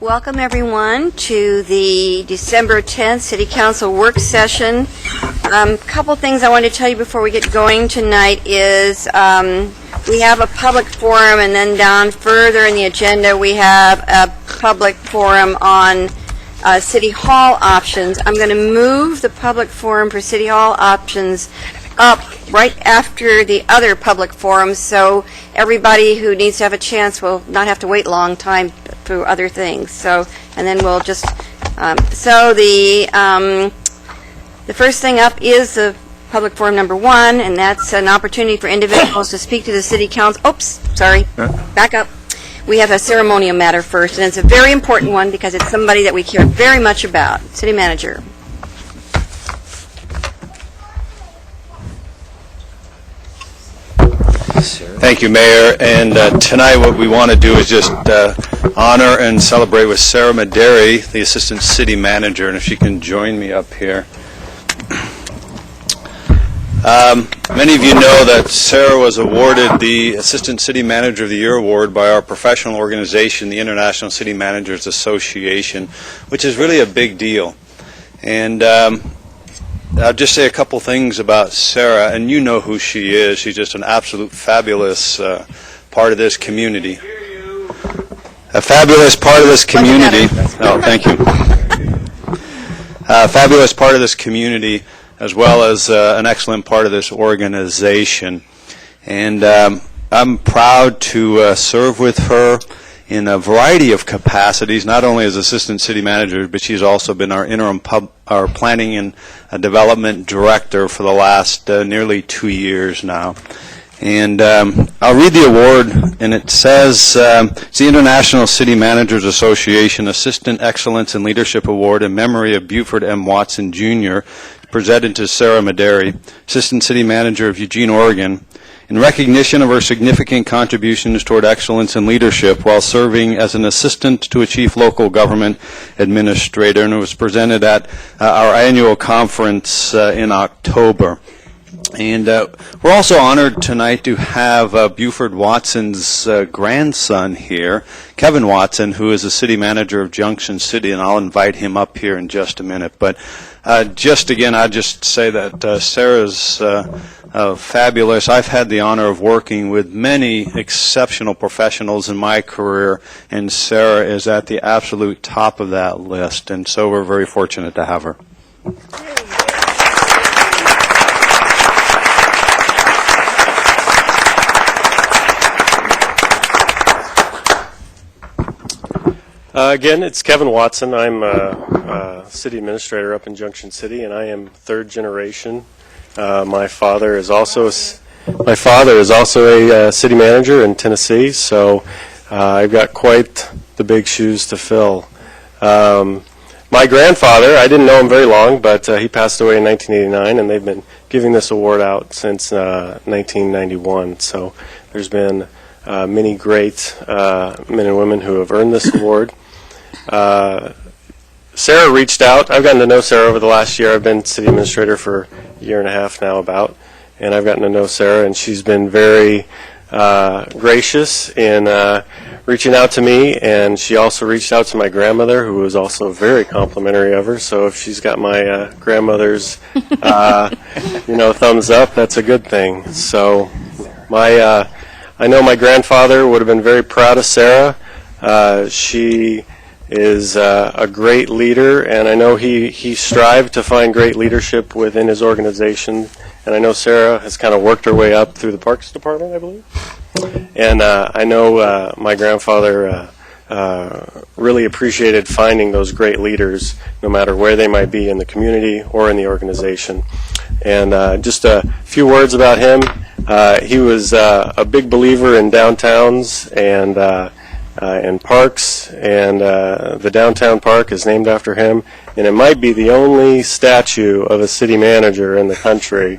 Welcome, everyone, to the December 10th City Council work session. Couple things I want to tell you before we get going tonight is we have a public forum, and then down further in the agenda we have a public forum on City Hall options. I'm going to move the public forum for City Hall options up right after the other public forums, so everybody who needs to have a chance will not have to wait a long time through other things. So, and then we'll just, the first thing up is the public forum number 1, and that's an opportunity for individuals to speak to the City Council. Oops, sorry, back up. We have a ceremonial matter first, and it's a very important one because it's somebody that we care very much about. City Manager. Thank you, Mayor. And tonight what we want to do is just honor and celebrate with Sarah Maderi, the Assistant City Manager, and if she can join me up here. Many of you know that Sarah was awarded the Assistant City Manager of the Year Award by our professional organization, the International City Managers Association, which is really a big deal. And I'll just say a couple things about Sarah, and you know who she is. She's just an absolute fabulous part of this community. A fabulous part of this community. Oh, thank you. A fabulous part of this community, as well as an excellent part of this organization. And I'm proud to serve with her in a variety of capacities, not only as Assistant City Manager, but she's also been our interim our Planning and Development Director for the last nearly 2 years now. And I'll read the award, and it says, it's the International City Managers Association Assistant Excellence in Leadership Award in memory of Buford M. Watson, Jr., presented to Sarah Maderi, Assistant City Manager of Eugene, Oregon, in recognition of her significant contributions toward excellence in leadership while serving as an assistant to a chief local government administrator, and it was presented at our annual conference in October. And we're also honored tonight to have Buford Watson's grandson here, Kevin Watson, who is the city manager of Junction City, and I'll invite him up here in just a minute. But just again, I'd just say that Sarah's fabulous. I've had the honor of working with many exceptional professionals in my career, and Sarah is at the absolute top of that list, and so we're very fortunate to have her. Again, it's Kevin Watson. I'm a city administrator up in Junction City, and I am third generation. My father is also a city manager in Tennessee, so I've got quite the big shoes to fill. My grandfather, I didn't know him very long, but he passed away in 1989, and they've been giving this award out since 1991. So there's been many great men and women who have earned this award. Sarah reached out. I've gotten to know Sarah over the last year. I've been city administrator for a year and a half now about, and I've gotten to know Sarah, and she's been very gracious in reaching out to me, and she also reached out to my grandmother, who was also very complimentary of her. So if she's got my grandmother's thumbs up, that's a good thing. So I know my grandfather would have been very proud of Sarah. She is a great leader, and I know he strived to find great leadership within his organization, and I know Sarah has kind of worked her way up through the Parks Department, I believe. And I know my grandfather really appreciated finding those great leaders, no matter where they might be in the community or in the organization. And just a few words about him. He was a big believer in downtowns and parks, and the downtown park is named after him, and it might be the only statue of a city manager in the country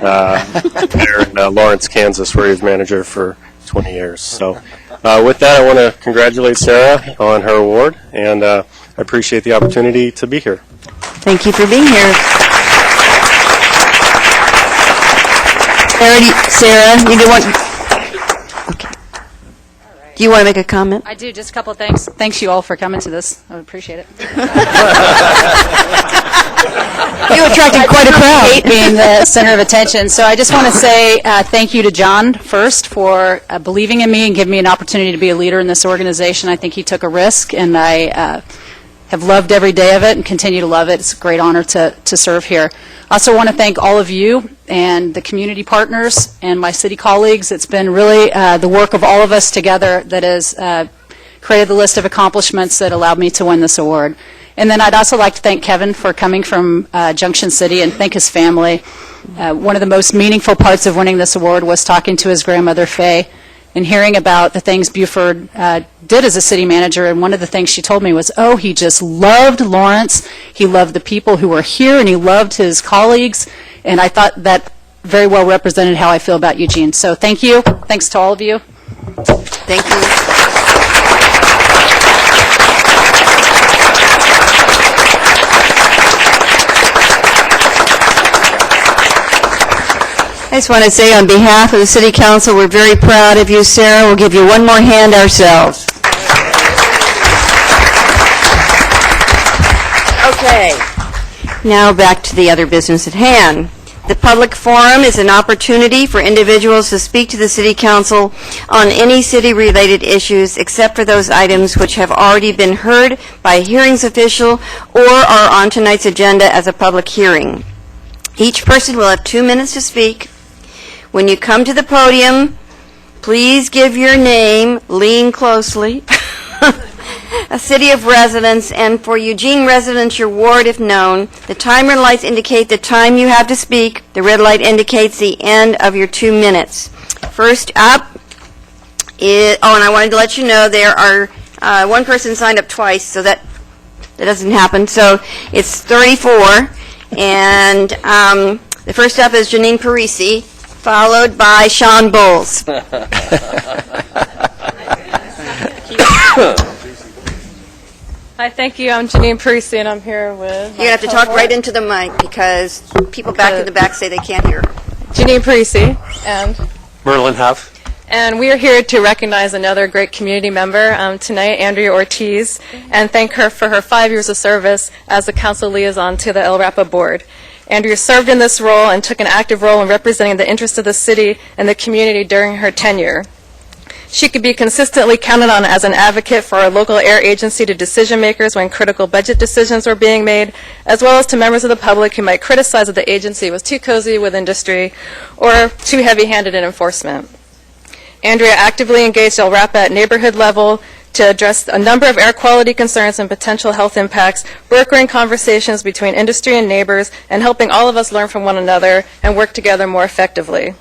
there in Lawrence, Kansas, where he was manager for 20 years. So with that, I want to congratulate Sarah on her award, and I appreciate the opportunity to be here. Thank you for being here. Sarah, you do want... Okay. Do you want to make a comment? I do, just a couple of things. Thanks you all for coming to this. I would appreciate it. You attracted quite a crowd. Hate being the center of attention. So I just want to say thank you to John first for believing in me and giving me an opportunity to be a leader in this organization. I think he took a risk, and I have loved every day of it and continue to love it. It's a great honor to serve here. I also want to thank all of you and the community partners and my city colleagues. It's been really the work of all of us together that has created the list of accomplishments that allowed me to win this award. And then I'd also like to thank Kevin for coming from Junction City and thank his family. One of the most meaningful parts of winning this award was talking to his grandmother, Faye, and hearing about the things Buford did as a city manager. And one of the things she told me was, oh, he just loved Lawrence, he loved the people who were here, and he loved his colleagues. And I thought that very well represented how I feel about Eugene. So thank you. Thanks to all of you. Thank you. I just want to say on behalf of the City Council, we're very proud of you, Sarah. We'll give you one more hand ourselves. Okay. Now back to the other business at hand. The public forum is an opportunity for individuals to speak to the City Council on any city-related issues except for those items which have already been heard by a hearings official or are on tonight's agenda as a public hearing. Each person will have 2 minutes to speak. When you come to the podium, please give your name, lean closely, a city of residence, and for Eugene residents, your ward if known. The timer lights indicate the time you have to speak. The red light indicates the end of your 2 minutes. First up is, and I wanted to let you know there are one person signed up twice, so that doesn't happen. So it's 34, and the first up is Janine Parisi, followed by Sean Bowles. Hi, thank you. I'm Janine Parisi, and I'm here with... You have to talk right into the mic because people back in the back say they can't hear. Janine Parisi, and... Merlin Huff. And we are here to recognize another great community member tonight, Andrea Ortiz, and thank her for her 5 years of service as the council liaison to the El Rapa board. Andrea served in this role and took an active role in representing the interests of the city and the community during her tenure. She could be consistently counted on as an advocate for our local air agency to decision makers when critical budget decisions were being made, as well as to members of the public who might criticize that the agency was too cozy with industry or too heavy-handed in enforcement. Andrea actively engaged El Rapa at neighborhood level to address a number of air quality concerns and potential health impacts, brokering conversations between industry and neighbors, and helping all of us learn from one another and work together more effectively.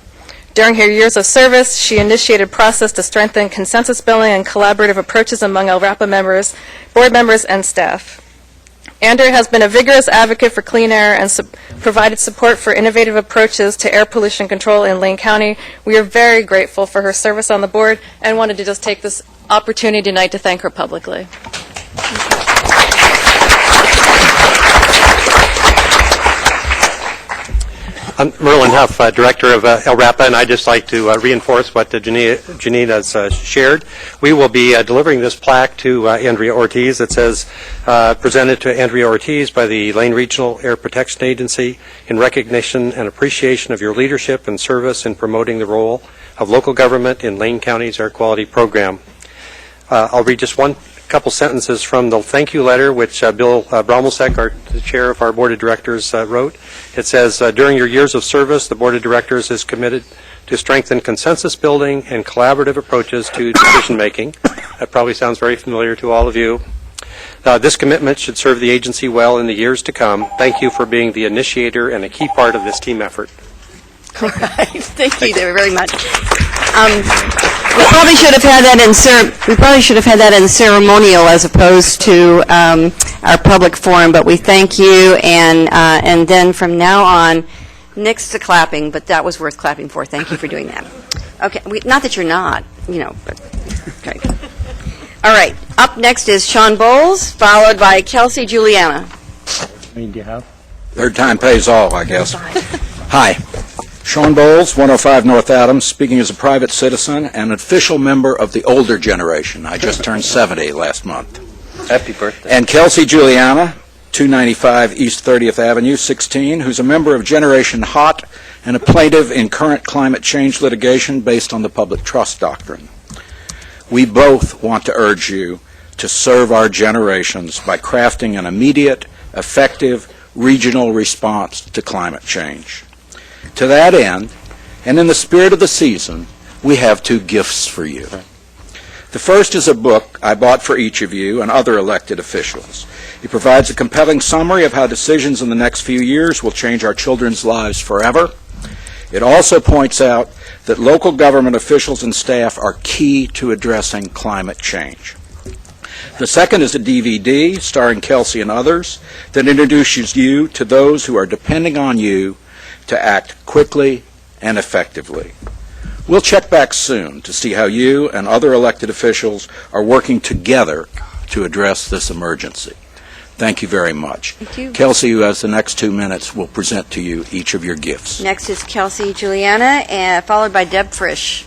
During her years of service, she initiated a process to strengthen consensus building and collaborative approaches among El Rapa members, board members, and staff. Andrea has been a vigorous advocate for clean air and provided support for innovative approaches to air pollution control in Lane County. We are very grateful for her service on the board and wanted to just take this opportunity tonight to thank her publicly. I'm Merlin Huff, Director of El Rapa, and I'd just like to reinforce what Janine has shared. We will be delivering this plaque to Andrea Ortiz. It says, presented to Andrea Ortiz by the Lane Regional Air Protection Agency in recognition and appreciation of your leadership and service in promoting the role of local government in Lane County's air quality program. I'll read just one couple sentences from the thank you letter which Bill Bromelsek, the chair of our board of directors, wrote. It says, during your years of service, the board of directors is committed to strengthen consensus building and collaborative approaches to decision making. That probably sounds very familiar to all of you. This commitment should serve the agency well in the years to come. Thank you for being the initiator and a key part of this team effort. All right. Thank you very much. We probably should have had that in ceremonial as opposed to our public forum. But we thank you, and then from now on, next to clapping. But that was worth clapping for. Thank you for doing that. Okay. Not that you're not, but okay. All right. Up next is Sean Bowles, followed by Kelsey Juliana. Third time pays all, I guess. Hi. Sean Bowles, 105 North Adams, speaking as a private citizen and an official member of the older generation. I just turned 70 last month. Happy birthday. And Kelsey Juliana, 295 East 30th Avenue, 16, who's a member of Generation Hot and a plaintiff in current climate change litigation based on the public trust doctrine. We both want to urge you to serve our generations by crafting an immediate, effective, regional response to climate change. To that end, and in the spirit of the season, we have 2 gifts for you. The first is a book I bought for each of you and other elected officials. It provides a compelling summary of how decisions in the next few years will change our children's lives forever. It also points out that local government officials and staff are key to addressing climate change. The second is a DVD starring Kelsey and others that introduces you to those who are depending on you to act quickly and effectively. We'll check back soon to see how you and other elected officials are working together to address this emergency. Thank you very much. Thank you. Kelsey, who has the next 2 minutes, will present to you each of your gifts. Next is Kelsey Juliana, and followed by Deb Frisch.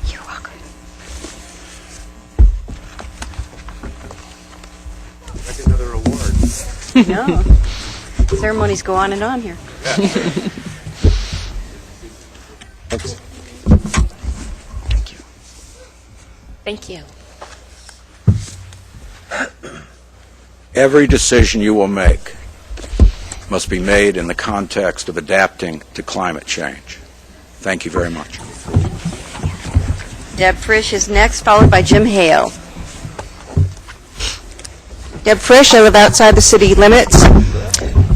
You're welcome. Like another award. No. Ceremonies go on and on here. Thank you. Every decision you will make must be made in the context of adapting to climate change. Thank you very much. Deb Frisch is next, followed by Jim Hale. Deb Frisch, I live outside the city limits.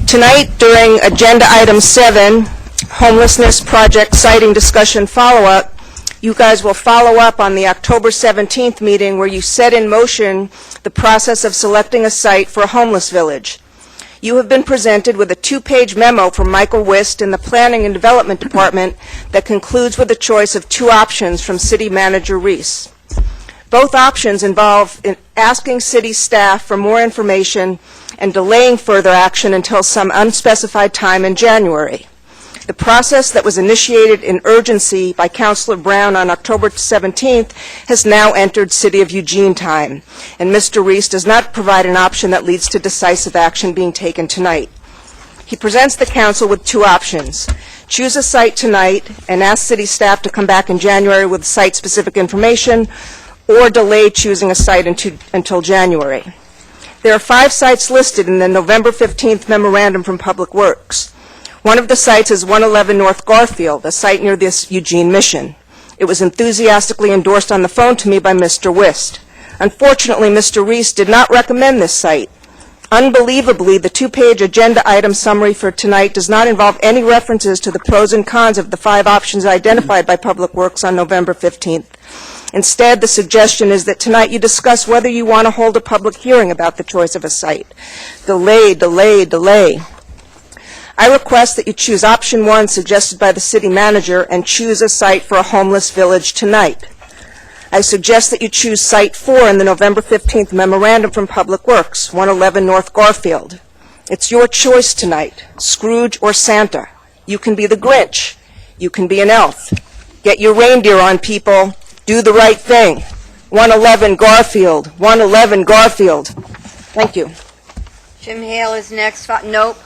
Tonight, during Agenda Item 7, Homelessness Project Siting Discussion Follow-Up, you guys will follow up on the October 17th meeting where you set in motion the process of selecting a site for a homeless village. You have been presented with a 2-page memo from Michael Wist in the Planning and Development Department that concludes with a choice of 2 options from City Manager Reese. Both options involve asking city staff for more information and delaying further action until some unspecified time in January. The process that was initiated in urgency by Councilor Brown on October 17th has now entered City of Eugene time, and Mr. Reese does not provide an option that leads to decisive action being taken tonight. He presents the council with 2 options. Choose a site tonight and ask city staff to come back in January with site-specific information, or delay choosing a site until January. There are 5 sites listed in the November 15th memorandum from Public Works. One of the sites is 111 North Garfield, a site near this Eugene Mission. It was enthusiastically endorsed on the phone to me by Mr. Wist. Unfortunately, Mr. Reese did not recommend this site. Unbelievably, the 2-page agenda item summary for tonight does not involve any references to the pros and cons of the 5 options identified by Public Works on November 15th. Instead, the suggestion is that tonight you discuss whether you want to hold a public hearing about the choice of a site. Delay, delay, delay. I request that you choose option 1 suggested by the city manager and choose a site for a homeless village tonight. I suggest that you choose site 4 in the November 15th memorandum from Public Works, 111 North Garfield. It's your choice tonight, Scrooge or Santa. You can be the Grinch. You can be an elf. Get your reindeer on, people. Do the right thing. 111 Garfield. 111 Garfield. Thank you. Jim Hale is next. Nope.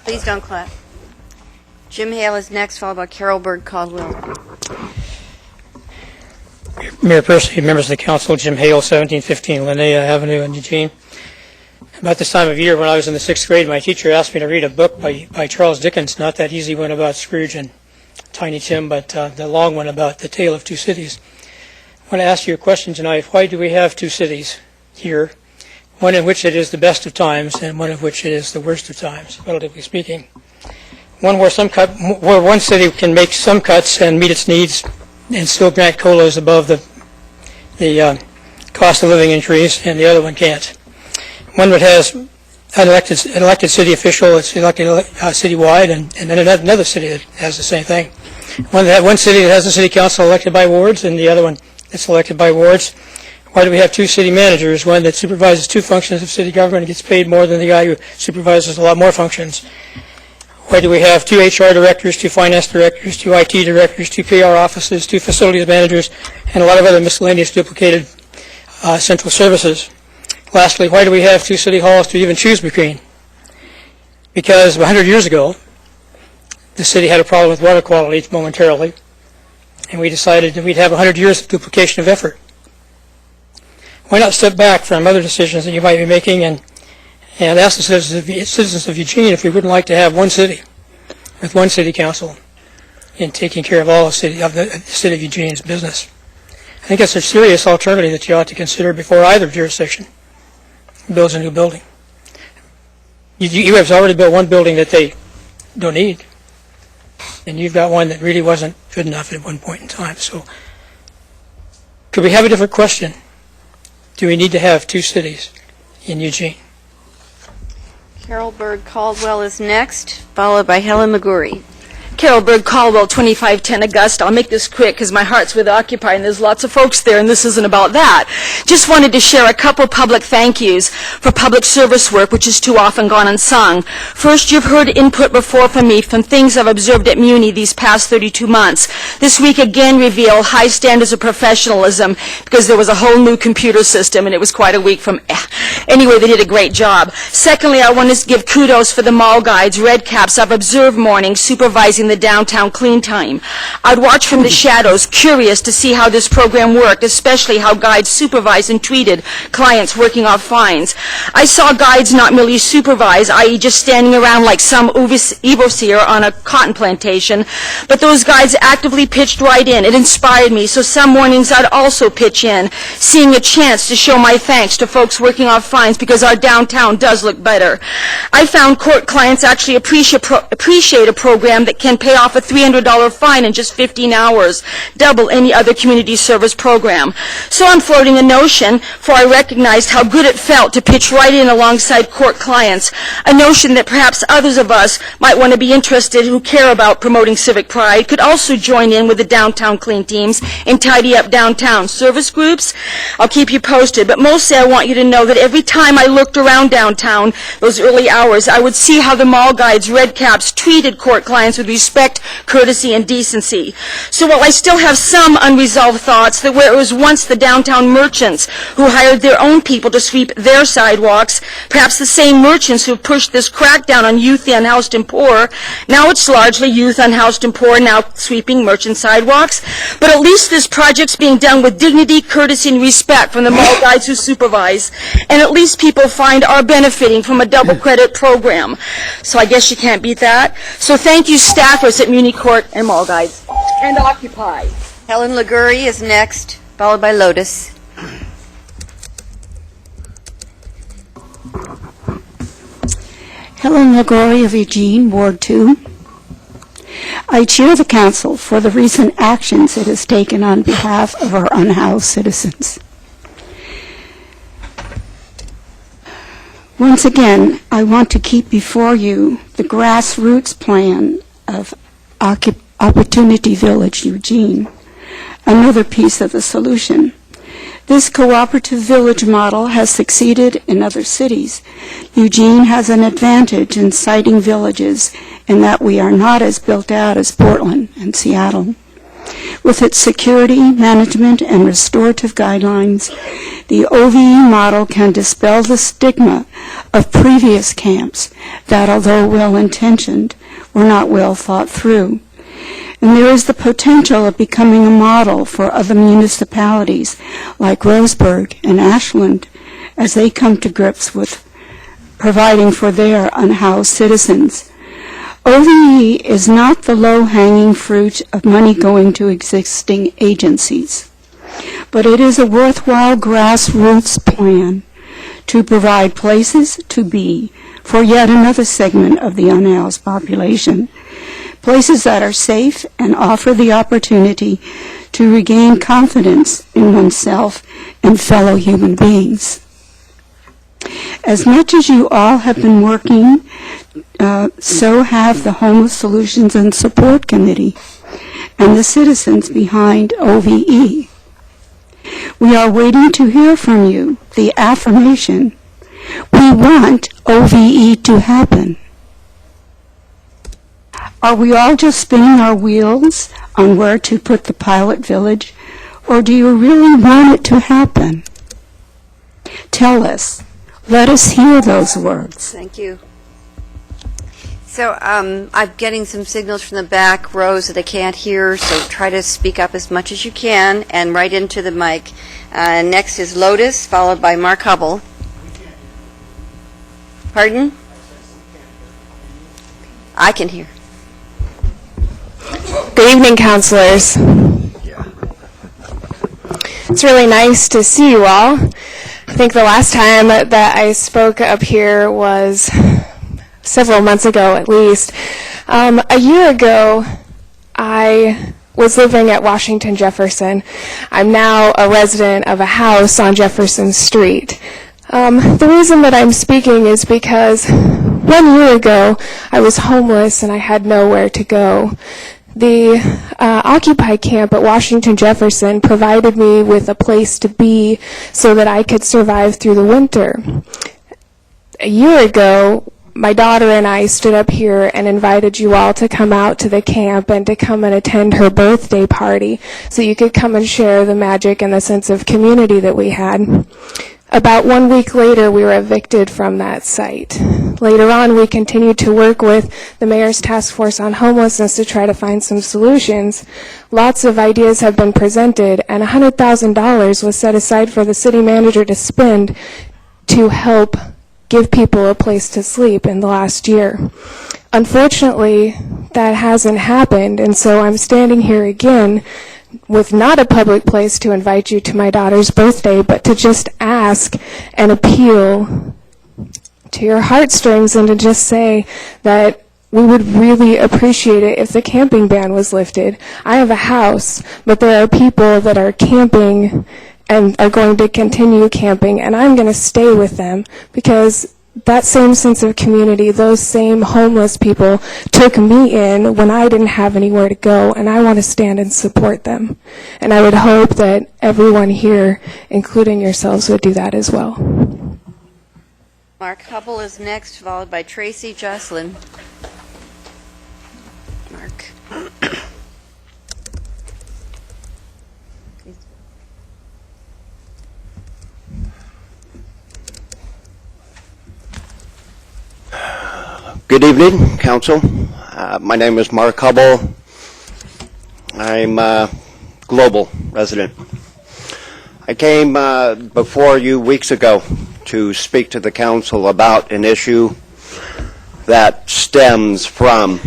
Please don't clap. Jim Hale is next, followed by Carol Bird Caldwell. Mayor Percy, members of the council, Jim Hale, 1715 Linnea Avenue in Eugene. About this time of year, when I was in the 6th grade, my teacher asked me to read a book by Charles Dickens, not that easy one about Scrooge and Tiny Tim, but the long one about the Tale of Two Cities. I want to ask you a question tonight. Why do we have 2 cities here? One in which it is the best of times and one of which it is the worst of times, relatively speaking. One where one city can make some cuts and meet its needs and still grant COLAs above the cost of living increase, and the other one can't. One that has an elected city official, it's elected citywide, and then another city that has the same thing. One city that has a city council elected by wards, and the other one that's elected by wards. Why do we have two city managers? One that supervises two functions of city government and gets paid more than the guy who supervises a lot more functions? Why do we have two HR directors, two finance directors, two IT directors, two PR offices, two facilities managers, and a lot of other miscellaneous duplicated central services? Lastly, why do we have two city halls to even choose between? Because 100 years ago, the city had a problem with water quality momentarily, and we decided that we'd have 100 years of duplication of effort. Why not step back from other decisions that you might be making and ask the citizens of Eugene if we wouldn't like to have one city with one city council in taking care of all the city of Eugene's business? I think it's a serious alternative that you ought to consider before either jurisdiction builds a new building. You have already built one building that they don't need, and you've got one that really wasn't good enough at one point in time. So could we have a different question? Do we need to have two cities in Eugene? Carol Berg Caldwell is next, followed by Helen McGurry. Carol Berg Caldwell, 2510 Augusta. I'll make this quick because my heart's with Occupy and there's lots of folks there and this isn't about that. Just wanted to share a couple public thank yous for public service work, which is too often gone unsung. First, you've heard input before from me from things I've observed at Muni these past 32 months. This week again reveal high standards of professionalism because there was a whole new computer system and it was quite a week from... Anyway, they did a great job. Secondly, I want to give kudos for the mall guides, red caps I've observed morning supervising the downtown clean time. I'd watch from the shadows, curious to see how this program worked, especially how guides supervised and treated clients working off fines. I saw guides not merely supervise, i.e. just standing around like some overseer on a cotton plantation, but those guides actively pitched right in. It inspired me, so some mornings I'd also pitch in, seeing a chance to show my thanks to folks working off fines because our downtown does look better. I found court clients actually appreciate a program that can pay off a $300 fine in just 15 hours, double any other community service program. So I'm floating a notion, for I recognized how good it felt to pitch right in alongside court clients, a notion that perhaps others of us might want to be interested who care about promoting civic pride could also join in with the downtown clean teams and tidy up downtown. Service groups, I'll keep you posted, but mostly I want you to know that every time I looked around downtown, those early hours, I would see how the mall guides, red caps, treated court clients with respect, courtesy, and decency. So while I still have some unresolved thoughts that where it was once the downtown merchants who hired their own people to sweep their sidewalks, perhaps the same merchants who pushed this crackdown on youth, the unhoused, and poor, now it's largely youth, unhoused, and poor now sweeping merchant sidewalks. But at least this project's being done with dignity, courtesy, and respect from the mall guides who supervise, and at least people find are benefiting from a double credit program. So I guess you can't beat that. So thank you, staffers at Muni Court and Mall Guides. And Occupy. Helen McGurry is next, followed by Lotus. Helen LaGory of Eugene, Ward 2. I cheer the council for the recent actions it has taken on behalf of our unhoused citizens. Once again, I want to keep before you the grassroots plan of Opportunity Village Eugene, another piece of the solution. This cooperative village model has succeeded in other cities. Eugene has an advantage in siting villages in that we are not as built out as Portland and Seattle. With its security, management, and restorative guidelines, the OVE model can dispel the stigma of previous camps that, although well-intentioned, were not well thought through. And there is the potential of becoming a model for other municipalities like Roseburg and Ashland as they come to grips with providing for their unhoused citizens. OVE is not the low-hanging fruit of money going to existing agencies, but it is a worthwhile grassroots plan to provide places to be for yet another segment of the unhoused population, places that are safe and offer the opportunity to regain confidence in oneself and fellow human beings. As much as you all have been working, so have the Homeless Solutions and Support Committee and the citizens behind OVE. We are waiting to hear from you the affirmation. We want OVE to happen. Are we all just spinning our wheels on where to put the pilot village, or do you really want it to happen? Tell us. Let us hear those words. Thank you. So I'm getting some signals from the back rows that I can't hear, so try to speak up as much as you can and right into the mic. Next is Lotus, followed by Mark Hubble. Pardon? I can hear. Good evening, councilors. It's really nice to see you all. I think the last time that I spoke up here was several months ago at least. A year ago, I was living at Washington Jefferson. I'm now a resident of a house on Jefferson Street. The reason that I'm speaking is because 1 year ago, I was homeless and I had nowhere to go. The Occupy camp at Washington Jefferson provided me with a place to be so that I could survive through the winter. A year ago, my daughter and I stood up here and invited you all to come out to the camp and to come and attend her birthday party so you could come and share the magic and the sense of community that we had. About 1 week later, we were evicted from that site. Later on, we continued to work with the Mayor's Task Force on Homelessness to try to find some solutions. Lots of ideas have been presented, and $100,000 was set aside for the city manager to spend to help give people a place to sleep in the last year. Unfortunately, that hasn't happened, and so I'm standing here again with not a public place to invite you to my daughter's birthday, but to just ask and appeal to your heartstrings and to just say that we would really appreciate it if the camping ban was lifted. I have a house, but there are people that are camping and are going to continue camping, and I'm going to stay with them because that same sense of community, those same homeless people took me in when I didn't have anywhere to go, and I want to stand and support them. And I would hope that everyone here, including yourselves, would do that as well. Mark Hubble is next, followed by Tracy Jocelyn. Mark. Good evening, Council. My name is Mark Hubble. I'm a global resident. I came before you weeks ago to speak to the Council about an issue that stems from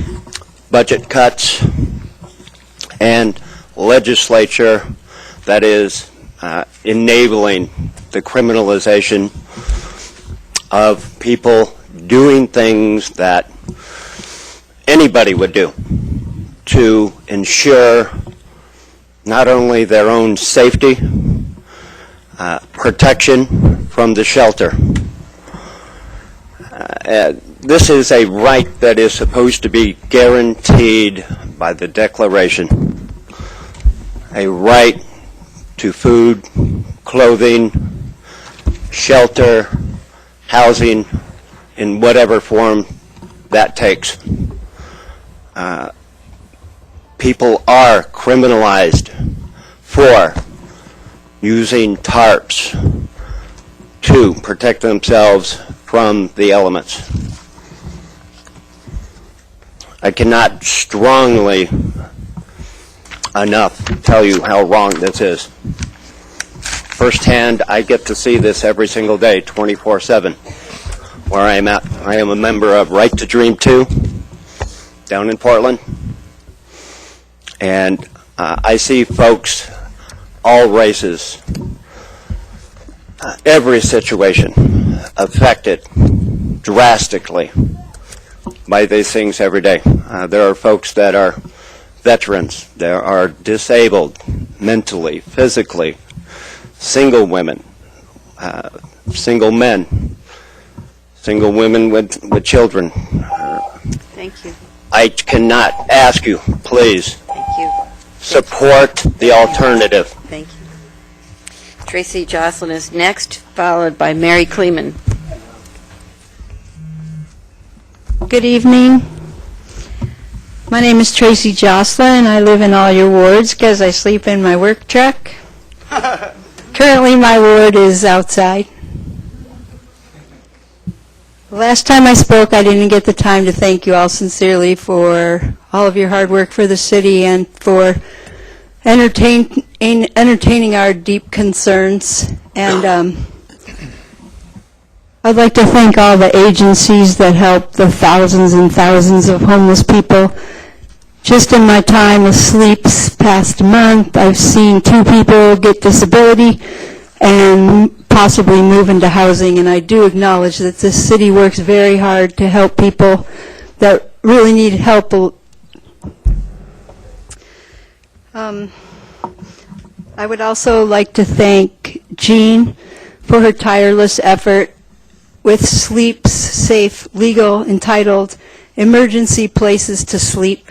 budget cuts and legislature that is enabling the criminalization of people doing things that anybody would do to ensure not only their own safety, protection from the shelter. This is a right that is supposed to be guaranteed by the Declaration. A right to food, clothing, shelter, housing, in whatever form that takes. People are criminalized for using tarps to protect themselves from the elements. I cannot strongly enough tell you how wrong this is. Firsthand, I get to see this every single day, 24/7. Where I am at. I am a member of Right to Dream 2 down in Portland. And I see folks, all races, every situation affected drastically by these things every day. There are folks that are veterans. There are disabled mentally, physically, single women, single men. single women with children. Thank you. I cannot ask you, please, Thank you. support the alternative. Thank you. Tracy Jocelyn is next, followed by Mary Kleeman. Good evening. My name is Tracy Jocelyn. I live in all your wards because I sleep in my work truck. Currently, my ward is outside. Last time I spoke, I didn't get the time to thank you all sincerely for all of your hard work for the city and for entertaining our deep concerns. And I'd like to thank all the agencies that help the thousands and thousands of homeless people. Just in my time with Sleeps past month, I've seen 2 people get disability and possibly move into housing, and I do acknowledge that this city works very hard to help people that really need help. I would also like to thank Jean for her tireless effort with Sleep's Safe Legal entitled Emergency Places to Sleep.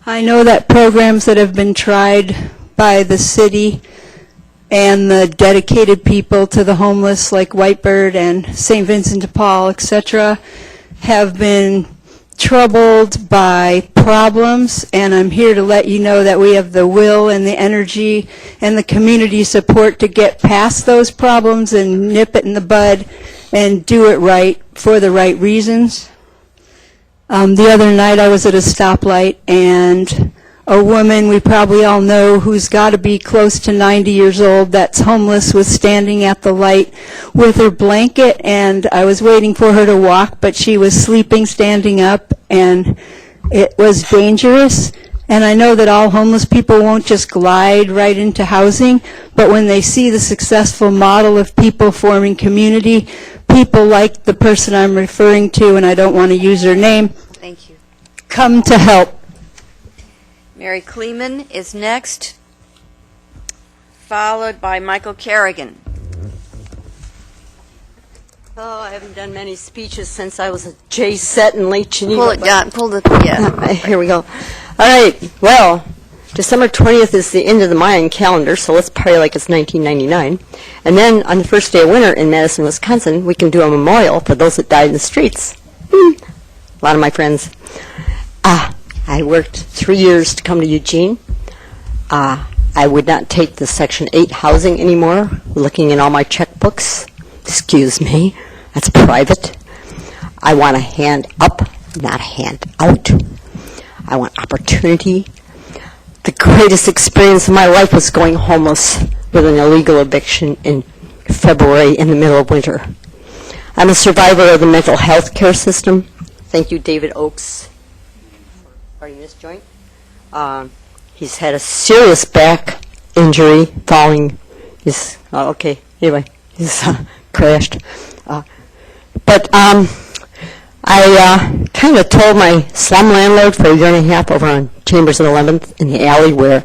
I know that programs that have been tried by the city and the dedicated people to the homeless like Whitebird and St. Vincent de Paul, etc., have been troubled by problems, and I'm here to let you know that we have the will and the energy and the community support to get past those problems and nip it in the bud and do it right for the right reasons. The other night I was at a stoplight, and a woman we probably all know who's got to be close to 90 years old that's homeless was standing at the light with her blanket, and I was waiting for her to walk, but she was sleeping standing up, and it was dangerous. And I know that all homeless people won't just glide right into housing, but when they see the successful model of people forming community, people like the person I'm referring to, and I don't want to use her name, Thank you. come to help. Mary Kleeman is next, followed by Michael Kerrigan. Oh, I haven't done many speeches since I was a Jay Set in Lake Geneva. Pull it down, pull the, yeah. Here we go. All right, well, December 20th is the end of the Mayan calendar, so let's party like it's 1999. And then on the first day of winter in Madison, Wisconsin, we can do a memorial for those that died in the streets. A lot of my friends. I worked 3 years to come to Eugene. I would not take the Section 8 housing anymore, looking in all my checkbooks. Excuse me, that's private. I want a hand up, not a hand out. I want opportunity. The greatest experience of my life was going homeless with an illegal eviction in February in the middle of winter. I'm a survivor of the mental health care system. Thank you, David Oakes, for starting this joint. He's had a serious back injury falling. He's crashed. But I kind of told my slum landlord for a year and a half over on Chambers and 11th in the alley where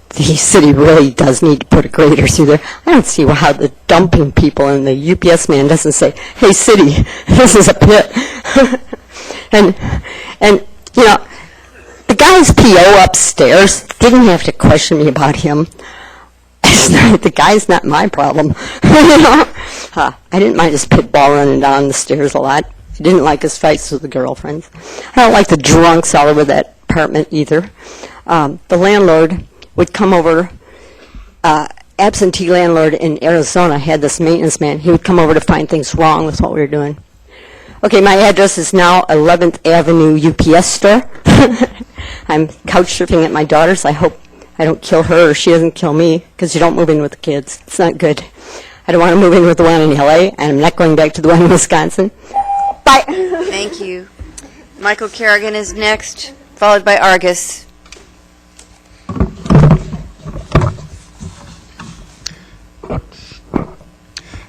the city really does need to put a grader through there. I don't see how the dumping people and the UPS man doesn't say, hey, city, this is a pit. and you know, the guy's PO upstairs didn't have to question me about him. The guy's not my problem. I didn't mind his pit ball running down the stairs a lot. I didn't like his fights with the girlfriends. I don't like the drunks all over that apartment either. The landlord would come over. Absentee landlord in Arizona had this maintenance man. He would come over to find things wrong with what we were doing. Okay, my address is now 11th Avenue UPS store. I'm couch surfing at my daughter's. I hope I don't kill her or she doesn't kill me, because you don't move in with the kids. It's not good. I don't want to move in with the one in LA, and I'm not going back to the one in Wisconsin. Bye. Thank you. Michael Kerrigan is next, followed by Argus.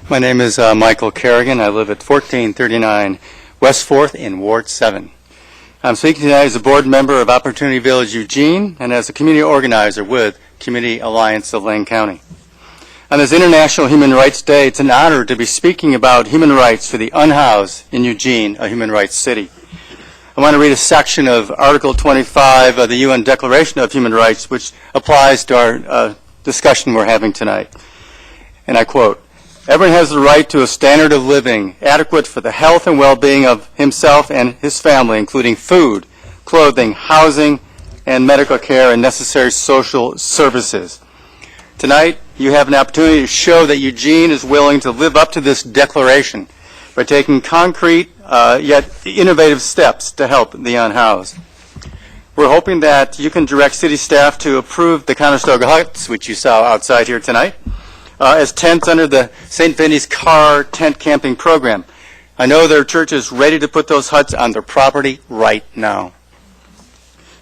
My name is Michael Kerrigan. I live at 1439 West 4th in Ward 7. I'm speaking tonight as a board member of Opportunity Village Eugene and as a community organizer with Community Alliance of Lane County. On this International Human Rights Day, it's an honor to be speaking about human rights for the unhoused in Eugene, a human rights city. I want to read a section of Article 25 of the UN Declaration of Human Rights, which applies to our discussion we're having tonight. And I quote, "Everyone has the right to a standard of living adequate for the health and well-being of himself and his family, including food, clothing, housing, and medical care and necessary social services." Tonight, you have an opportunity to show that Eugene is willing to live up to this declaration by taking concrete yet innovative steps to help the unhoused. We're hoping that you can direct city staff to approve the Conestoga huts, which you saw outside here tonight, as tents under the St. Vinny's Car tent camping program. I know their church is ready to put those huts on their property right now.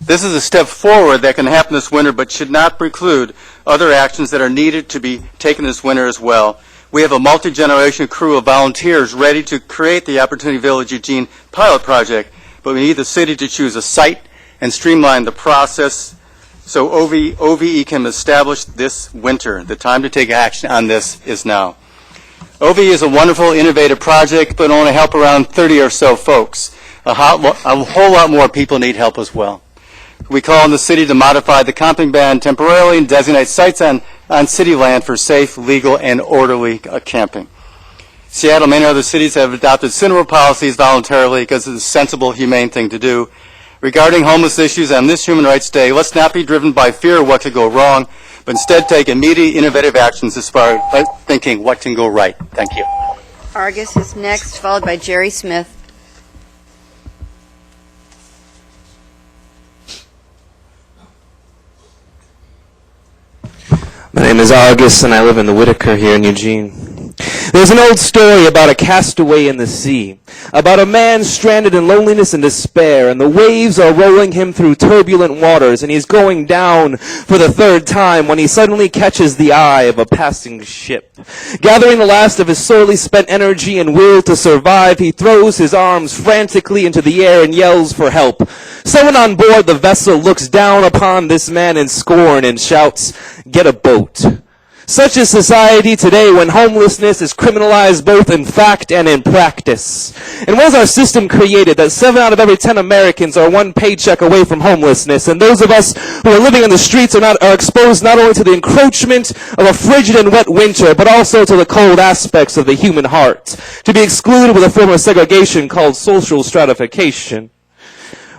This is a step forward that can happen this winter, but should not preclude other actions that are needed to be taken this winter as well. We have a multi-generation crew of volunteers ready to create the Opportunity Village Eugene pilot project, but we need the city to choose a site and streamline the process so OVE can establish this winter. The time to take action on this is now. OVE is a wonderful, innovative project, but only help around 30 or so folks. A whole lot more people need help as well. We call on the city to modify the camping ban temporarily and designate sites on city land for safe, legal, and orderly camping. Seattle and many other cities have adopted similar policies voluntarily because it's a sensible, humane thing to do. Regarding homeless issues on this Human Rights Day, let's not be driven by fear of what could go wrong, but instead take immediate, innovative actions as far as thinking what can go right. Thank you. Argus is next, followed by Jerry Smith. My name is August, and I live in the Whitaker here in Eugene. There's an old story about a castaway in the sea, about a man stranded in loneliness and despair, and the waves are rolling him through turbulent waters, and he's going down for the third time when he suddenly catches the eye of a passing ship. Gathering the last of his sorely spent energy and will to survive, he throws his arms frantically into the air and yells for help. Someone on board the vessel looks down upon this man in scorn and shouts, "Get a boat." Such is society today when homelessness is criminalized both in fact and in practice. And was our system created that 7 out of every 10 Americans are one paycheck away from homelessness, and those of us who are living on the streets are exposed not only to the encroachment of a frigid and wet winter, but also to the cold aspects of the human heart, to be excluded with a form of segregation called social stratification.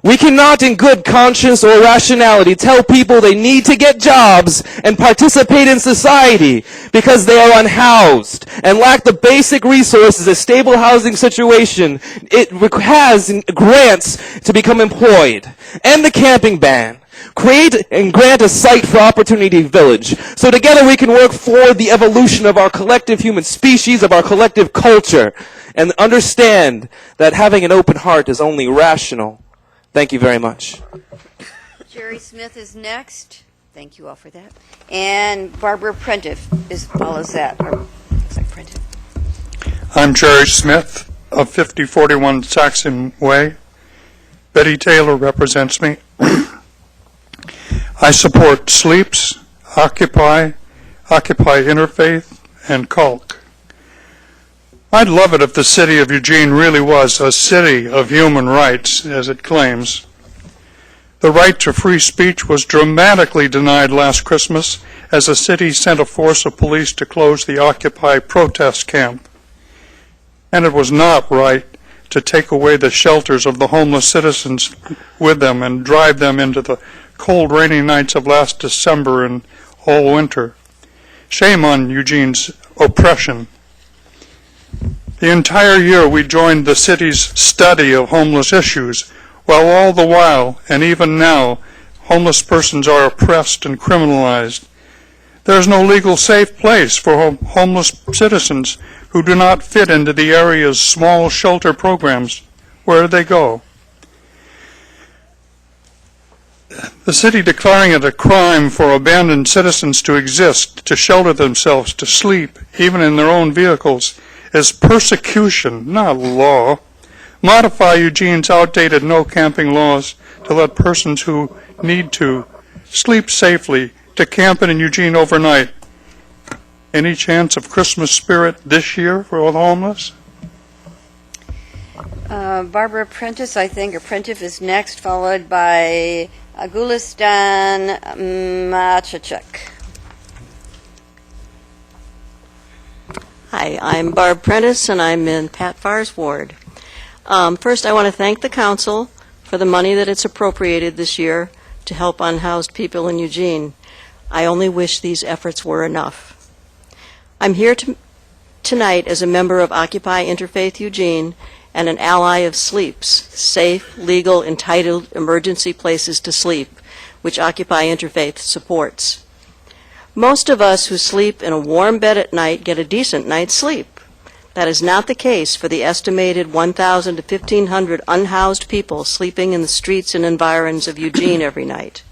We cannot in good conscience or rationality tell people they need to get jobs and participate in society because they are unhoused and lack the basic resources a stable housing situation it has and grants to become employed. End the camping ban. Create and grant a site for Opportunity Village so together we can work for the evolution of our collective human species, of our collective culture, and understand that having an open heart is only rational. Thank you very much. Jerry Smith is next. Thank you all for that. And Barbara Prentiff follows that. Looks like Prentiff. I'm Jerry Smith of 5041 Saxon Way. Betty Taylor represents me. I support SLEEPS, Occupy Interfaith, and CULC. I'd love it if the city of Eugene really was a city of human rights, as it claims. The right to free speech was dramatically denied last Christmas as the city sent a force of police to close the Occupy protest camp. And it was not right to take away the shelters of the homeless citizens with them and drive them into the cold, rainy nights of last December and all winter. Shame on Eugene's oppression. The entire year we joined the city's study of homeless issues, while all the while, and even now, homeless persons are oppressed and criminalized. There is no legal safe place for homeless citizens who do not fit into the area's small shelter programs. Where do they go? The city declaring it a crime for abandoned citizens to exist, to shelter themselves, to sleep, even in their own vehicles, is persecution, not law. Modify Eugene's outdated no camping laws to let persons who need to sleep safely to camp in Eugene overnight. Any chance of Christmas spirit this year for the homeless? Barbara Prentice, I think, or Prentice is next, followed by Gulistan Machachek. Hi, I'm Barb Prentice, and I'm in Pat Farr's ward. First, I want to thank the council for the money that it's appropriated this year to help unhoused people in Eugene. I only wish these efforts were enough. I'm here tonight as a member of Occupy Interfaith Eugene and an ally of SLEEP's, Safe, Legal, Entitled Emergency Places to Sleep, which Occupy Interfaith supports. Most of us who sleep in a warm bed at night get a decent night's sleep. That is not the case for the estimated 1,000 to 1,500 unhoused people sleeping in the streets and environs of Eugene every night.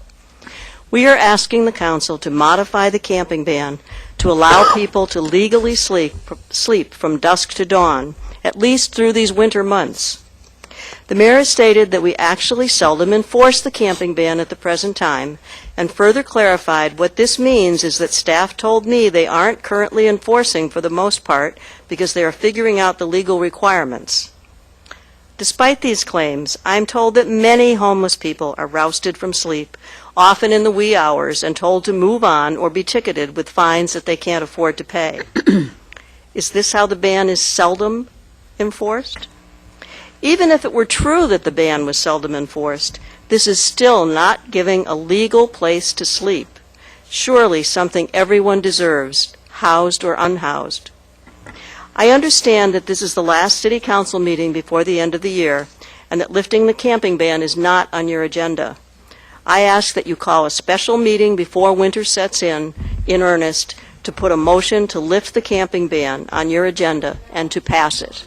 We are asking the council to modify the camping ban to allow people to legally sleep from dusk to dawn, at least through these winter months. The mayor has stated that we actually seldom enforce the camping ban at the present time, and further clarified what this means is that staff told me they aren't currently enforcing for the most part because they are figuring out the legal requirements. Despite these claims, I'm told that many homeless people are rousted from sleep, often in the wee hours, and told to move on or be ticketed with fines that they can't afford to pay. Is this how the ban is seldom enforced? Even if it were true that the ban was seldom enforced, this is still not giving a legal place to sleep. Surely something everyone deserves, housed or unhoused. I understand that this is the last city council meeting before the end of the year, and that lifting the camping ban is not on your agenda. I ask that you call a special meeting before winter sets in earnest, to put a motion to lift the camping ban on your agenda and to pass it.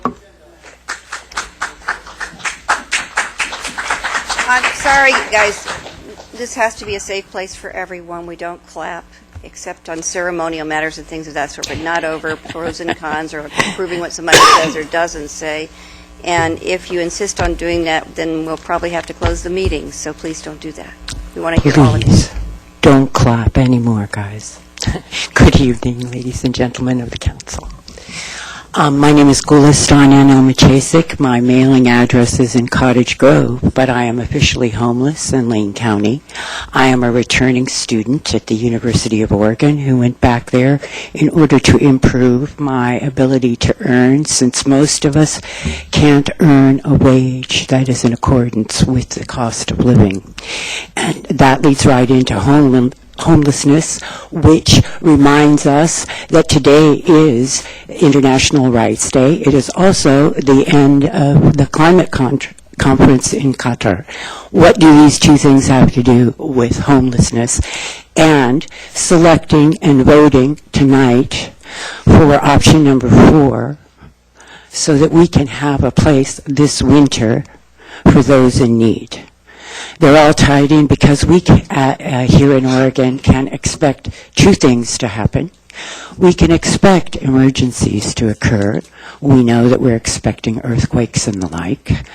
I'm sorry, guys. This has to be a safe place for everyone. We don't clap, except on ceremonial matters and things of that sort, but not over pros and cons or proving what somebody says or doesn't say. And if you insist on doing that, then we'll probably have to close the meeting, so please don't do that. We want to hear all of you. Please, don't clap anymore, guys. Good evening, ladies and gentlemen of the council. My name is Gulistan Machachek. My mailing address is in Cottage Grove, but I am officially homeless in Lane County. I am a returning student at the University of Oregon who went back there in order to improve my ability to earn, since most of us can't earn a wage that is in accordance with the cost of living. And that leads right into homelessness, which reminds us that today is International Rights Day. It is also the end of the climate conference in Qatar. What do these two things have to do with homelessness and selecting and voting tonight for option number 4 so that we can have a place this winter for those in need? They're all tied in because we here in Oregon can expect two things to happen. We can expect emergencies to occur. We know that we're expecting earthquakes and the like.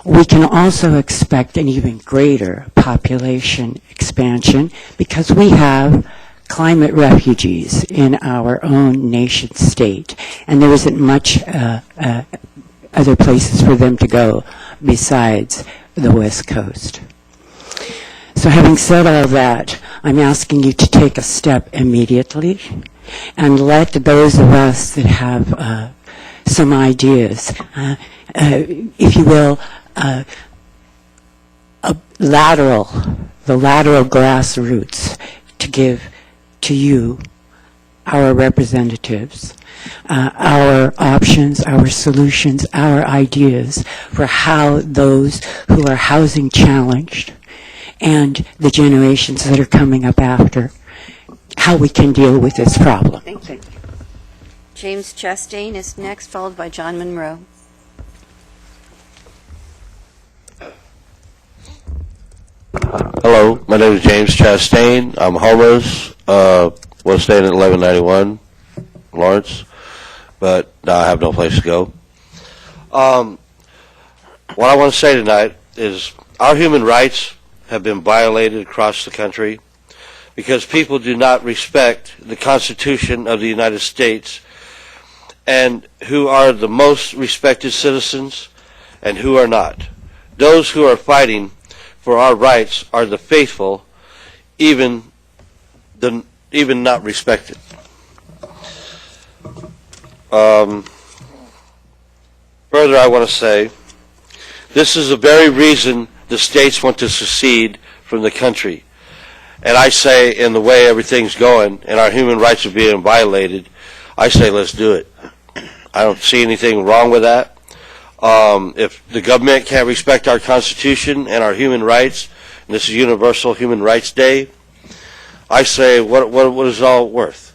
We can also expect an even greater population expansion because we have climate refugees in our own nation state, and there isn't much other places for them to go besides the West Coast. So having said all that, I'm asking you to take a step immediately and let those of us that have some ideas, if you will, the lateral grassroots, to give to you, our representatives, our options, our solutions, our ideas for how those who are housing challenged and the generations that are coming up after, how we can deal with this problem. Thank you. James Chastain is next, followed by John Monroe. Hello, my name is James Chastain. I'm homeless. Was staying at 1191 Lawrence, but now I have no place to go. What I want to say tonight is our human rights have been violated across the country. because people do not respect the Constitution of the United States, and who are the most respected citizens and who are not. Those who are fighting for our rights are the faithful, even not respected. Further, I want to say, this is the very reason the states want to secede from the country. And I say, in the way everything's going and our human rights are being violated, I say let's do it. I don't see anything wrong with that. If the government can't respect our Constitution and our human rights, and this is Universal Human Rights Day, I say, what is it all worth?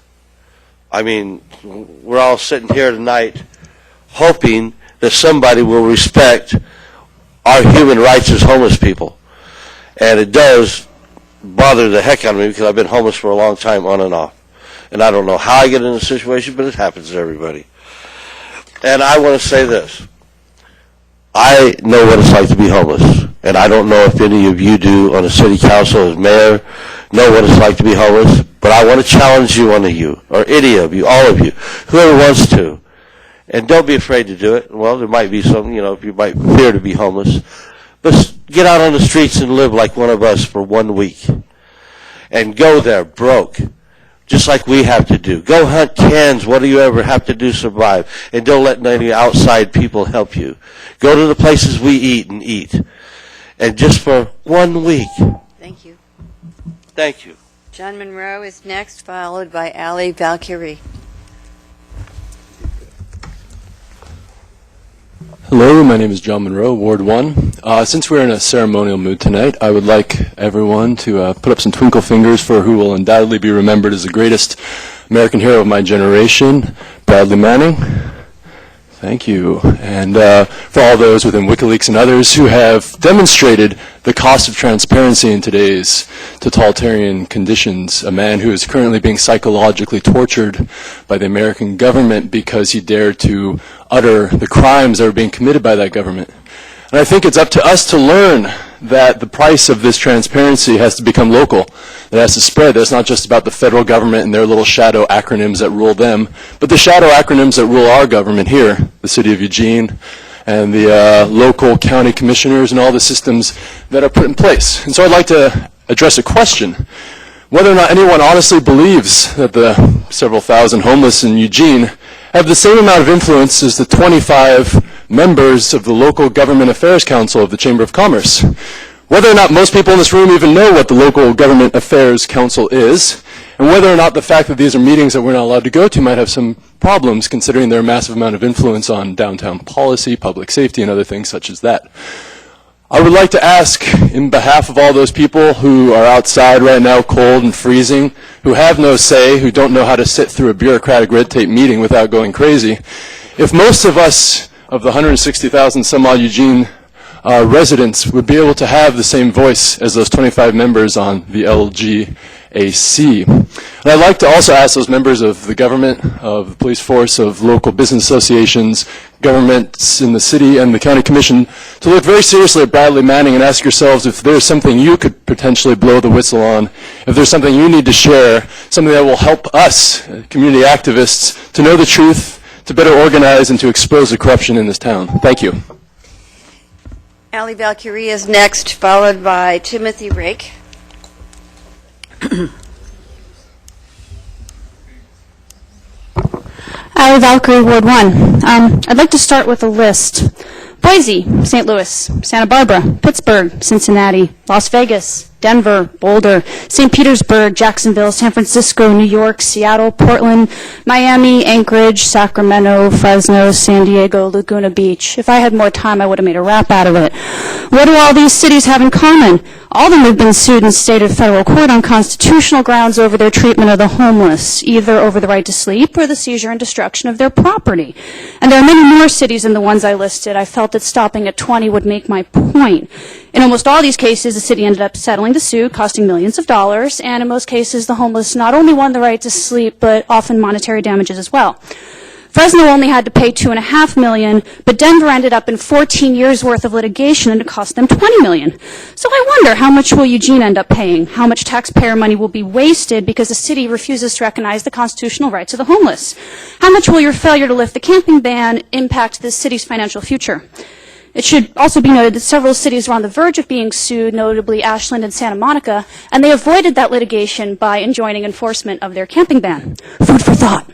I mean, we're all sitting here tonight hoping that somebody will respect our human rights as homeless people. And it does bother the heck out of me because I've been homeless for a long time on and off. And I don't know how I get in this situation, but it happens to everybody. And I want to say this. I know what it's like to be homeless. And I don't know if any of you do on the city council as mayor know what it's like to be homeless. But I want to challenge you, one of you, or any of you, all of you, whoever wants to. And don't be afraid to do it. Well, there might be some, you might fear to be homeless. But get out on the streets and live like one of us for 1 week. And go there broke, just like we have to do. Go hunt cans. What do you ever have to do to survive? And don't let any outside people help you. Go to the places we eat and eat. And just for 1 week. Thank you. Thank you. John Monroe is next, followed by Ali Valkyrie. Hello, my name is John Monroe, Ward 1. Since we're in a ceremonial mood tonight, I would like everyone to put up some twinkle fingers for who will undoubtedly be remembered as the greatest American hero of my generation, Bradley Manning. Thank you. And for all those within WikiLeaks and others who have demonstrated the cost of transparency in today's totalitarian conditions, a man who is currently being psychologically tortured by the American government because he dared to utter the crimes that are being committed by that government. And I think it's up to us to learn that the price of this transparency has to become local. It has to spread. It's not just about the federal government and their little shadow acronyms that rule them, but the shadow acronyms that rule our government here, the city of Eugene, and the local county commissioners and all the systems that are put in place. And so I'd like to address a question. Whether or not anyone honestly believes that the several thousand homeless in Eugene have the same amount of influence as the 25 members of the local government affairs council of the Chamber of Commerce. Whether or not most people in this room even know what the local government affairs council is, and whether or not the fact that these are meetings that we're not allowed to go to might have some problems considering their massive amount of influence on downtown policy, public safety, and other things such as that. I would like to ask, in behalf of all those people who are outside right now cold and freezing, who have no say, who don't know how to sit through a bureaucratic red tape meeting without going crazy, if most of us, of the 160,000 some odd Eugene residents, would be able to have the same voice as those 25 members on the LGAC. And I'd like to also ask those members of the government, of the police force, of local business associations, governments in the city and the county commission to look very seriously at Bradley Manning and ask yourselves if there's something you could potentially blow the whistle on, if there's something you need to share, something that will help us, community activists, to know the truth, to better organize, and to expose the corruption in this town. Thank you. Ali Valkyrie is next, followed by Timothy Rake. Ali Valkyrie, Ward 1. I'd like to start with a list. Boise, St. Louis, Santa Barbara, Pittsburgh, Cincinnati, Las Vegas, Denver, Boulder, St. Petersburg, Jacksonville, San Francisco, New York, Seattle, Portland, Miami, Anchorage, Sacramento, Fresno, San Diego, Laguna Beach. If I had more time, I would have made a rap out of it. What do all these cities have in common? All of them have been sued in state or federal court on constitutional grounds over their treatment of the homeless, either over the right to sleep or the seizure and destruction of their property. And there are many more cities than the ones I listed. I felt that stopping at 20 would make my point. In almost all these cases, the city ended up settling the suit, costing millions of dollars, and in most cases, the homeless not only won the right to sleep, but often monetary damages as well. Fresno only had to pay $2.5 million, but Denver ended up in 14 years worth of litigation and it cost them $20 million. So I wonder, how much will Eugene end up paying? How much taxpayer money will be wasted because the city refuses to recognize the constitutional rights of the homeless? How much will your failure to lift the camping ban impact this city's financial future? It should also be noted that several cities were on the verge of being sued, notably Ashland and Santa Monica, and they avoided that litigation by enjoining enforcement of their camping ban. Food for thought.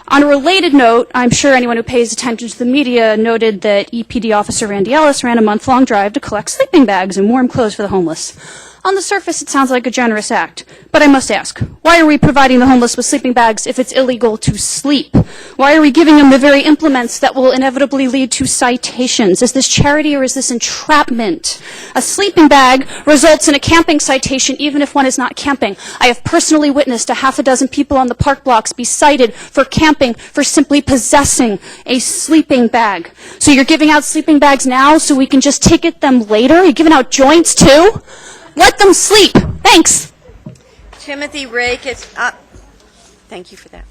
On a related note, I'm sure anyone who pays attention to the media noted that EPD officer Randy Ellis ran a month-long drive to collect sleeping bags and warm clothes for the homeless. On the surface, it sounds like a generous act. But I must ask, why are we providing the homeless with sleeping bags if it's illegal to sleep? Why are we giving them the very implements that will inevitably lead to citations? Is this charity or is this entrapment? A sleeping bag results in a camping citation even if one is not camping. I have personally witnessed a half a dozen people on the park blocks be cited for camping for simply possessing a sleeping bag. So you're giving out sleeping bags now so we can just ticket them later? You're giving out joints too? Let them sleep. Thanks. Timothy Rake is up. Thank you for that.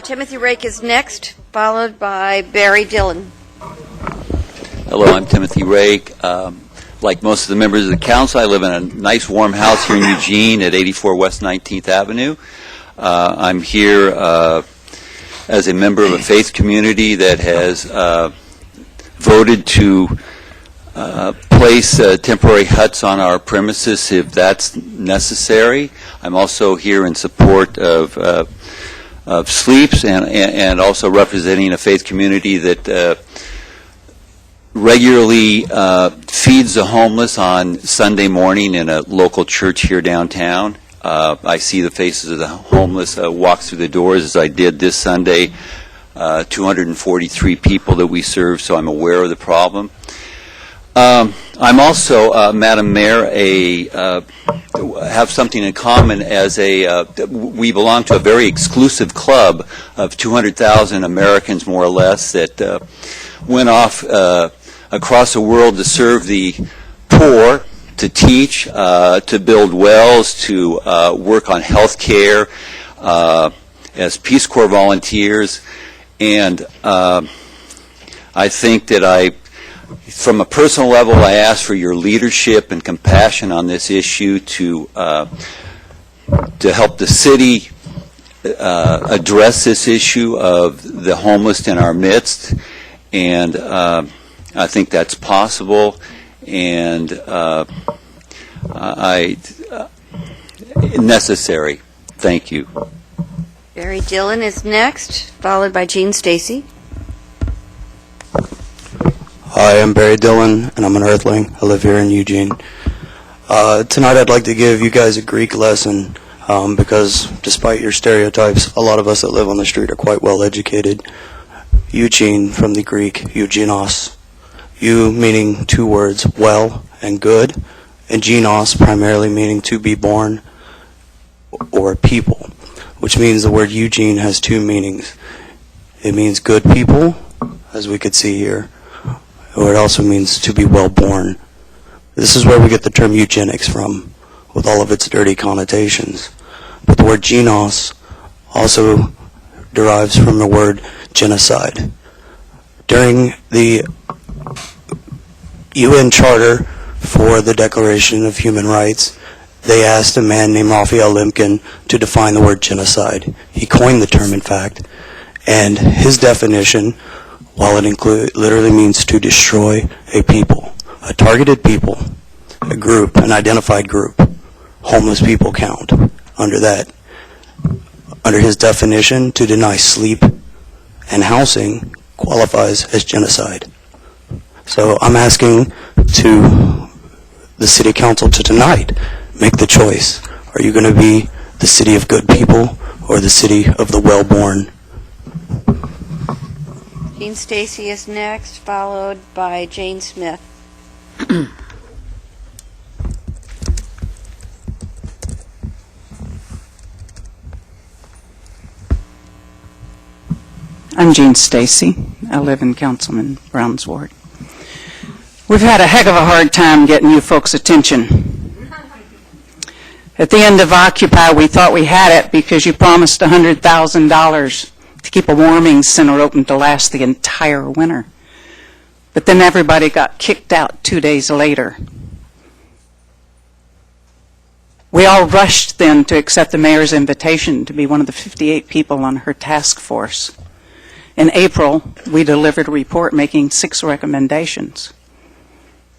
Timothy Rake is next, followed by Barry Dillon. Hello, I'm Timothy Rake. Like most of the members of the council, I live in a nice warm house here in Eugene at 84 West 19th Avenue. I'm here as a member of a faith community that has voted to place temporary huts on our premises if that's necessary. I'm also here in support of Sleeps and also representing a faith community that regularly feeds the homeless on Sunday morning in a local church here downtown. I see the faces of the homeless walk through the doors as I did this Sunday. 243 people that we serve, so I'm aware of the problem. I'm also, Madam Mayor, have something in common as we belong to a very exclusive club of 200,000 Americans, more or less, that went off across the world to serve the poor, to teach, to build wells, to work on health care as Peace Corps volunteers. And I think that from a personal level, I ask for your leadership and compassion on this issue to help the city address this issue of the homeless in our midst. And I think that's possible. And necessary. Thank you. Barry Dillon is next, followed by Gene Stacy. Hi, I'm Barry Dillon, and I'm an Earthling. I live here in Eugene. Tonight I'd like to give you guys a Greek lesson because despite your stereotypes, a lot of us that live on the street are quite well educated. Eugene from the Greek, eugenos. Eu meaning two words, well and good, and genos primarily meaning to be born or people, which means the word Eugene has two meanings. It means good people, as we could see here, or it also means to be well born. This is where we get the term eugenics from, with all of its dirty connotations. But the word genos also derives from the word genocide. During the UN Charter for the Declaration of Human Rights, they asked a man named Raphael Lemkin to define the word genocide. He coined the term, in fact, and his definition, while it literally means to destroy a people, a targeted people, a group, an identified group, homeless people count under that. Under his definition, to deny sleep and housing qualifies as genocide. So I'm asking to the City Council to tonight make the choice. Are you going to be the city of good people or the city of the well-born? Gene Stacy is next, followed by Jane Smith. I'm Jean Stacy. I live in Councilman Brown's ward. We've had a heck of a hard time getting you folks' attention. At the end of Occupy, we thought we had it because you promised $100,000 to keep a warming center open to last the entire winter. But then everybody got kicked out 2 days later. We all rushed then to accept the mayor's invitation to be one of the 58 people on her task force. In April, we delivered a report making 6 recommendations.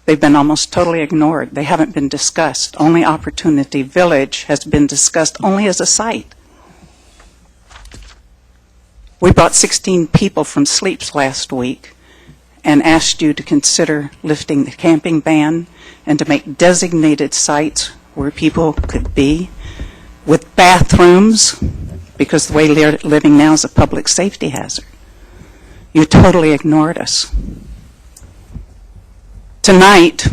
They've been almost totally ignored. They haven't been discussed. Only Opportunity Village has been discussed only as a site. We brought 16 people from Sleeps last week and asked you to consider lifting the camping ban and to make designated sites where people could be with bathrooms, because the way they're living now is a public safety hazard. You totally ignored us. Tonight,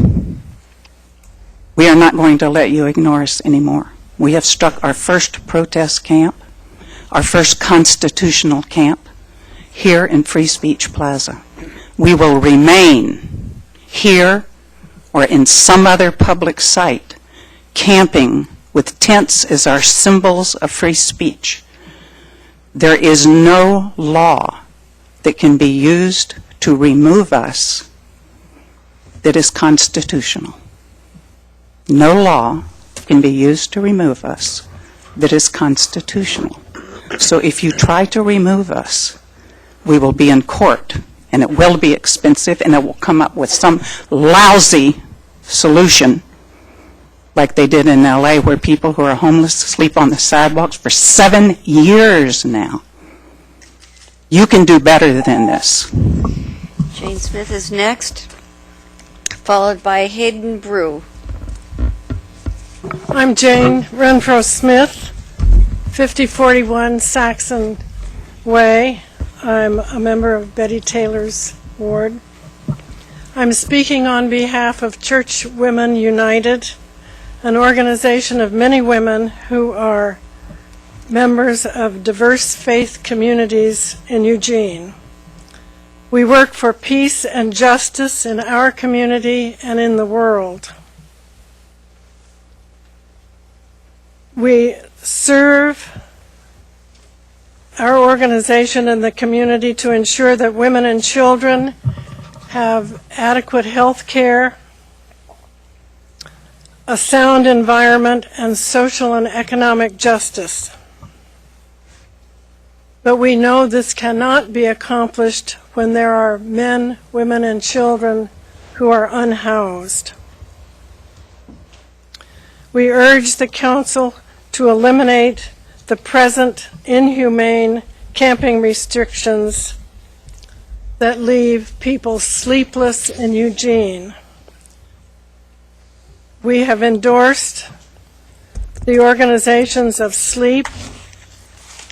we are not going to let you ignore us anymore. We have struck our first protest camp, our first constitutional camp, here in Free Speech Plaza. We will remain here or in some other public site, camping with tents as our symbols of free speech. There is no law that can be used to remove us that is constitutional. No law can be used to remove us that is constitutional. So if you try to remove us, we will be in court, and it will be expensive, and it will come up with some lousy solution like they did in LA, where people who are homeless sleep on the sidewalks for 7 years now. You can do better than this. Jane Smith is next, followed by Hayden Brew. I'm Jane Renfro Smith, 5041 Saxon Way. I'm a member of Betty Taylor's ward. I'm speaking on behalf of Church Women United, an organization of many women who are members of diverse faith communities in Eugene. We work for peace and justice in our community and in the world. We serve our organization in the community to ensure that women and children have adequate health care, a sound environment, and social and economic justice. But we know this cannot be accomplished when there are men, women, and children who are unhoused. We urge the Council to eliminate the present inhumane camping restrictions that leave people sleepless in Eugene. We have endorsed the organizations of Sleep,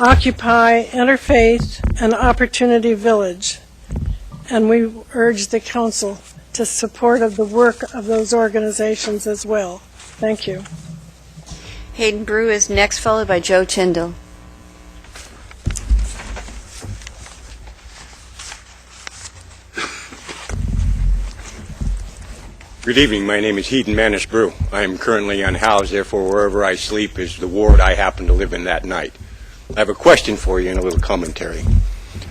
Occupy, Interfaith, and Opportunity Village, and we urge the Council to support of the work of those organizations as well. Thank you. Hayden Brew is next, followed by Joe Tyndall. Good evening. My name is Heaton Manish Brew. I am currently unhoused, therefore wherever I sleep is the ward I happen to live in that night. I have a question for you and a little commentary.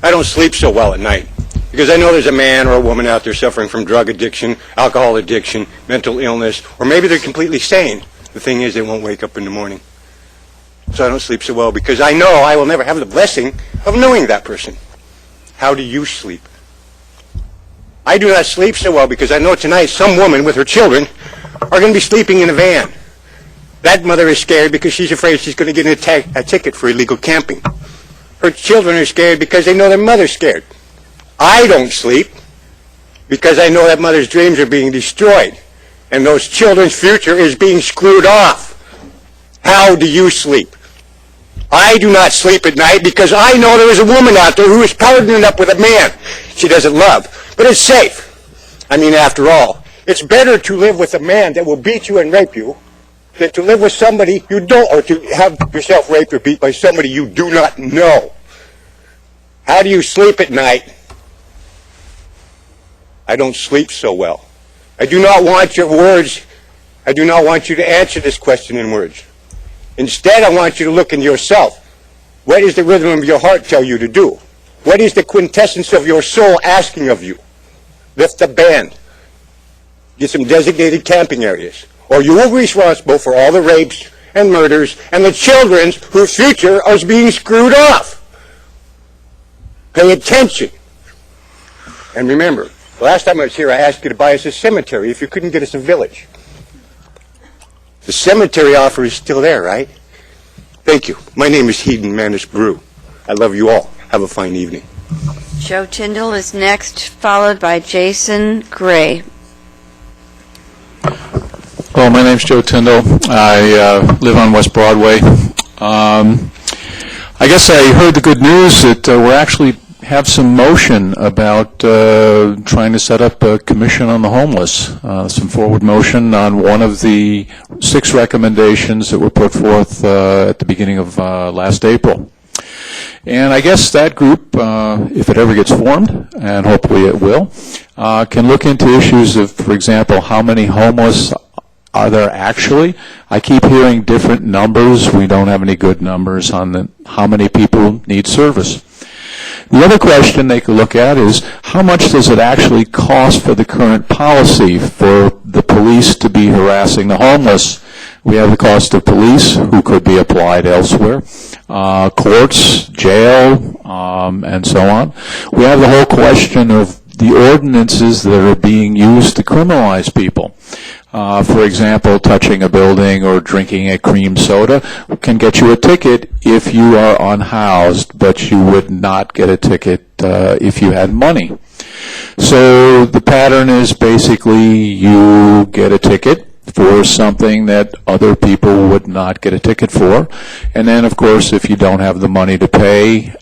I don't sleep so well at night because I know there's a man or a woman out there suffering from drug addiction, alcohol addiction, mental illness, or maybe they're completely sane. The thing is, they won't wake up in the morning. So I don't sleep so well because I know I will never have the blessing of knowing that person. How do you sleep? I do not sleep so well because I know tonight some woman with her children are going to be sleeping in a van. That mother is scared because she's afraid she's going to get a ticket for illegal camping. Her children are scared because they know their mother's scared. I don't sleep because I know that mother's dreams are being destroyed and those children's future is being screwed off. How do you sleep? I do not sleep at night because I know there is a woman out there who is partnering up with a man she doesn't love. But it's safe. I mean, after all, it's better to live with a man that will beat you and rape you than to live with somebody you don't, or to have yourself raped or beat by somebody you do not know. How do you sleep at night? I don't sleep so well. I do not want your words. I do not want you to answer this question in words. Instead, I want you to look into yourself. What does the rhythm of your heart tell you to do? What is the quintessence of your soul asking of you? Lift the band. Get some designated camping areas. Or you will be responsible for all the rapes and murders and the children whose future is being screwed off. Pay attention. And remember, the last time I was here, I asked you to buy us a cemetery if you couldn't get us a village. The cemetery offer is still there, right? Thank you. My name is Heaton Manish Brew. I love you all. Have a fine evening. Joe Tyndall is next, followed by Jason Gray. Hello, my name's Joe Tyndall. I live on West Broadway. I guess I heard the good news that we're actually have some motion about trying to set up a commission on the homeless, some forward motion on one of the 6 recommendations that were put forth at the beginning of last April. And I guess that group, if it ever gets formed, and hopefully it will, can look into issues of, for example, how many homeless are there actually? I keep hearing different numbers. We don't have any good numbers on how many people need service. The other question they could look at is how much does it actually cost for the current policy for the police to be harassing the homeless? We have the cost of police, who could be applied elsewhere, courts, jail, and so on. We have the whole question of the ordinances that are being used to criminalize people. For example, touching a building or drinking a cream soda can get you a ticket if you are unhoused, but you would not get a ticket if you had money. So the pattern is basically you get a ticket for something that other people would not get a ticket for. And then, of course, if you don't have the money to pay,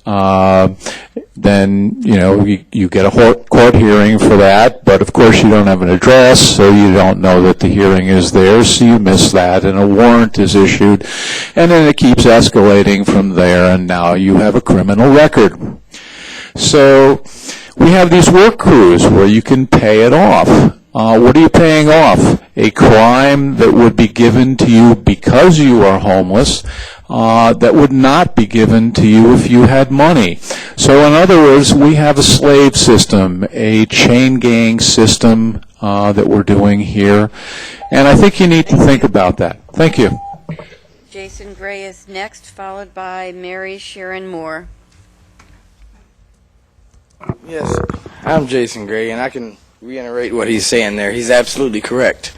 then, you get a court hearing for that. But, of course, you don't have an address, so you don't know that the hearing is there, so you miss that, and a warrant is issued. And then it keeps escalating from there, and now you have a criminal record. So we have these work crews where you can pay it off. What are you paying off? A crime that would be given to you because you are homeless, that would not be given to you if you had money. So in other words, we have a slave system, a chain gang system that we're doing here. And I think you need to think about that. Thank you. Jason Gray is next, followed by Mary Sharon Moore. Yes, I'm Jason Gray, and I can reiterate what he's saying there. He's absolutely correct.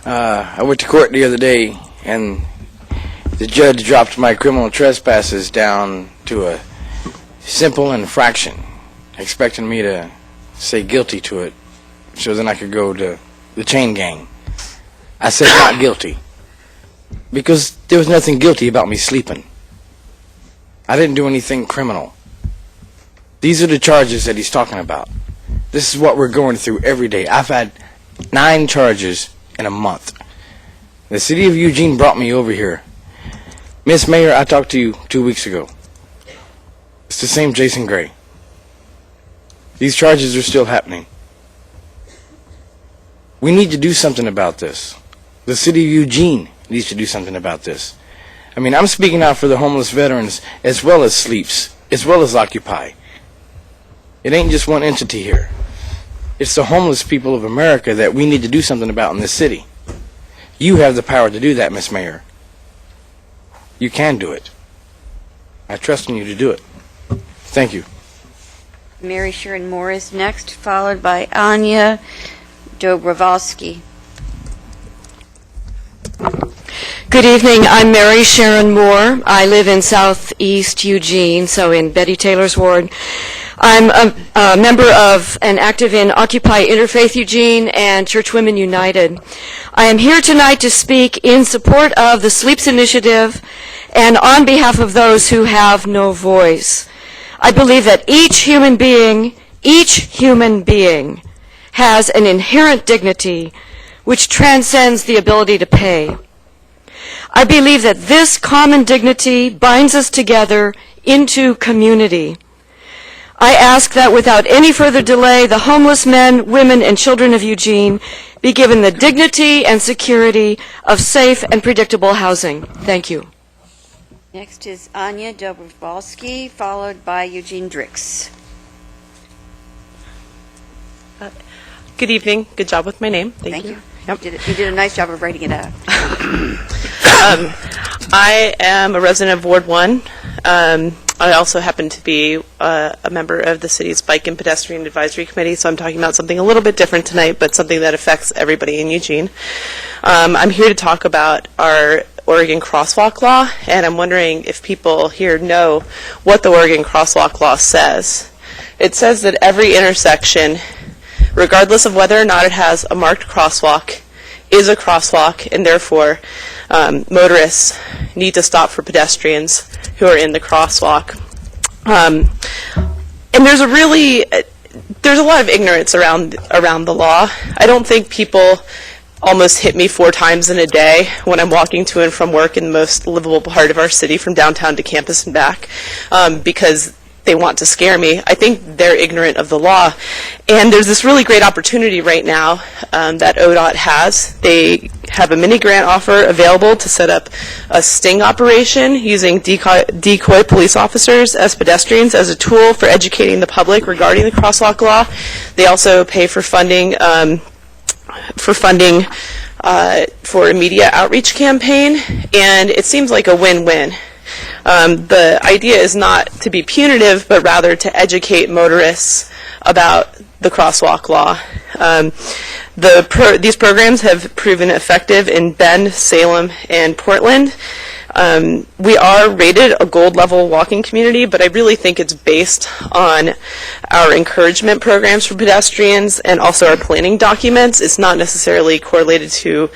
I went to court the other day, and the judge dropped my criminal trespasses down to a simple infraction, expecting me to say guilty to it, so then I could go to the chain gang. I said not guilty, because there was nothing guilty about me sleeping. I didn't do anything criminal. These are the charges that he's talking about. This is what we're going through every day. I've had 9 charges in a month. The city of Eugene brought me over here. Miss Mayor, I talked to you 2 weeks ago. It's the same Jason Gray. These charges are still happening. We need to do something about this. The city of Eugene needs to do something about this. I mean, I'm speaking out for the homeless veterans as well as Sleeps, as well as Occupy. It ain't just one entity here. It's the homeless people of America that we need to do something about in this city. You have the power to do that, Miss Mayor. You can do it. I trust in you to do it. Thank you. Mary Sharon Moore is next, followed by Anya Dobrovolsky. Good evening. I'm Mary Sharon Moore. I live in southeast Eugene, so in Betty Taylor's ward. I'm a member of and active in Occupy Interfaith Eugene and Church Women United. I am here tonight to speak in support of the Sleeps Initiative and on behalf of those who have no voice. I believe that each human being has an inherent dignity which transcends the ability to pay. I believe that this common dignity binds us together into community. I ask that without any further delay, the homeless men, women, and children of Eugene be given the dignity and security of safe and predictable housing. Thank you. Next is Anya Dobrovolsky, followed by Eugene Drix. Good evening. Good job with my name. Thank you. Yep. You did a nice job of writing it out. I am a resident of Ward 1. I also happen to be a member of the city's Bike and Pedestrian Advisory Committee, so I'm talking about something a little bit different tonight, but something that affects everybody in Eugene. I'm here to talk about our Oregon crosswalk law, and I'm wondering if people here know what the Oregon crosswalk law says. It says that every intersection, regardless of whether or not it has a marked crosswalk, is a crosswalk, and therefore motorists need to stop for pedestrians who are in the crosswalk. And there's a lot of ignorance around the law. I don't think people almost hit me 4 times in a day when I'm walking to and from work in the most livable part of our city, from downtown to campus and back, because they want to scare me. I think they're ignorant of the law. And there's this really great opportunity right now that ODOT has. They have a mini grant offer available to set up a sting operation using decoy police officers as pedestrians as a tool for educating the public regarding the crosswalk law. They also pay for funding for a media outreach campaign, and it seems like a win-win. The idea is not to be punitive, but rather to educate motorists about the crosswalk law. These programs have proven effective in Bend, Salem, and Portland. We are rated a gold level walking community, but I really think it's based on our encouragement programs for pedestrians and also our planning documents. It's not necessarily correlated to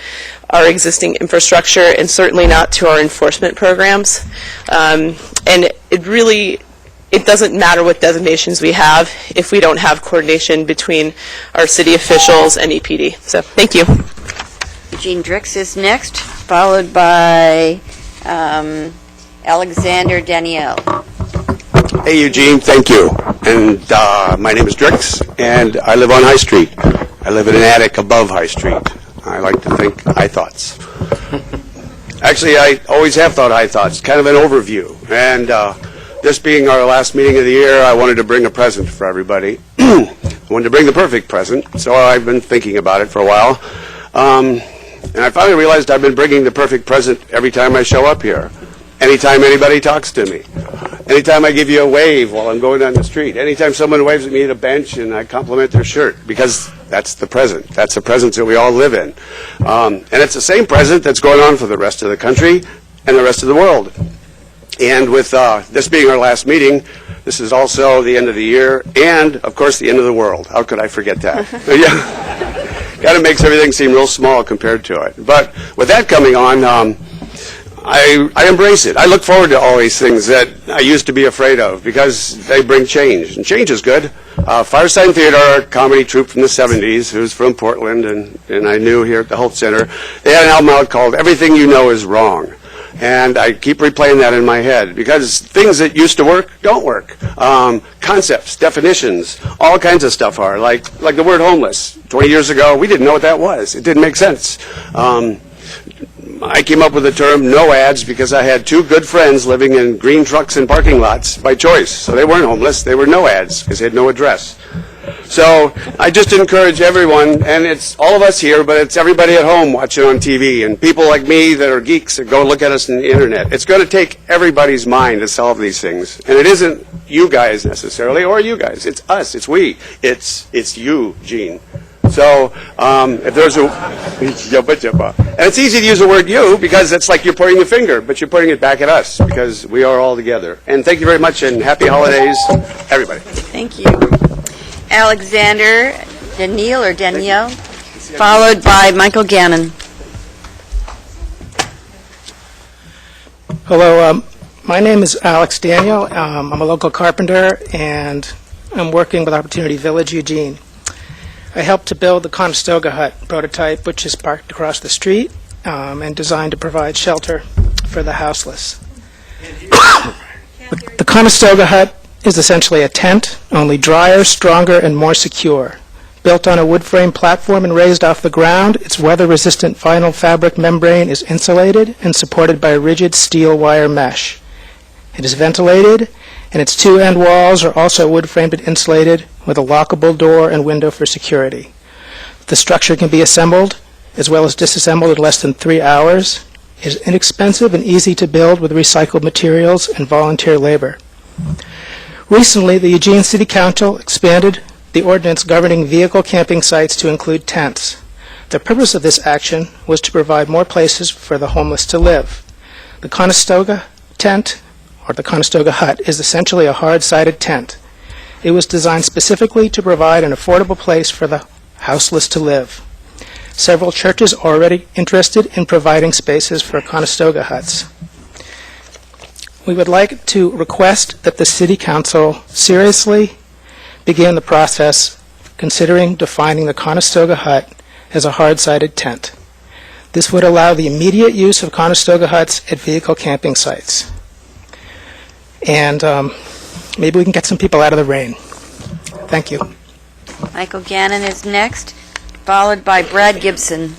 our existing infrastructure and certainly not to our enforcement programs. And it doesn't matter what designations we have if we don't have coordination between our city officials and EPD. So thank you. Eugene Drix is next, followed by Alexander Danielle. Hey, Eugene, thank you. And my name is Drix, and I live on High Street. I live in an attic above High Street. I like to think high thoughts. Actually, I always have thought high thoughts, kind of an overview. And this being our last meeting of the year, I wanted to bring a present for everybody. I wanted to bring the perfect present, so I've been thinking about it for a while. And I finally realized I've been bringing the perfect present every time I show up here. Anytime anybody talks to me. Anytime I give you a wave while I'm going down the street. Anytime someone waves at me at a bench and I compliment their shirt. Because that's the present. That's the present that we all live in. And it's the same present that's going on for the rest of the country and the rest of the world. And with this being our last meeting, this is also the end of the year and, of course, the end of the world. How could I forget that? Kind of makes everything seem real small compared to it. But with that coming on, I embrace it. I look forward to all these things that I used to be afraid of because they bring change. And change is good. Firesign Theater, a comedy troupe from the 70s, who's from Portland and I knew here at the Holt Center, they had an album out called Everything You Know Is Wrong. And I keep replaying that in my head because things that used to work don't work. Concepts, definitions, all kinds of stuff are. Like the word homeless. 20 years ago, we didn't know what that was. It didn't make sense. I came up with the term no ads because I had 2 good friends living in green trucks and parking lots by choice. So they weren't homeless. They were no ads because they had no address. So I just encourage everyone, and it's all of us here, but it's everybody at home watching on TV, and people like me that are geeks that go look at us on the internet. It's going to take everybody's mind to solve these things. And it isn't you guys necessarily, or you guys. It's us. It's we. It's you, Gene. So if there's a... And it's easy to use the word you because it's like you're pointing the finger, but you're pointing it back at us because we are all together. And thank you very much, and happy holidays, everybody. Thank you. Alexander Danielle, followed by Michael Gannon. Hello, my name is Alex Daniel. I'm a local carpenter, and I'm working with Opportunity Village, Eugene. I helped to build the Conestoga Hut prototype, which is parked across the street and designed to provide shelter for the houseless. The Conestoga Hut is essentially a tent, only drier, stronger, and more secure. Built on a wood frame platform and raised off the ground, its weather-resistant vinyl fabric membrane is insulated and supported by rigid steel wire mesh. It is ventilated, and its two end walls are also wood-framed and insulated with a lockable door and window for security. The structure can be assembled as well as disassembled in less than 3 hours. It is inexpensive and easy to build with recycled materials and volunteer labor. Recently, the Eugene City Council expanded the ordinance governing vehicle camping sites to include tents. The purpose of this action was to provide more places for the homeless to live. The Conestoga tent, or the Conestoga hut, is essentially a hard-sided tent. It was designed specifically to provide an affordable place for the houseless to live. Several churches are already interested in providing spaces for Conestoga huts. We would like to request that the City Council seriously begin the process considering defining the Conestoga hut as a hard-sided tent. This would allow the immediate use of Conestoga huts at vehicle camping sites. And maybe we can get some people out of the rain. Thank you. Michael Gannon is next, followed by Brad Gibson.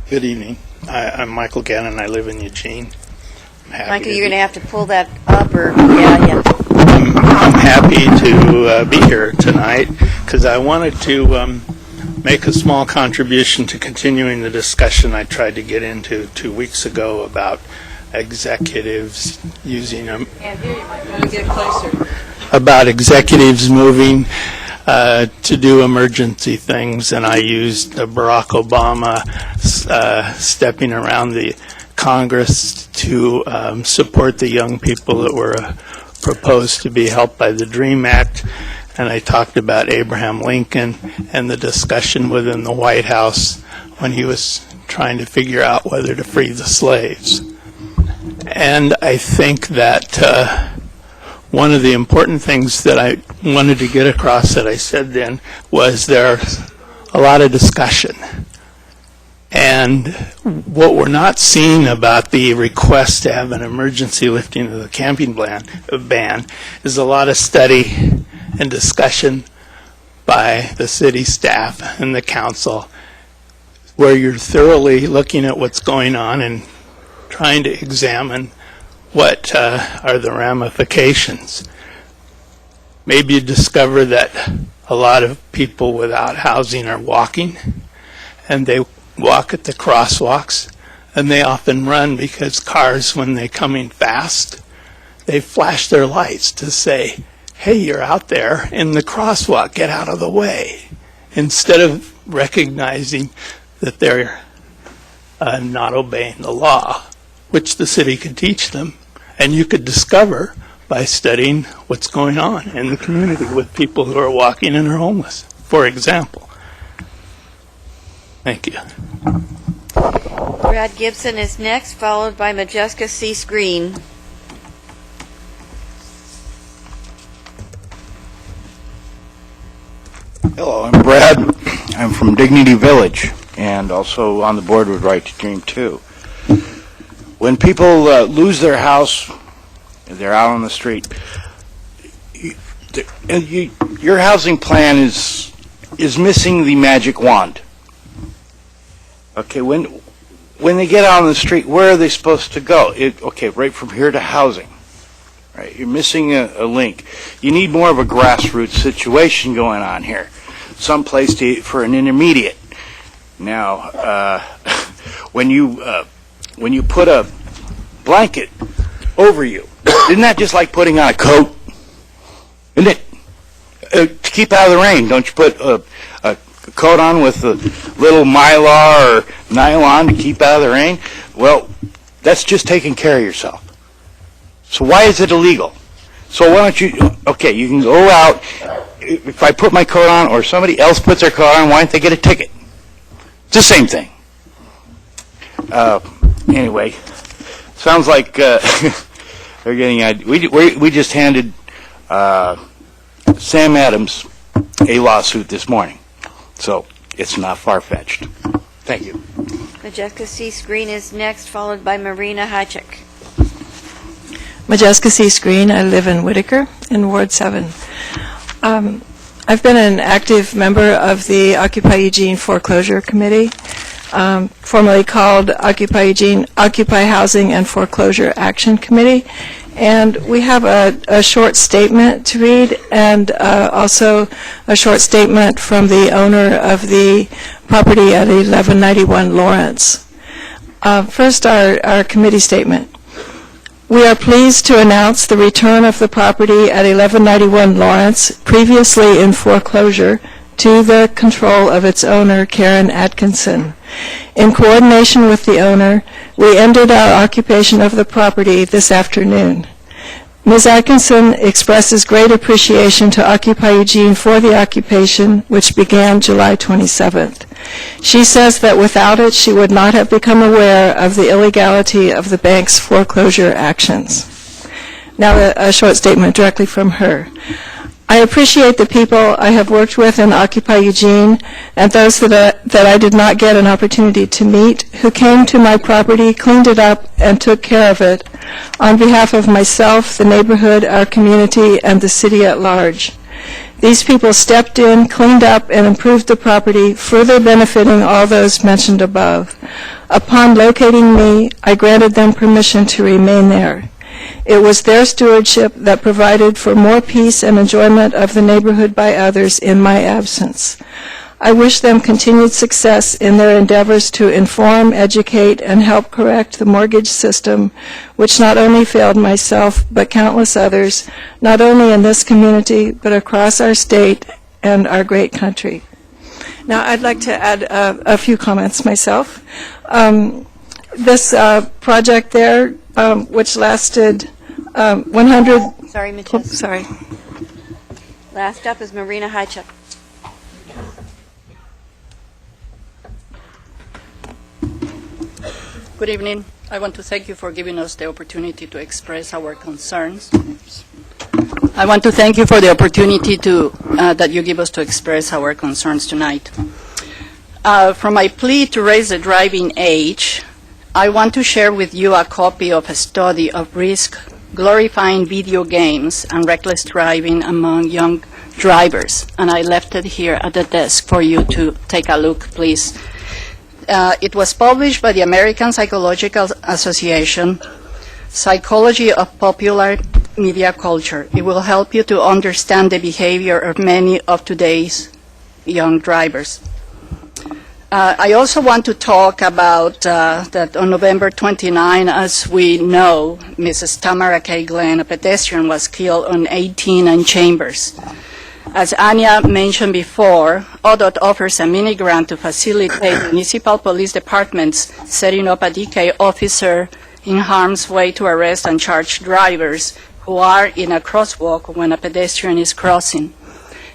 Good evening. I'm Michael Gannon. I live in Eugene. Michael, you're going to have to pull that up, or yeah. I'm happy to be here tonight because I wanted to make a small contribution to continuing the discussion I tried to get into 2 weeks ago about executives using them. Get closer. About executives moving to do emergency things, and I used Barack Obama stepping around the Congress to support the young people that were proposed to be helped by the DREAM Act, and I talked about Abraham Lincoln and the discussion within the White House when he was trying to figure out whether to free the slaves. And I think that one of the important things that I wanted to get across that I said then was there's a lot of discussion. And what we're not seeing about the request to have an emergency lifting of the camping ban is a lot of study and discussion by the city staff and the council where you're thoroughly looking at what's going on and trying to examine what are the ramifications. Maybe you discover that a lot of people without housing are walking, and they walk at the crosswalks, and they often run because cars, when they're coming fast, they flash their lights to say, hey, you're out there in the crosswalk, get out of the way, instead of recognizing that they're not obeying the law, which the city could teach them, and you could discover by studying what's going on in the community with people who are walking and are homeless, for example. Thank you. Brad Gibson is next, followed by Majeska C. Screen. Hello, I'm Brad. I'm from Dignity Village and also on the board with Right to Dream 2. When people lose their house, they're out on the street, your housing plan is missing the magic wand. Okay, when they get out on the street, where are they supposed to go? Okay, right from here to housing. Right, you're missing a link. You need more of a grassroots situation going on here, someplace for an intermediate. Now, when you put a blanket over you, isn't that just like putting on a coat? Isn't it? To keep out of the rain, don't you put a coat on with a little mylar or nylon to keep out of the rain? Well, that's just taking care of yourself. So why is it illegal? So why don't you, okay, you can go out, if I put my coat on or somebody else puts their coat on, why don't they get a ticket? It's the same thing. Anyway, sounds like they're getting, we just handed Sam Adams a lawsuit this morning. So it's not far-fetched. Thank you. Majeska C. Screen is next, followed by Marina Hachik. Majeska C. Screen. I live in Whitaker in Ward 7. I've been an active member of the Occupy Eugene Foreclosure Committee, formerly called Occupy Eugene Occupy Housing and Foreclosure Action Committee. And we have a short statement to read, and also a short statement from the owner of the property at 1191 Lawrence. First, our committee statement. We are pleased to announce the return of the property at 1191 Lawrence, previously in foreclosure, to the control of its owner, Karen Atkinson. In coordination with the owner, we ended our occupation of the property this afternoon. Ms. Atkinson expresses great appreciation to Occupy Eugene for the occupation, which began July 27th. She says that without it, she would not have become aware of the illegality of the bank's foreclosure actions. Now, a short statement directly from her. I appreciate the people I have worked with in Occupy Eugene and those that I did not get an opportunity to meet, who came to my property, cleaned it up, and took care of it on behalf of myself, the neighborhood, our community, and the city at large. These people stepped in, cleaned up, and improved the property, further benefiting all those mentioned above. Upon locating me, I granted them permission to remain there. It was their stewardship that provided for more peace and enjoyment of the neighborhood by others in my absence. I wish them continued success in their endeavors to inform, educate, and help correct the mortgage system, which not only failed myself, but countless others, not only in this community, but across our state and our great country. Now, I'd like to add a few comments myself. This project there, which lasted 100... Sorry, Mitchell. Sorry. Last up is Marina Hychuk. Good evening. I want to thank you for giving us the opportunity to express our concerns. I want to thank you for the opportunity that you give us to express our concerns tonight. From my plea to raise the driving age, I want to share with you a copy of a study of risk glorifying video games and reckless driving among young drivers, and I left it here at the desk for you to take a look, please. It was published by the American Psychological Association, Psychology of Popular Media Culture. It will help you to understand the behavior of many of today's young drivers. I also want to talk about that on November 29, as we know, Mrs. Tamara K. Glenn, a pedestrian, was killed on 18 and Chambers. As Anya mentioned before, ODOT offers a mini grant to facilitate municipal police departments setting up a DK officer in harm's way to arrest and charge drivers who are in a crosswalk when a pedestrian is crossing.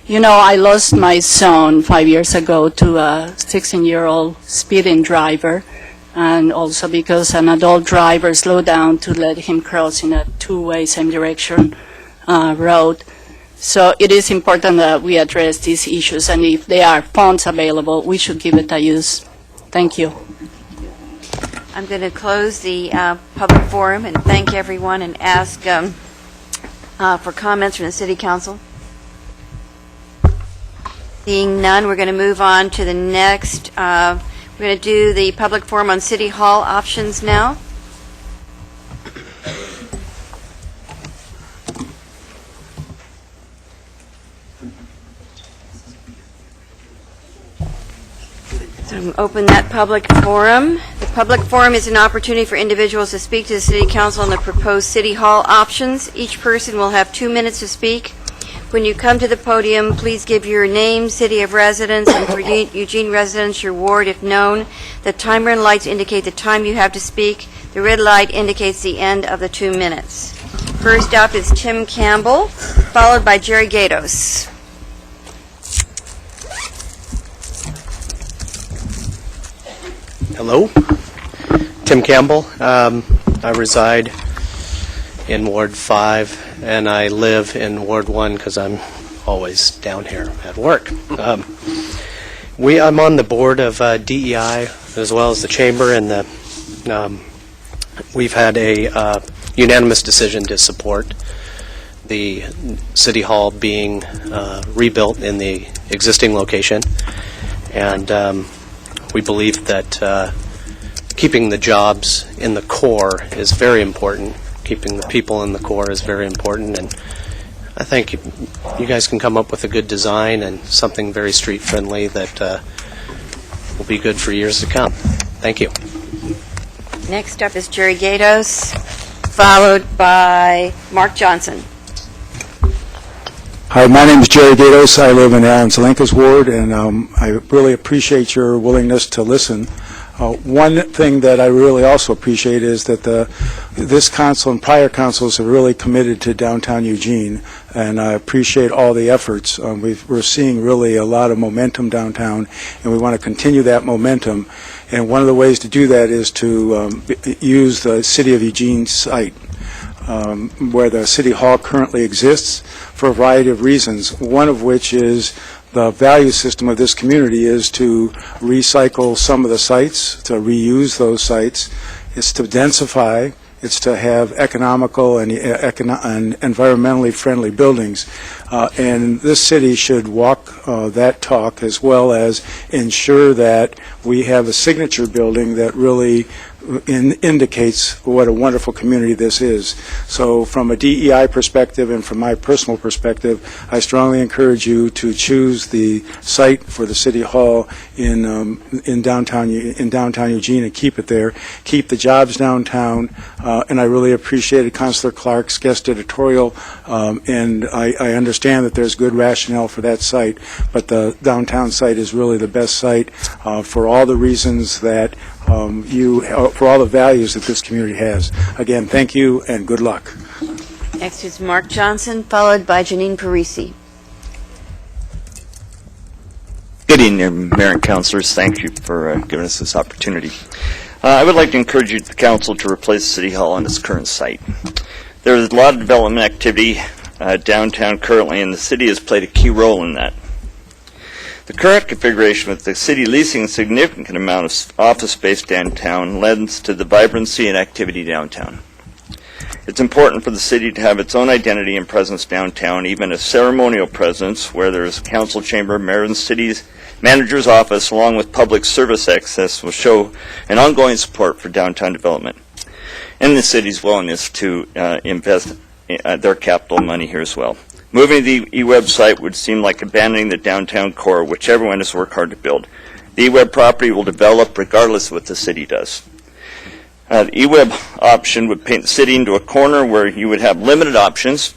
You know, I lost my son 5 years ago to a 16-year-old speeding driver, and also because an adult driver slowed down to let him cross in a two-way same direction road. So it is important that we address these issues, and if there are funds available, we should give it a use. Thank you. I'm going to close the public forum and thank everyone and ask for comments from the City Council. Seeing none, we're going to move on to the next. We're going to do the public forum on City Hall options now. So open that public forum. The public forum is an opportunity for individuals to speak to the City Council on the proposed City Hall options. Each person will have 2 minutes to speak. When you come to the podium, please give your name, city of residence, and for Eugene residents, your ward if known. The timer and lights indicate the time you have to speak. The red light indicates the end of the 2 minutes. First up is Tim Campbell, followed by Jerry Gatos. Hello, Tim Campbell. I reside in Ward 5, and I live in Ward 1 because I'm always down here at work. I'm on the board of DEI as well as the Chamber, and we've had a unanimous decision to support the City Hall being rebuilt in the existing location. And we believe that keeping the jobs in the core is very important. Keeping the people in the core is very important. And I think you guys can come up with a good design and something very street-friendly that will be good for years to come. Thank you. Next up is Jerry Gatos, followed by Mark Johnson. Hi, my name is Jerry Gatos. I live in Alan Zelenka's ward, and I really appreciate your willingness to listen. One thing that I really also appreciate is that this council and prior councils have really committed to downtown Eugene, and I appreciate all the efforts. We're seeing really a lot of momentum downtown, and we want to continue that momentum. And one of the ways to do that is to use the City of Eugene site, where the City Hall currently exists, for a variety of reasons, one of which is the value system of this community is to recycle some of the sites, to reuse those sites. It's to densify. It's to have economical and environmentally friendly buildings. And this city should walk that talk, as well as ensure that we have a signature building that really indicates what a wonderful community this is. So from a DEI perspective and from my personal perspective, I strongly encourage you to choose the site for the City Hall in downtown Eugene and keep it there. Keep the jobs downtown, and I really appreciated Councilor Clark's guest editorial, and I understand that there's good rationale for that site, but the downtown site is really the best site for all the reasons that for all the values that this community has. Again, thank you and good luck. Next is Mark Johnson, followed by Janine Parisi. Good evening, Mayor and Councilors. Thank you for giving us this opportunity. I would like to encourage you, the Council, to replace City Hall on its current site. There is a lot of development activity downtown currently, and the city has played a key role in that. The current configuration with the city leasing a significant amount of office space downtown lends to the vibrancy and activity downtown. It's important for the city to have its own identity and presence downtown, even a ceremonial presence where there is a council chamber, mayor and city's manager's office, along with public service access, will show an ongoing support for downtown development and the city's willingness to invest their capital money here as well. Moving the eWeb site would seem like abandoning the downtown core, which everyone has worked hard to build. The eWeb property will develop regardless of what the city does. The eWeb option would paint the city into a corner where you would have limited options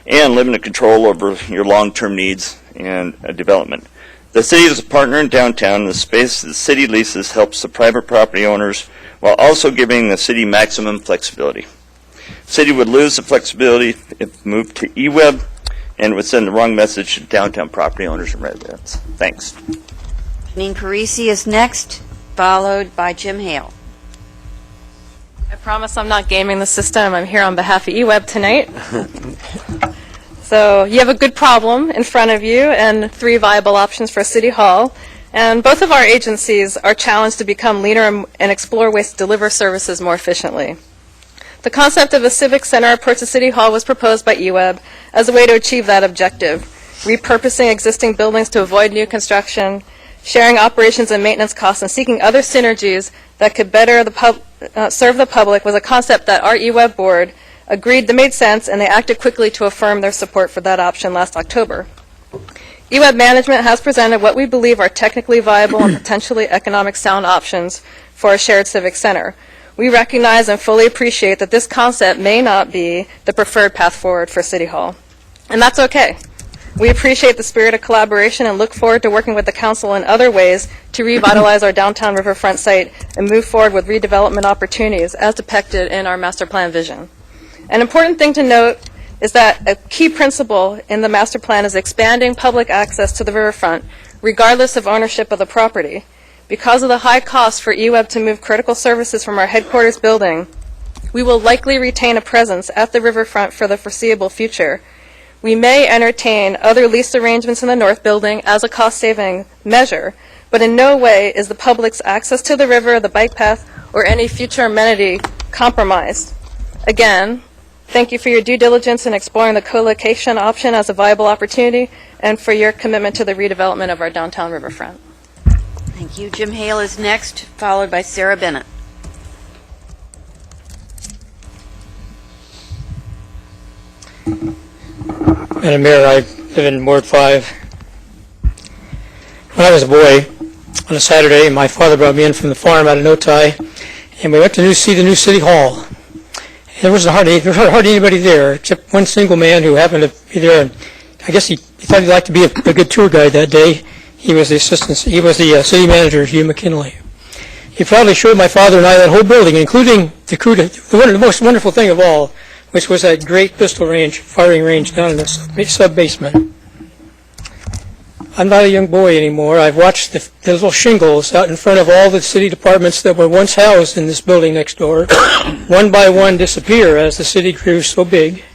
and limited control over your long-term needs and development. The city is a partner in downtown, and the space the city leases helps the private property owners while also giving the city maximum flexibility. The city would lose the flexibility if moved to eWeb, and would send the wrong message to downtown property owners and residents. Thanks. Janine Parisi is next, followed by Jim Hale. I promise I'm not gaming the system. I'm here on behalf of eWeb tonight. So you have a good problem in front of you and 3 viable options for City Hall. And both of our agencies are challenged to become leaner and explore ways to deliver services more efficiently. The concept of a civic center approach to City Hall was proposed by eWeb as a way to achieve that objective, repurposing existing buildings to avoid new construction, sharing operations and maintenance costs, and seeking other synergies that could better serve the public was a concept that our eWeb board agreed that made sense, and they acted quickly to affirm their support for that option last October. eWeb management has presented what we believe are technically viable and potentially economic sound options for a shared civic center. We recognize and fully appreciate that this concept may not be the preferred path forward for City Hall, and that's okay. We appreciate the spirit of collaboration and look forward to working with the Council in other ways to revitalize our downtown riverfront site and move forward with redevelopment opportunities as depicted in our master plan vision. An important thing to note is that a key principle in the master plan is expanding public access to the riverfront, regardless of ownership of the property. Because of the high cost for eWeb to move critical services from our headquarters building, we will likely retain a presence at the riverfront for the foreseeable future. We may entertain other lease arrangements in the north building as a cost-saving measure, but in no way is the public's access to the river, the bike path, or any future amenity compromised. Again, Thank you for your due diligence in exploring the co-location option as a viable opportunity and for your commitment to the redevelopment of our downtown riverfront. Thank you. Jim Hale is next, followed by Sarah Bennett. Madam Mayor, I live in Ward 5. When I was a boy, on a Saturday, my father brought me in from the farm out of Notai, and we went to see the new city hall. And there wasn't hardly anybody there except one single man who happened to be there. And I guess he thought he'd like to be a good tour guide that day. He was the city manager, Hugh McKinley. He proudly showed my father and I that whole building, including the most wonderful thing of all, which was that great pistol range, firing range down in the sub-basement. I'm not a young boy anymore. I've watched the little shingles out in front of all the city departments that were once housed in this building next door, one by one disappear as the city grew so big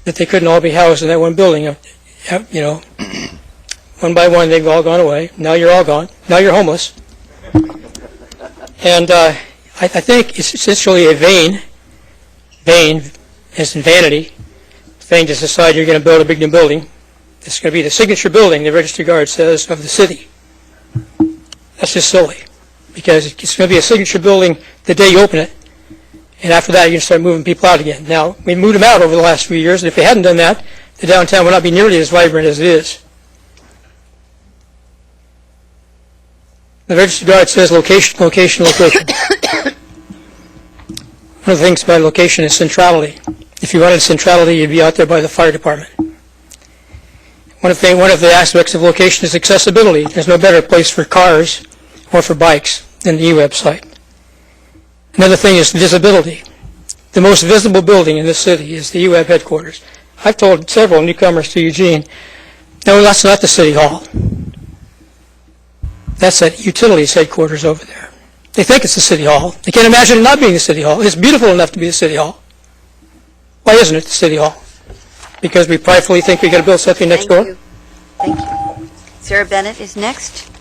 that they couldn't all be housed in that one building. You know, one by one they've all gone away. Now you're all gone. Now you're homeless. And I think it's essentially a vain, as in vanity, thing to decide you're going to build a big new building. It's going to be the signature building, the registry guard says, of the city. That's just silly, because it's going to be a signature building the day you open it, and after that you can start moving people out again. Now, we moved them out over the last few years, and if they hadn't done that, the downtown would not be nearly as vibrant as it is. The registry guard says location, location, location. One of the things about location is centrality. If you wanted centrality, you'd be out there by the fire department. One of the aspects of location is accessibility. There's no better place for cars or for bikes than the UWeb site. Another thing is visibility. The most visible building in this city is the UWeb headquarters. I've told several newcomers to Eugene, no, that's not the city hall. That's at Utilities headquarters over there. They think it's the city hall. They can't imagine it not being the city hall. It's beautiful enough to be the city hall. Why isn't it the city hall? Because we pridefully think we're going to build something next door? Thank you. Sarah Bennett is next,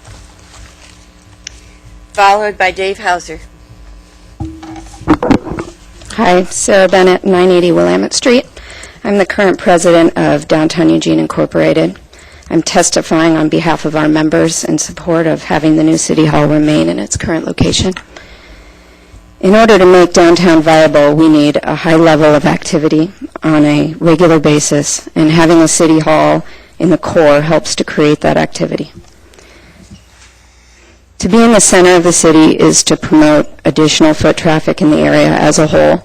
followed by Dave Hauser. Hi, Sarah Bennett, 980 Willamette Street. I'm the current president of Downtown Eugene Incorporated. I'm testifying on behalf of our members in support of having the new city hall remain in its current location. In order to make downtown viable, we need a high level of activity on a regular basis, and having a city hall in the core helps to create that activity. To be in the center of the city is to promote additional foot traffic in the area as a whole,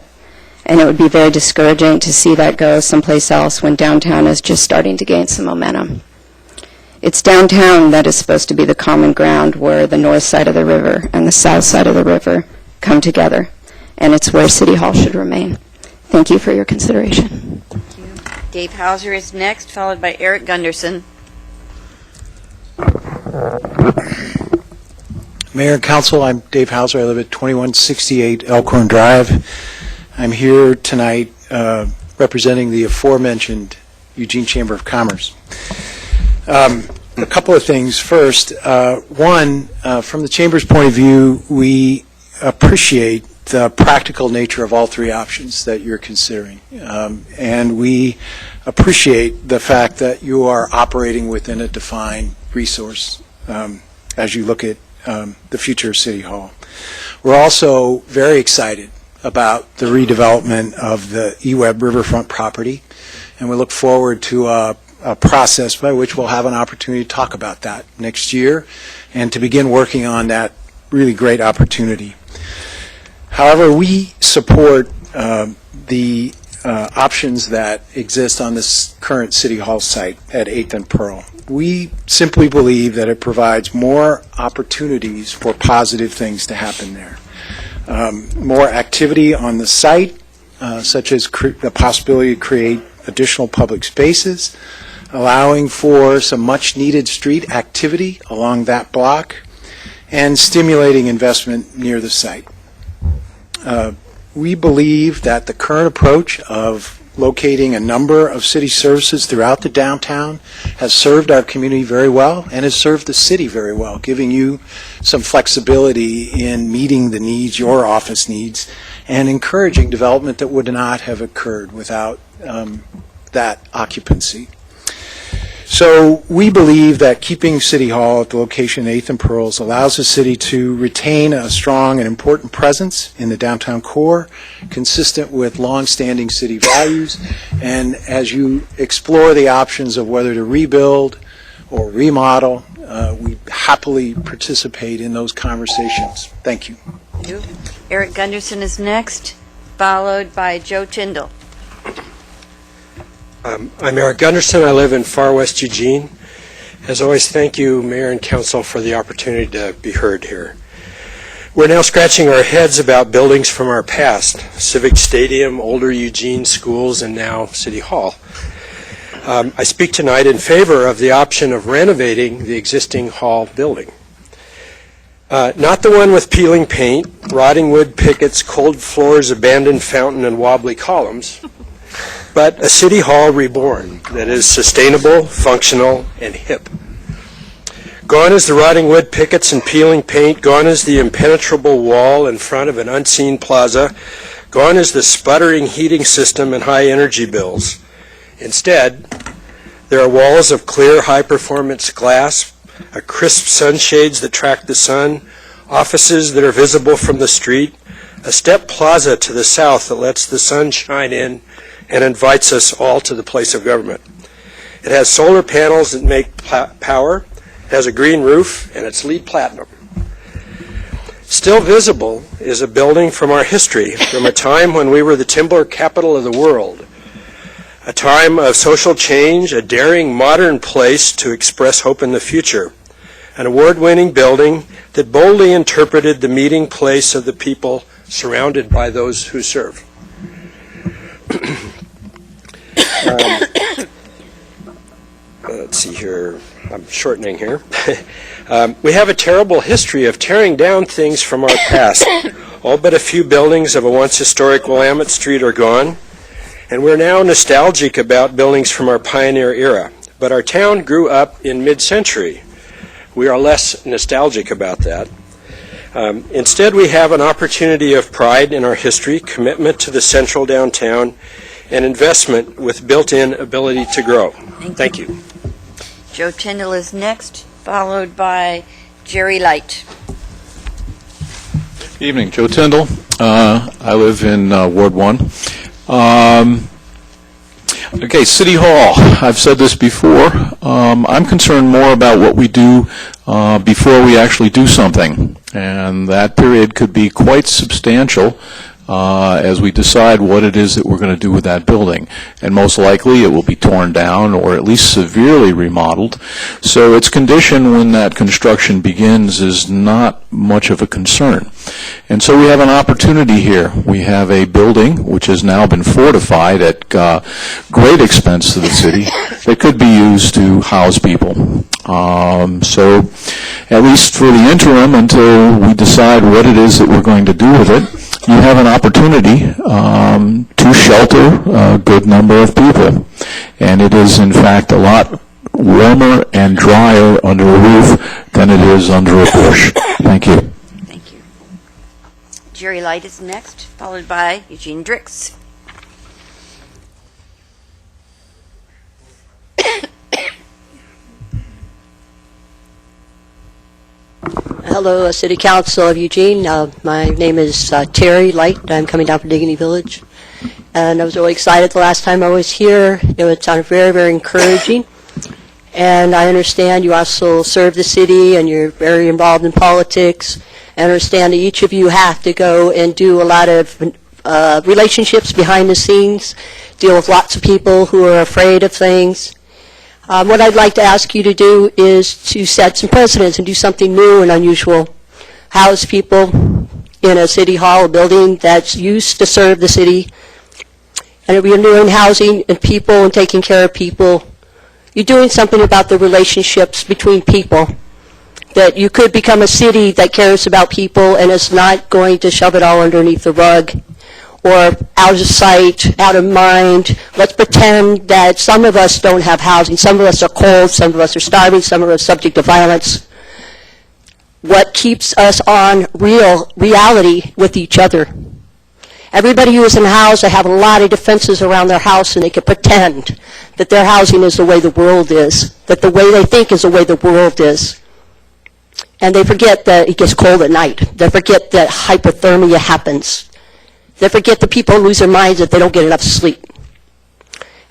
and it would be very discouraging to see that go someplace else when downtown is just starting to gain some momentum. It's downtown that is supposed to be the common ground where the north side of the river and the south side of the river come together, and it's where City Hall should remain. Thank you for your consideration. Thank you. Dave Hauser is next, followed by Eric Gunderson. Mayor and Council, I'm Dave Hauser. I live at 2168 Elkhorn Drive. I'm here tonight representing the aforementioned Eugene Chamber of Commerce. A couple of things. First, one, from the Chamber's point of view, we appreciate the practical nature of all three options that you're considering. And we appreciate the fact that you are operating within a defined resource as you look at the future of City Hall. We're also very excited about the redevelopment of the UWeb riverfront property, and we look forward to a process by which we'll have an opportunity to talk about that next year and to begin working on that really great opportunity. However, we support the options that exist on this current City Hall site at 8th and Pearl. We simply believe that it provides more opportunities for positive things to happen there. More activity on the site, such as the possibility to create additional public spaces, allowing for some much-needed street activity along that block, and stimulating investment near the site. We believe that the current approach of locating a number of city services throughout the downtown has served our community very well and has served the city very well, giving you some flexibility in meeting the needs your office needs and encouraging development that would not have occurred without that occupancy. So we believe that keeping City Hall at the location 8th and Pearls allows the city to retain a strong and important presence in the downtown core, consistent with long-standing city values. And as you explore the options of whether to rebuild or remodel, we happily participate in those conversations. Thank you. Eric Gunderson is next, followed by Joe Tyndall. I'm Eric Gunderson. I live in far west Eugene. As always, thank you, Mayor and Council, for the opportunity to be heard here. We're now scratching our heads about buildings from our past, Civic Stadium, older Eugene schools, and now City Hall. I speak tonight in favor of the option of renovating the existing hall building. Not the one with peeling paint, rotting wood pickets, cold floors, abandoned fountain, and wobbly columns, but a City Hall reborn that is sustainable, functional, and hip. Gone is the rotting wood pickets and peeling paint. Gone is the impenetrable wall in front of an unseen plaza. Gone is the sputtering heating system and high energy bills. Instead, there are walls of clear, high-performance glass, a crisp sunshades that track the sun, offices that are visible from the street, a step plaza to the south that lets the sun shine in and invites us all to the place of government. It has solar panels that make power, it has a green roof, and it's LEED Platinum. Still visible is a building from our history, from a time when we were the timber capital of the world, a time of social change, a daring modern place to express hope in the future, an award-winning building that boldly interpreted the meeting place of the people surrounded by those who serve. Let's see here. I'm shortening here. We have a terrible history of tearing down things from our past. All but a few buildings of a once historic Willamette Street are gone, and we're now nostalgic about buildings from our pioneer era. But our town grew up in mid-century. We are less nostalgic about that. Instead, we have an opportunity of pride in our history, commitment to the central downtown, and investment with built-in ability to grow. Thank you. Joe Tyndall is next, followed by Jerry Light. Evening, Joe Tyndall. I live in Ward 1. Okay, City Hall. I've said this before. I'm concerned more about what we do before we actually do something, and that period could be quite substantial as we decide what it is that we're going to do with that building. And most likely it will be torn down or at least severely remodeled. So its condition when that construction begins is not much of a concern. And so we have an opportunity here. We have a building which has now been fortified at great expense to the city that could be used to house people. So at least for the interim, until we decide what it is that we're going to do with it, you have an opportunity to shelter a good number of people. And it is, in fact, a lot warmer and drier under a roof than it is under a bush. Thank you. Thank you. Jerry Light is next, followed by Eugene Drix. Hello, City Council of Eugene. My name is Terry Light. I'm coming down from Dignity Village. And I was really excited the last time I was here. It sounded very, very encouraging. And I understand you also serve the city and you're very involved in politics. I understand that each of you have to go and do a lot of relationships behind the scenes, deal with lots of people who are afraid of things. What I'd like to ask you to do is to set some precedents and do something new and unusual. House people in a city hall, a building that's used to serve the city. And if you're doing housing and people and taking care of people, you're doing something about the relationships between people. That you could become a city that cares about people and is not going to shove it all underneath the rug or out of sight, out of mind. Let's pretend that some of us don't have housing. Some of us are cold, some of us are starving, some of us are subject to violence. What keeps us on reality with each other? Everybody who is in a house, they have a lot of defenses around their house, and they can pretend that their housing is the way the world is, that the way they think is the way the world is. And they forget that it gets cold at night. They forget that hypothermia happens. They forget that people lose their minds if they don't get enough sleep.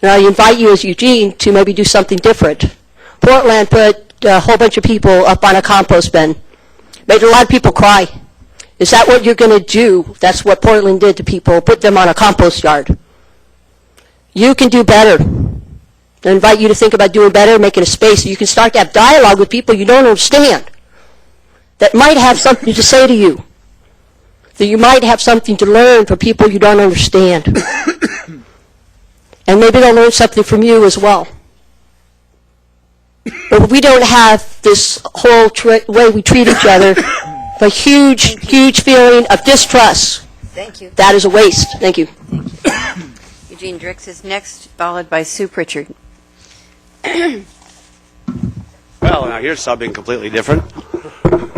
And I invite you as Eugene to maybe do something different. Portland put a whole bunch of people up on a compost bin. Made a lot of people cry. Is that what you're going to do? That's what Portland did to people, put them on a compost yard. You can do better. I invite you to think about doing better, making a space so you can start to have dialogue with people you don't understand, that might have something to say to you, that you might have something to learn from people you don't understand. And maybe they'll learn something from you as well. But we don't have this whole way we treat each other, a huge, huge feeling of distrust. Thank you. That is a waste. Thank you. Eugene Drix is next, followed by Sue Pritchard. Well, now here's something completely different.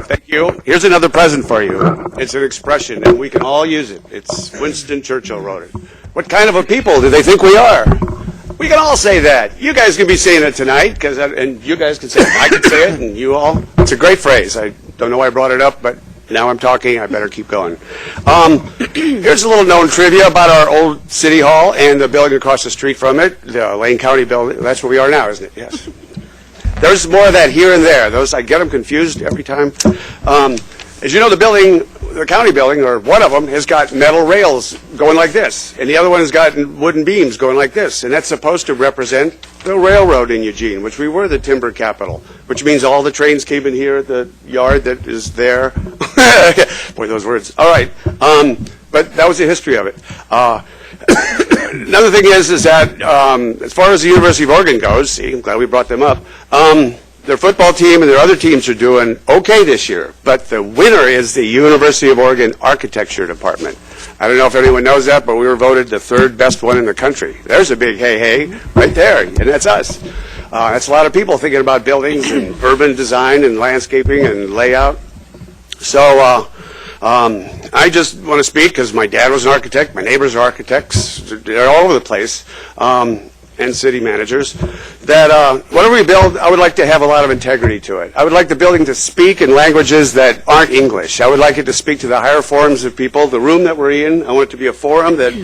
Thank you. Here's another present for you. It's an expression, and we can all use it. It's Winston Churchill wrote it. What kind of a people do they think we are? We can all say that. You guys can be saying it tonight, and you guys can say it. I can say it, and you all. It's a great phrase. I don't know why I brought it up, but now I'm talking. I better keep going. Here's a little known trivia about our old city hall and the building across the street from it, the Lane County building. That's where we are now, isn't it? Yes. There's more of that here and there. I get them confused every time. As you know, the county building, or one of them, has got metal rails going like this, and the other one has got wooden beams going like this, and that's supposed to represent the railroad in Eugene, which we were the timber capital, which means all the trains came in here at the yard that is there. Boy, those words. All right. But that was the history of it. Another thing is that as far as the University of Oregon goes, see, I'm glad we brought them up, their football team and their other teams are doing okay this year, but the winner is the University of Oregon Architecture Department. I don't know if anyone knows that, but we were voted the third best one in the country. There's a big hey right there, and that's us. That's a lot of people thinking about buildings and urban design and landscaping and layout. So I just want to speak because my dad was an architect, my neighbors are architects, they're all over the place, and city managers, that whatever we build, I would like to have a lot of integrity to it. I would like the building to speak in languages that aren't English. I would like it to speak to the higher forms of people. The room that we're in, I want it to be a forum that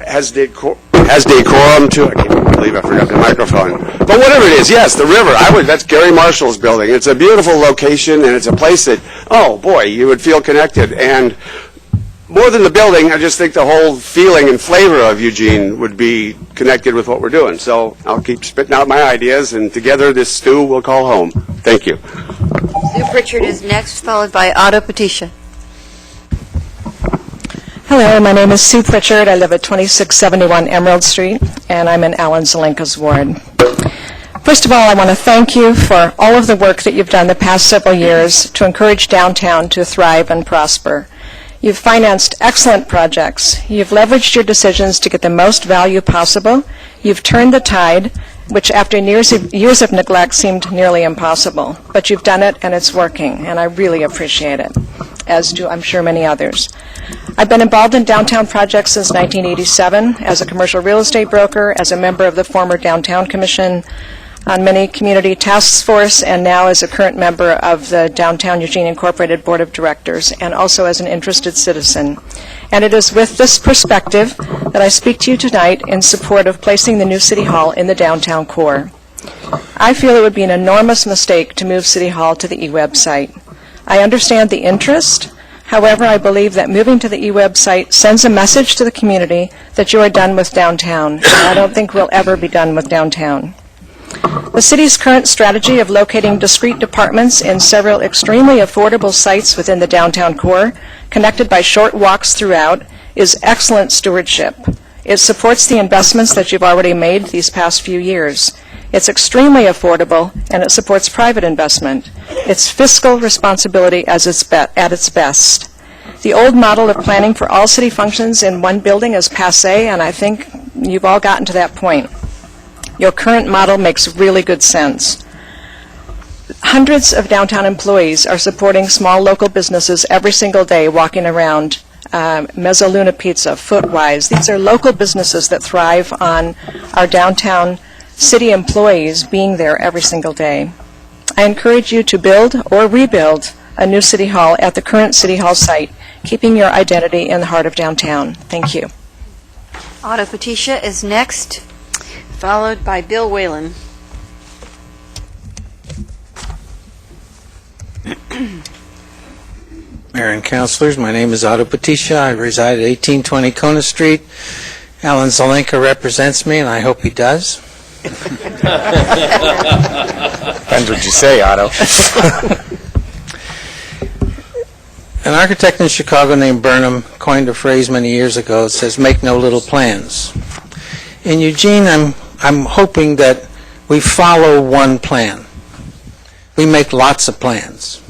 has decorum to it. I can't believe I forgot the microphone. But whatever it is, yes, the river. That's Gary Marshall's building. It's a beautiful location, and it's a place that, oh boy, you would feel connected. And more than the building, I just think the whole feeling and flavor of Eugene would be connected with what we're doing. So I'll keep spitting out my ideas, and together this stew we'll call home. Thank you. Sue Pritchard is next, followed by Otto Petitia. Hello, my name is Sue Pritchard. I live at 2671 Emerald Street, and I'm in Alan Zelenka's ward. First of all, I want to thank you for all of the work that you've done the past several years to encourage downtown to thrive and prosper. You've financed excellent projects. You've leveraged your decisions to get the most value possible. You've turned the tide, which after years of neglect seemed nearly impossible. But you've done it, and it's working, and I really appreciate it, as do, I'm sure, many others. I've been involved in downtown projects since 1987 as a commercial real estate broker, as a member of the former Downtown Commission, on many community task force, and now as a current member of the Downtown Eugene Incorporated Board of Directors, and also as an interested citizen. And it is with this perspective that I speak to you tonight in support of placing the new City Hall in the downtown core. I feel it would be an enormous mistake to move City Hall to the eWeb site. I understand the interest. However, I believe that moving to the eWeb site sends a message to the community that you are done with downtown. And I don't think we'll ever be done with downtown. The city's current strategy of locating discrete departments in several extremely affordable sites within the downtown core, connected by short walks throughout, is excellent stewardship. It supports the investments that you've already made these past few years. It's extremely affordable, and it supports private investment. It's fiscal responsibility at its best. The old model of planning for all city functions in one building is passé, and I think you've all gotten to that point. Your current model makes really good sense. Hundreds of downtown employees are supporting small local businesses every single day, walking around Mezzaluna Pizza, Footwise. These are local businesses that thrive on our downtown city employees being there every single day. I encourage you to build or rebuild a new City Hall at the current City Hall site, keeping your identity in the heart of downtown. Thank you. Otto Patisha is next, followed by Bill Whalen. Mayor and councilors, my name is Otto Patisha. I reside at 1820 Kona Street. Alan Zelenka represents me, and I hope he does. Depends what you say, Otto. An architect in Chicago named Burnham coined a phrase many years ago. It says, "Make no little plans." In Eugene, I'm hoping that we follow one plan. We make lots of plans.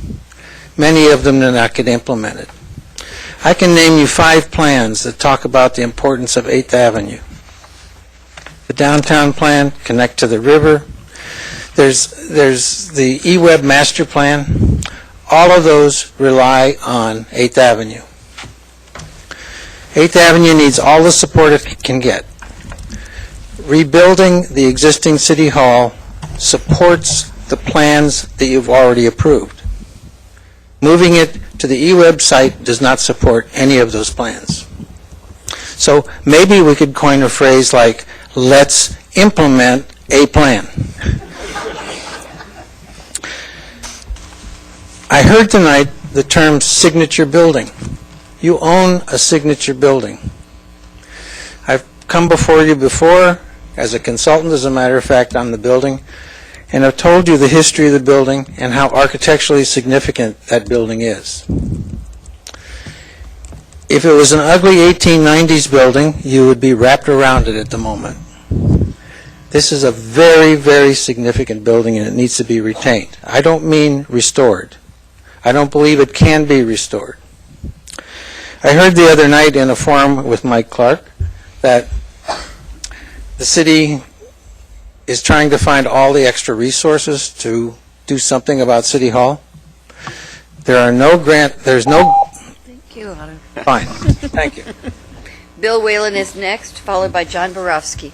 Many of them do not get implemented. I can name you 5 plans that talk about the importance of 8th Avenue. The downtown plan, connect to the river. There's the eWeb master plan. All of those rely on 8th Avenue. 8th Avenue needs all the support it can get. Rebuilding the existing City Hall supports the plans that you've already approved. Moving it to the eWeb site does not support any of those plans. So maybe we could coin a phrase like, let's implement a plan. I heard tonight the term signature building. You own a signature building. I've come before you before as a consultant, as a matter of fact, on the building, and I've told you the history of the building and how architecturally significant that building is. If it was an ugly 1890s building, you would be wrapped around it at the moment. This is a very, very significant building, and it needs to be retained. I don't mean restored. I don't believe it can be restored. I heard the other night in a forum with Mike Clark that the city is trying to find all the extra resources to do something about City Hall. There's no... Thank you, Otto. Fine. Thank you. Bill Whalen is next, followed by John Borowski.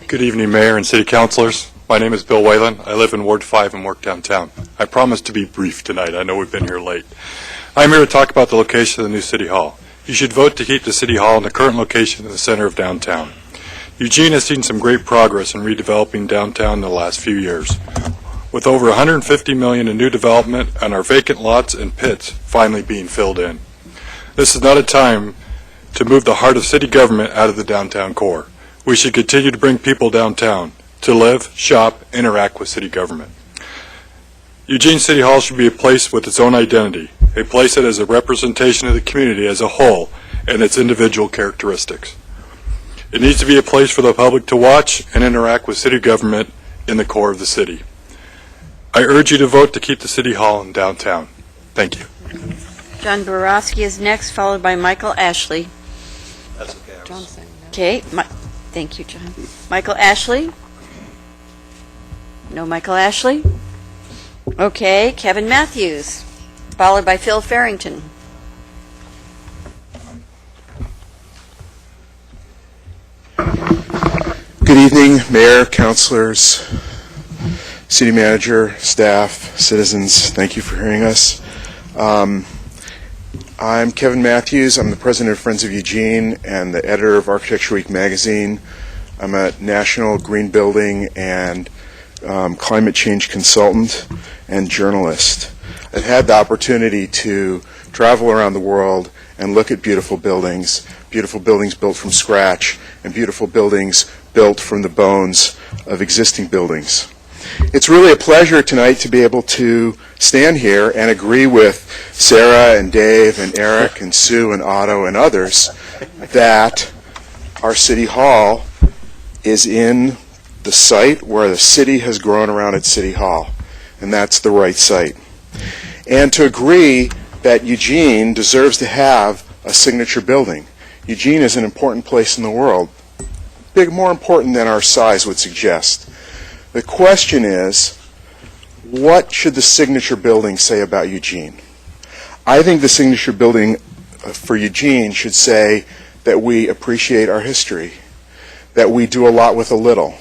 Good evening, Mayor and City Councilors. My name is Bill Whalen. I live in Ward 5 and work downtown. I promise to be brief tonight. I know we've been here late. I'm here to talk about the location of the new City Hall. You should vote to keep the City Hall in the current location in the center of downtown. Eugene has seen some great progress in redeveloping downtown in the last few years. With over $150 million in new development and our vacant lots and pits finally being filled in. This is not a time to move the heart of city government out of the downtown core. We should continue to bring people downtown to live, shop, interact with city government. Eugene City Hall should be a place with its own identity, a place that is a representation of the community as a whole and its individual characteristics. It needs to be a place for the public to watch and interact with city government in the core of the city. I urge you to vote to keep the City Hall in downtown. Thank you. John Borowski is next, followed by Michael Ashley. That's okay. Okay, thank you, John. Michael Ashley? No Michael Ashley? Okay, Kevin Matthews, followed by Phil Farrington. Good evening, Mayor, councilors, city manager, staff, citizens. Thank you for hearing us. I'm Kevin Matthews. I'm the president of Friends of Eugene and the editor of Architecture Week magazine. I'm a national green building and climate change consultant and journalist. I've had the opportunity to travel around the world and look at beautiful buildings built from scratch, and beautiful buildings built from the bones of existing buildings. It's really a pleasure tonight to be able to stand here and agree with Sarah and Dave and Eric and Sue and Otto and others that our City Hall is in the site where the city has grown around its City Hall, and that's the right site. And to agree that Eugene deserves to have a signature building. Eugene is an important place in the world, more important than our size would suggest. The question is, what should the signature building say about Eugene? I think the signature building for Eugene should say that we appreciate our history, that we do a lot with a little,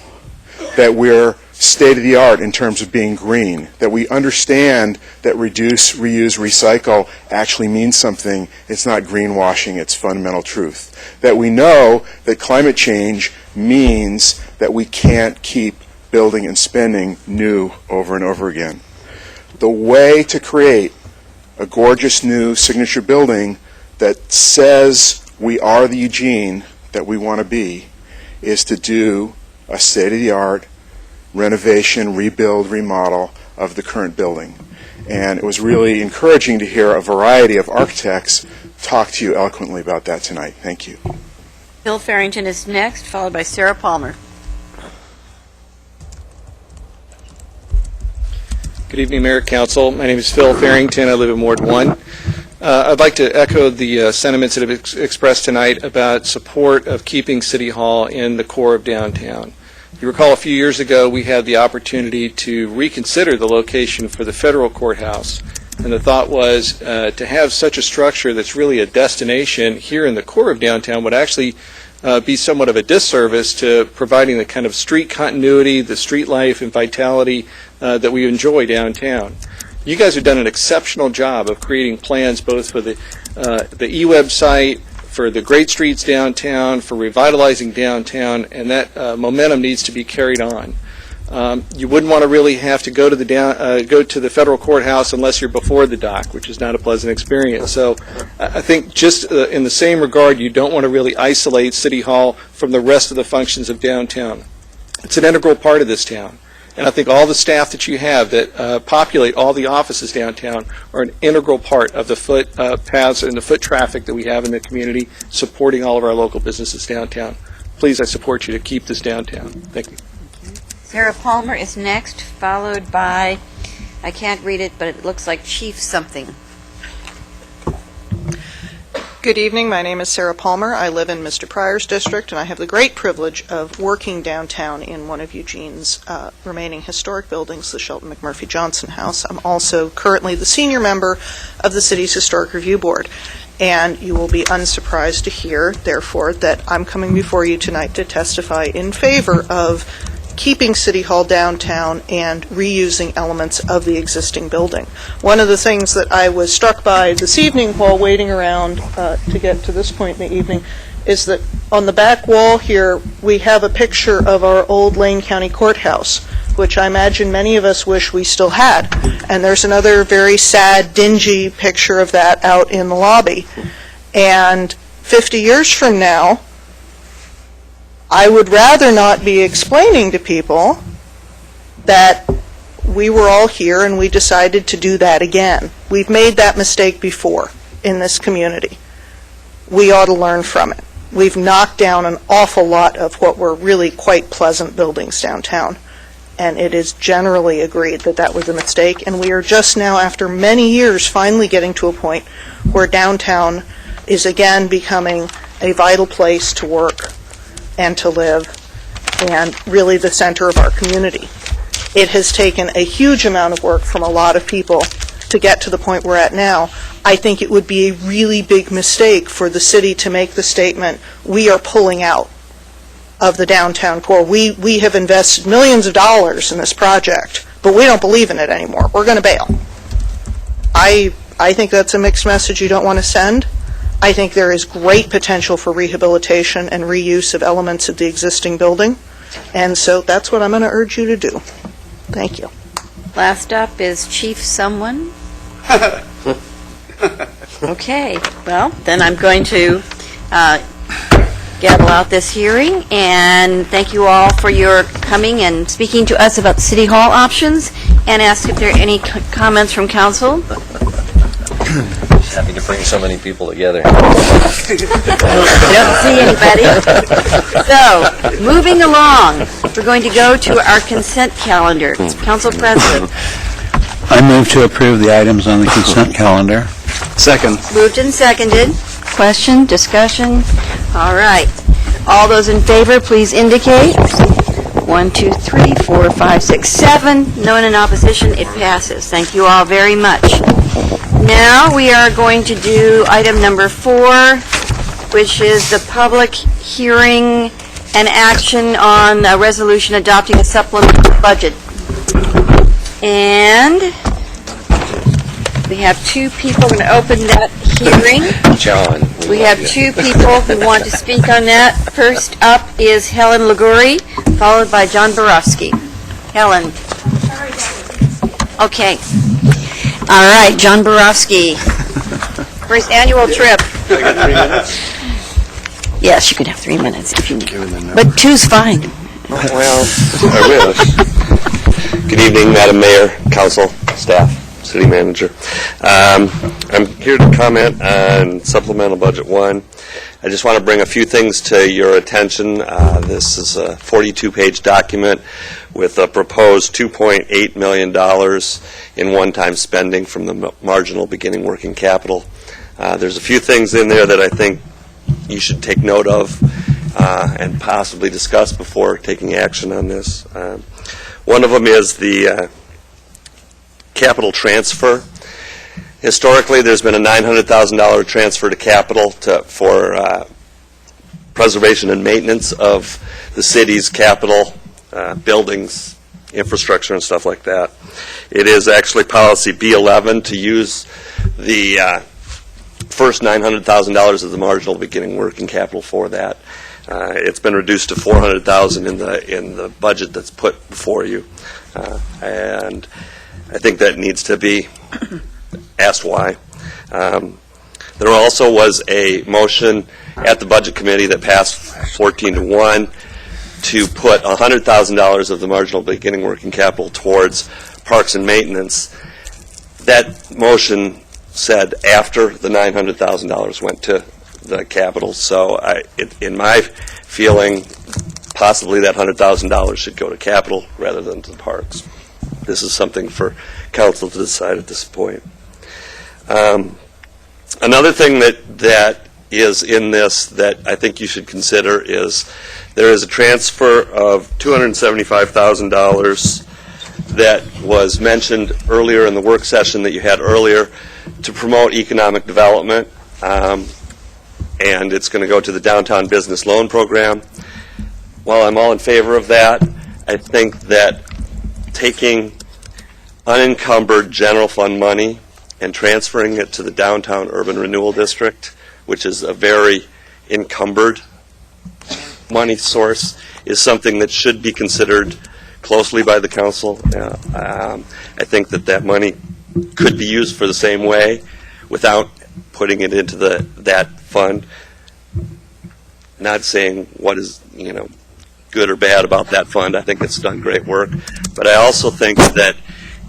that we're state-of-the-art in terms of being green, that we understand that reduce, reuse, recycle actually means something. It's not greenwashing, it's fundamental truth. That we know that climate change means that we can't keep building and spending new over and over again. The way to create a gorgeous new signature building that says we are the Eugene that we want to be is to do a state-of-the-art renovation, rebuild, remodel of the current building. And it was really encouraging to hear a variety of architects talk to you eloquently about that tonight. Thank you. Bill Farrington is next, followed by Sarah Palmer. Good evening, Mayor, Council. My name is Phil Farrington. I live in Ward 1. I'd like to echo the sentiments that have been expressed tonight about support of keeping City Hall in the core of downtown. You recall a few years ago we had the opportunity to reconsider the location for the federal courthouse, and the thought was to have such a structure that's really a destination here in the core of downtown would actually be somewhat of a disservice to providing the kind of street continuity, the street life and vitality that we enjoy downtown. You guys have done an exceptional job of creating plans both for the e-website, for the great streets downtown, for revitalizing downtown, and that momentum needs to be carried on. You wouldn't want to really have to go to the federal courthouse unless you're before the dock, which is not a pleasant experience. So I think just in the same regard, you don't want to really isolate City Hall from the rest of the functions of downtown. It's an integral part of this town. And I think all the staff that you have that populate all the offices downtown are an integral part of the foot paths and the foot traffic that we have in the community, supporting all of our local businesses downtown. Please, I support you to keep this downtown. Thank you. Sarah Palmer is next, followed by, I can't read it, but it looks like Chief something. Good evening. My name is Sarah Palmer. I live in Mr. Pryor's district, and I have the great privilege of working downtown in one of Eugene's remaining historic buildings, the Shelton McMurphy Johnson House. I'm also currently the senior member of the city's Historic Review Board. And you will be unsurprised to hear, therefore, that I'm coming before you tonight to testify in favor of keeping City Hall downtown and reusing elements of the existing building. One of the things that I was struck by this evening while waiting around to get to this point in the evening is that on the back wall here we have a picture of our old Lane County Courthouse, which I imagine many of us wish we still had. And there's another very sad, dingy picture of that out in the lobby. And 50 years from now, I would rather not be explaining to people that we were all here and we decided to do that again. We've made that mistake before in this community. We ought to learn from it. We've knocked down an awful lot of what were really quite pleasant buildings downtown, and it is generally agreed that that was a mistake, and we are just now, after many years, finally getting to a point where downtown is again becoming a vital place to work and to live, and really the center of our community. It has taken a huge amount of work from a lot of people to get to the point we're at now. I think it would be a really big mistake for the city to make the statement, we are pulling out of the downtown core. We have invested millions of dollars in this project, but we don't believe in it anymore. We're going to bail. I think that's a mixed message you don't want to send. I think there is great potential for rehabilitation and reuse of elements of the existing building, and so that's what I'm going to urge you to do. Thank you. Last up is Chief someone. Okay, well, then I'm going to gavel out this hearing, and thank you all for your coming and speaking to us about City Hall options, and ask if there are any comments from council. Happy to bring so many people together. I don't see anybody. So, moving along, we're going to go to our consent calendar. Council President. I move to approve the items on the consent calendar. Second. Moved and seconded. Question, discussion? All right. All those in favor, please indicate. 1, 2, 3, 4, 5, 6, 7. No one in opposition. It passes. Thank you all very much. Now we are going to do item number 4, which is the public hearing and action on a resolution adopting a supplemental budget. And we have two people going to open that hearing. John. We have two people who want to speak on that. First up is Helen Liguri, followed by John Borowski. Helen. Okay. All right, John Borowski. For his annual trip. I got 3 minutes? Yes, you can have 3 minutes if you need. But 2's fine. Well, I wish. Good evening, Madam Mayor, Council, staff, City Manager. I'm here to comment on Supplemental Budget 1. I just want to bring a few things to your attention. This is a 42-page document with a proposed $2.8 million in one-time spending from the marginal beginning working capital. There's a few things in there that I think you should take note of and possibly discuss before taking action on this. One of them is the capital transfer. Historically, there's been a $900,000 transfer to capital for preservation and maintenance of the city's capital buildings, infrastructure, and stuff like that. It is actually policy B11 to use the first $900,000 of the marginal beginning working capital for that. It's been reduced to $400,000 in the budget that's put before you, and I think that needs to be asked why. There also was a motion at the Budget Committee that passed 14-1 to put $100,000 of the marginal beginning working capital towards parks and maintenance. That motion said after the $900,000 went to the capital, so in my feeling, possibly that $100,000 should go to capital rather than to the parks. This is something for council to decide at this point. Another thing that is in this that I think you should consider is there is a transfer of $275,000 that was mentioned earlier in the work session that you had earlier to promote economic development, and it's going to go to the Downtown Business Loan Program. While I'm all in favor of that, I think that taking unencumbered general fund money and transferring it to the Downtown Urban Renewal District, which is a very encumbered money source, is something that should be considered closely by the council. I think that money could be used for the same way without putting it into that fund. Not saying what is good or bad about that fund. I think it's done great work, but I also think that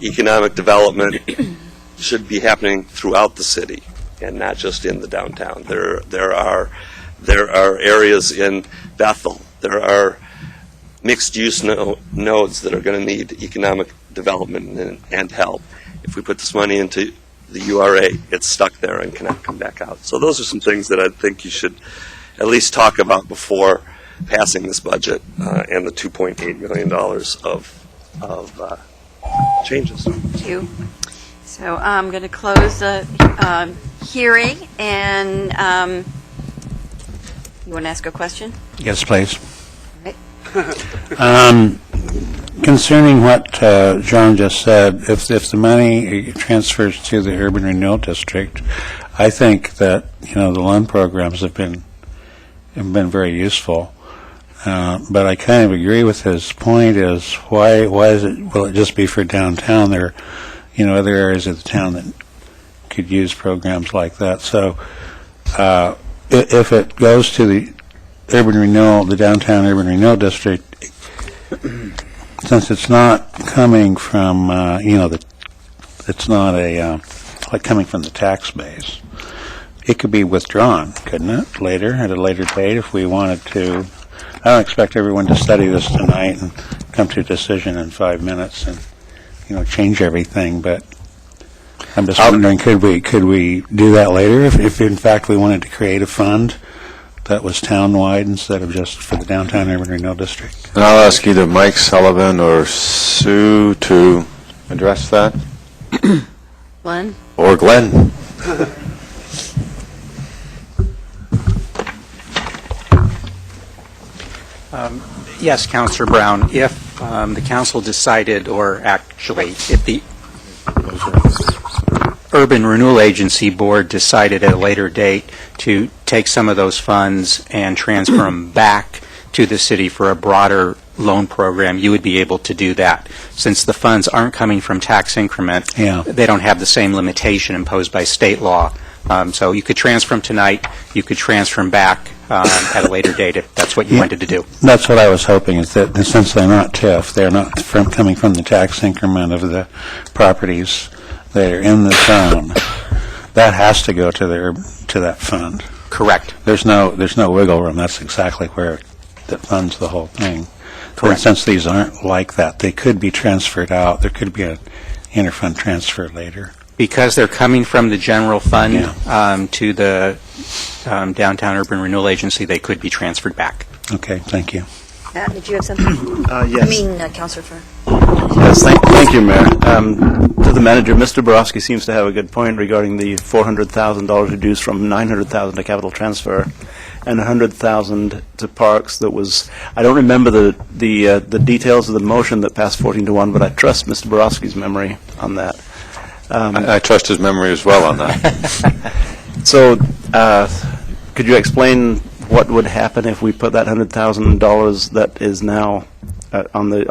economic development should be happening throughout the city and not just in the downtown. There are areas in Bethel. There are mixed-use nodes that are going to need economic development and help. If we put this money into the URA, it's stuck there and cannot come back out. So those are some things that I think you should at least talk about before passing this budget and the $2.8 million of changes. Thank you. So I'm going to close the hearing, and you want to ask a question? Yes, please. All right. Concerning what John just said, if the money transfers to the Urban Renewal District, I think that the loan programs have been very useful. But I kind of agree with his point. Is why will it just be for downtown? There are other areas of the town that could use programs like that. So if it goes to the Downtown Urban Renewal District, since it's not coming from it's not like coming from the tax base, it could be withdrawn, couldn't it? Later, at a later date, if we wanted to. I don't expect everyone to study this tonight and come to a decision in 5 minutes and change everything, but I'm just wondering, could we do that later if in fact we wanted to create a fund that was town-wide instead of just for the downtown urban renewal district. And I'll ask either Mike Sullivan or Sue to address that. Glenn? Or Glenn. Yes, Councilor Brown, if the council decided, or actually, if the Urban Renewal Agency Board decided at a later date to take some of those funds and transfer them back to the city for a broader loan program, you would be able to do that. Since the funds aren't coming from tax increment, they don't have the same limitation imposed by state law. So you could transfer them tonight, you could transfer them back at a later date if that's what you wanted to do. That's what I was hoping, is that since they're not TIF, they're not coming from the tax increment of the properties that are in the zone, that has to go to that fund. Correct. There's no wiggle room. That's exactly where that funds the whole thing. Correct. Since these aren't like that, they could be transferred out. There could be an interfund transfer later. Because they're coming from the general fund to the Downtown Urban Renewal Agency, they could be transferred back. Okay, thank you. Matt, did you have something? Yes. Councilor Fur. Yes, thank you, Mayor. To the manager, Mr. Borowski seems to have a good point regarding the $400,000 reduced from $900,000 to capital transfer and $100,000 to parks. That was, I don't remember the details of the motion that passed 14-1, but I trust Mr. Borowski's memory on that. I trust his memory as well on that. So, could you explain what would happen if we put that $100,000 that is now on the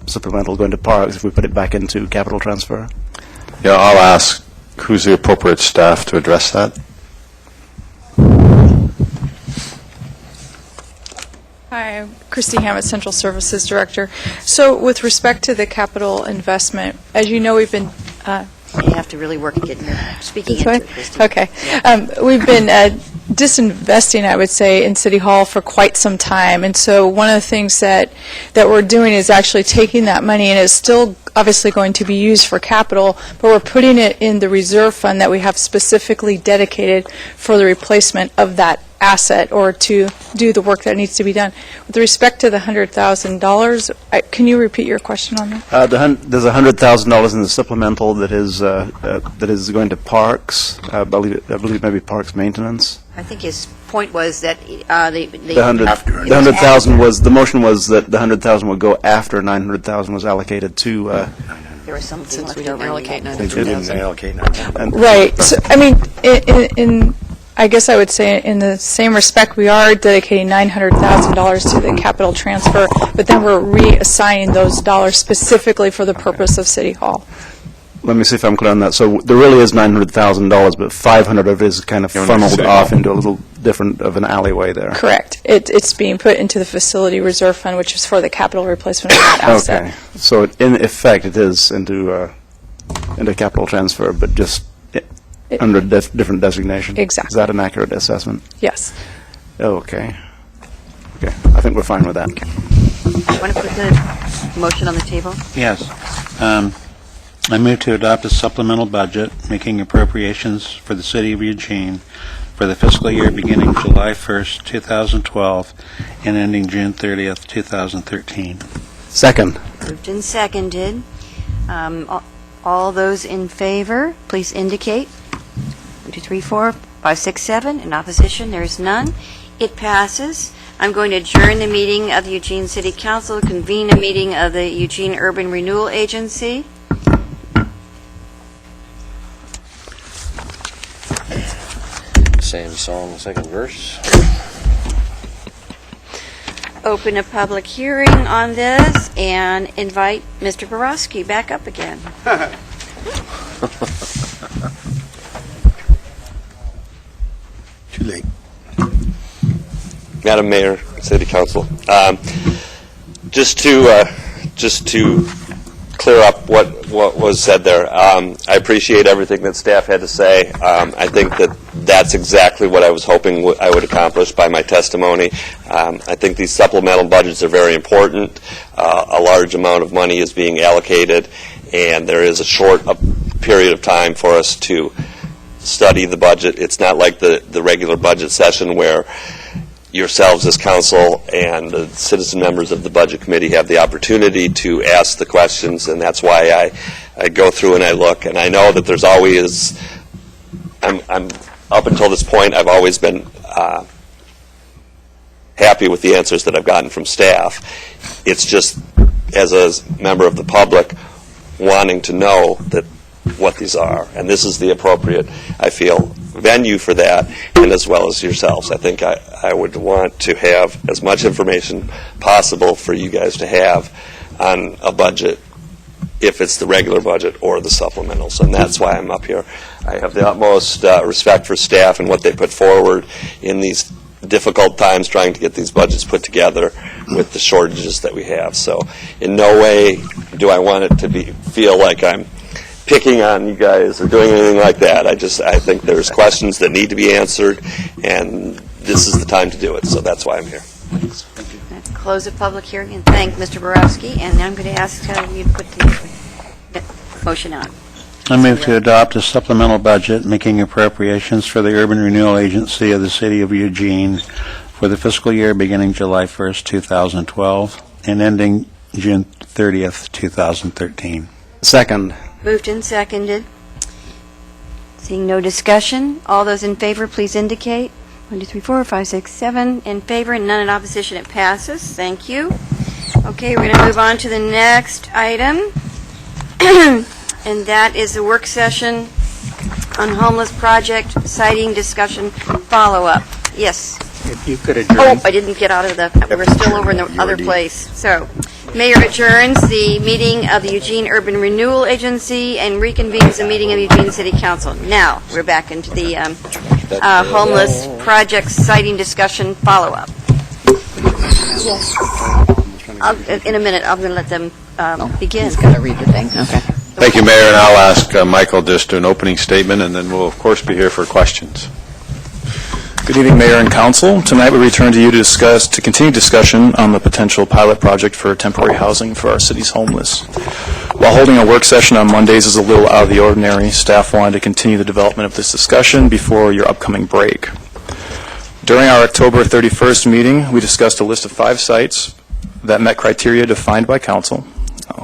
supplemental going to parks, if we put it back into capital transfer? Yeah, I'll ask who's the appropriate staff to address that. Hi, I'm Christy Hammett, Central Services Director. So with respect to the capital investment, as you know, we've been... You have to really work at getting your speaking into it, Christy. Okay. We've been disinvesting, I would say, in City Hall for quite some time. And so one of the things that we're doing is actually taking that money, and it's still obviously going to be used for capital, but we're putting it in the reserve fund that we have specifically dedicated for the replacement of that asset or to do the work that needs to be done. With respect to the $100,000, can you repeat your question on that? There's $100,000 in the supplemental that is going to parks. I believe maybe parks maintenance. I think his point was that The 100,000 was, the motion was that the 100,000 would go after 900,000 was allocated to. There was something Since left we didn't over. allocate Since we didn't allocate 900,000. Right. So, I mean, in I guess I would say in the same respect, we are dedicating $900,000 to the capital transfer, but then we're reassigning those dollars specifically for the purpose of City Hall. Let me see if I'm clear on that. So there really is $900,000, but 500 of it is kind of funneled off into a little different of an alleyway there. Correct. It's being put into the facility reserve fund, which is for the capital replacement of that asset. Okay. So in effect, it is into capital transfer, but just under a different designation. Exactly. Is that an accurate assessment? Yes. Okay. Okay. I think we're fine with that. Want to put the motion on the table? Yes. I move to adopt a supplemental budget making appropriations for the City of Eugene for the fiscal year beginning July 1st, 2012 and ending June 30th, 2013. Second. Moved and seconded. All those in favor, please indicate. 1, 2, 3, 4, 5, 6, 7. In opposition, there is none. It passes. I'm going to adjourn the meeting of the Eugene City Council, convene a meeting of the Eugene Urban Renewal Agency. Same song, second verse. Open a public hearing on this and invite Mr. Borowski back up again. Too late. Madam Mayor, City Council, just to clear up what was said there. I appreciate everything that staff had to say. I think that's exactly what I was hoping I would accomplish by my testimony. I think these supplemental budgets are very important. A large amount of money is being allocated, and there is a short period of time for us to study the budget. It's not like the regular budget session where yourselves as council and the citizen members of the Budget Committee have the opportunity to ask the questions, and that's why I go through and I look. And I know that there's always, I'm up until this point, I've always been happy with the answers that I've gotten from staff. It's just, as a member of the public, wanting to know that what these are. And this is the appropriate, I feel, venue for that, and as well as yourselves. I think I would want to have as much information possible for you guys to have on a budget, if it's the regular budget or the supplementals, and that's why I'm up here. I have the utmost respect for staff and what they put forward in these difficult times trying to get these budgets put together with the shortages that we have. So in no way do I want it to feel like I'm picking on you guys or doing anything like that. I think there's questions that need to be answered, and this is the time to do it. So that's why I'm here. Let's close the public hearing and thank Mr. Borowski, and I'm going to ask you to put the motion out. I move to adopt a supplemental budget making appropriations for the Urban Renewal Agency of the City of Eugene for the fiscal year beginning July 1st, 2012, and ending June 30th, 2013. Second. Moved and seconded. Seeing no discussion, all those in favor, please indicate. 1, 2, 3, 4, 5, 6, 7 in favor, and none in opposition. It passes. Thank you. Okay, we're going to move on to the next item, and that is the work session on homeless project siting discussion follow-up. Yes. If you could adjourn. Oh, I didn't get out of the, we're still over in the other place. So, Mayor adjourns the meeting of the Eugene Urban Renewal Agency and reconvenes the meeting of the Eugene City Council. Now, we're back into the homeless project siting discussion follow-up. Yes. In a minute, I'm going to let them begin. He's going to read the thing. Okay. Thank you, Mayor, and I'll ask Michael just to an opening statement, and then we'll, of course, be here for questions. Good evening, Mayor and Council. Tonight we return to you to continue discussion on the potential pilot project for temporary housing for our city's homeless. While holding a work session on Mondays is a little out of the ordinary, staff wanted to continue the development of this discussion before your upcoming break. During our October 31st meeting, we discussed a list of 5 sites that met criteria defined by Council.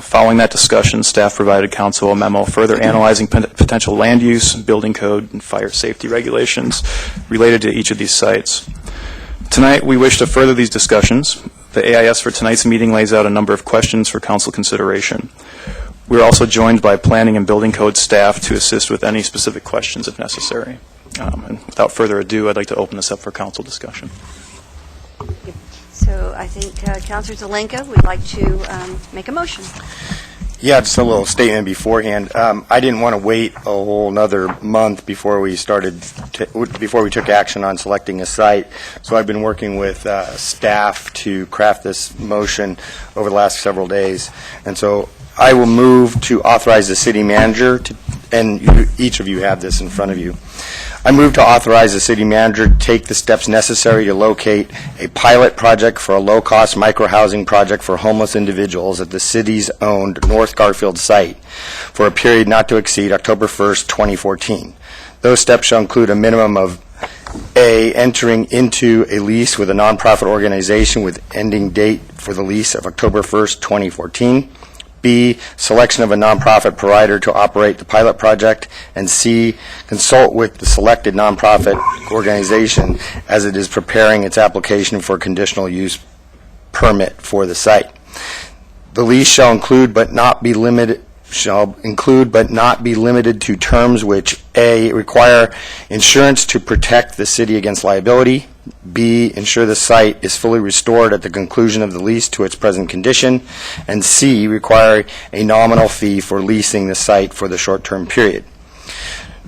Following that discussion, staff provided Council a memo further analyzing potential land use, building code, and fire safety regulations related to each of these sites. Tonight, we wish to further these discussions. The AIS for tonight's meeting lays out a number of questions for Council consideration. We're also joined by Planning and Building Code staff to assist with any specific questions if necessary. And without further ado, I'd like to open this up for Council discussion. So I think Councilor Zelenka would like to make a motion. Yeah, just a little statement beforehand. I didn't want to wait a whole another month before we before we took action on selecting a site. So I've been working with staff to craft this motion over the last several days. And so I will move to authorize the city manager to, and each of you have this in front of you. I move to authorize the city manager to take the steps necessary to locate a pilot project for a low-cost micro-housing project for homeless individuals at the city's owned North Garfield site for a period not to exceed October 1st, 2014. Those steps shall include a minimum of A, entering into a lease with a nonprofit organization with ending date for the lease of October 1st, 2014. B, selection of a nonprofit provider to operate the pilot project, and C, consult with the selected nonprofit organization as it is preparing its application for a conditional use permit for the site. The lease shall include but not be limited to terms which A, require insurance to protect the city against liability, B, ensure the site is fully restored at the conclusion of the lease to its present condition, and C, require a nominal fee for leasing the site for the short-term period.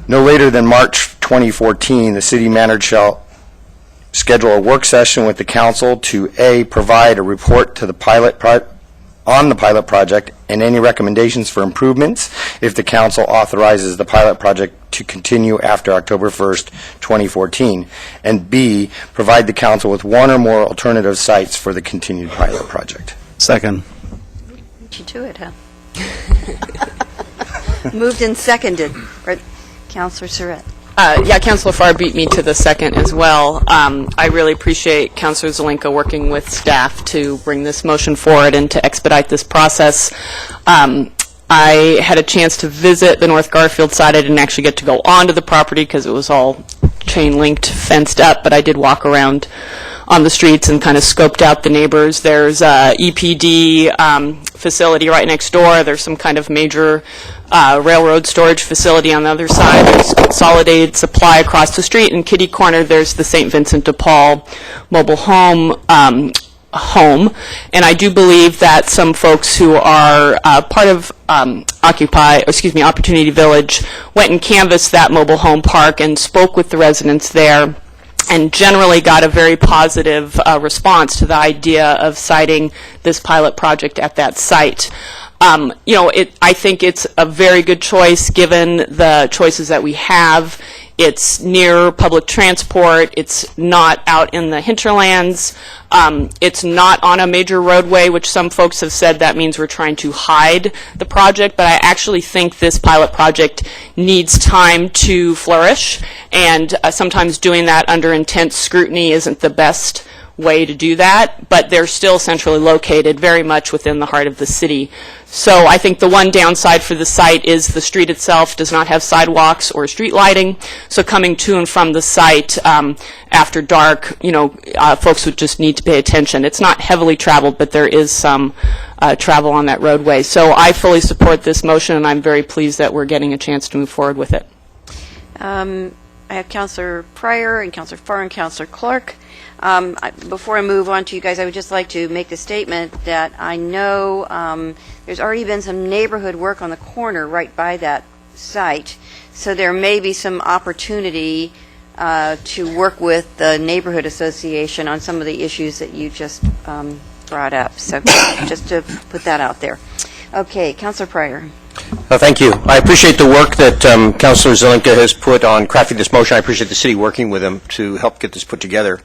No later than March 2014, the city manager shall schedule a work session with the council to A, provide a report to the on the pilot project and any recommendations for improvements if the council authorizes the pilot project to continue after October 1st, 2014, and B, provide the council with one or more alternative sites for the continued pilot project. Second. Beat you to it, huh? Moved and seconded. Councilor Surratt. Yeah, Councilor Farr beat me to the second as well. I really appreciate Councilor Zelenka working with staff to bring this motion forward and to expedite this process. I had a chance to visit the North Garfield site. I didn't actually get to go onto the property because it was all chain-linked, fenced up, but I did walk around on the streets and kind of scoped out the neighbors. There's a EPD facility right next door. There's some kind of major railroad storage facility on the other side. There's Consolidated Supply across the street. In kitty corner, there's the St. Vincent de Paul mobile home, and I do believe that some folks who are part of Opportunity Village went and canvassed that mobile home park and spoke with the residents there, and generally got a very positive response to the idea of siting this pilot project at that site. I think it's a very good choice given the choices that we have. It's near public transport. It's not out in the hinterlands. It's not on a major roadway, which some folks have said that means we're trying to hide the project, but I actually think this pilot project needs time to flourish, and sometimes doing that under intense scrutiny isn't the best way to do that, but they're still centrally located very much within the heart of the city. So I think the one downside for the site is the street itself does not have sidewalks or street lighting, so coming to and from the site after dark, folks would just need to pay attention. It's not heavily traveled, but there is some travel on that roadway. So I fully support this motion, and I'm very pleased that we're getting a chance to move forward with it. I have Councilor Pryor and Councilor Farr and Councilor Clark. Before I move on to you guys, I would just like to make the statement that I know there's already been some neighborhood work on the corner right by that site, so there may be some opportunity to work with the neighborhood association on some of the issues that you just brought up. So just to put that out there. Okay, Councilor Pryor. Thank you. I appreciate the work that Councilor Zelenka has put on crafting this motion. I appreciate the city working with him to help get this put together.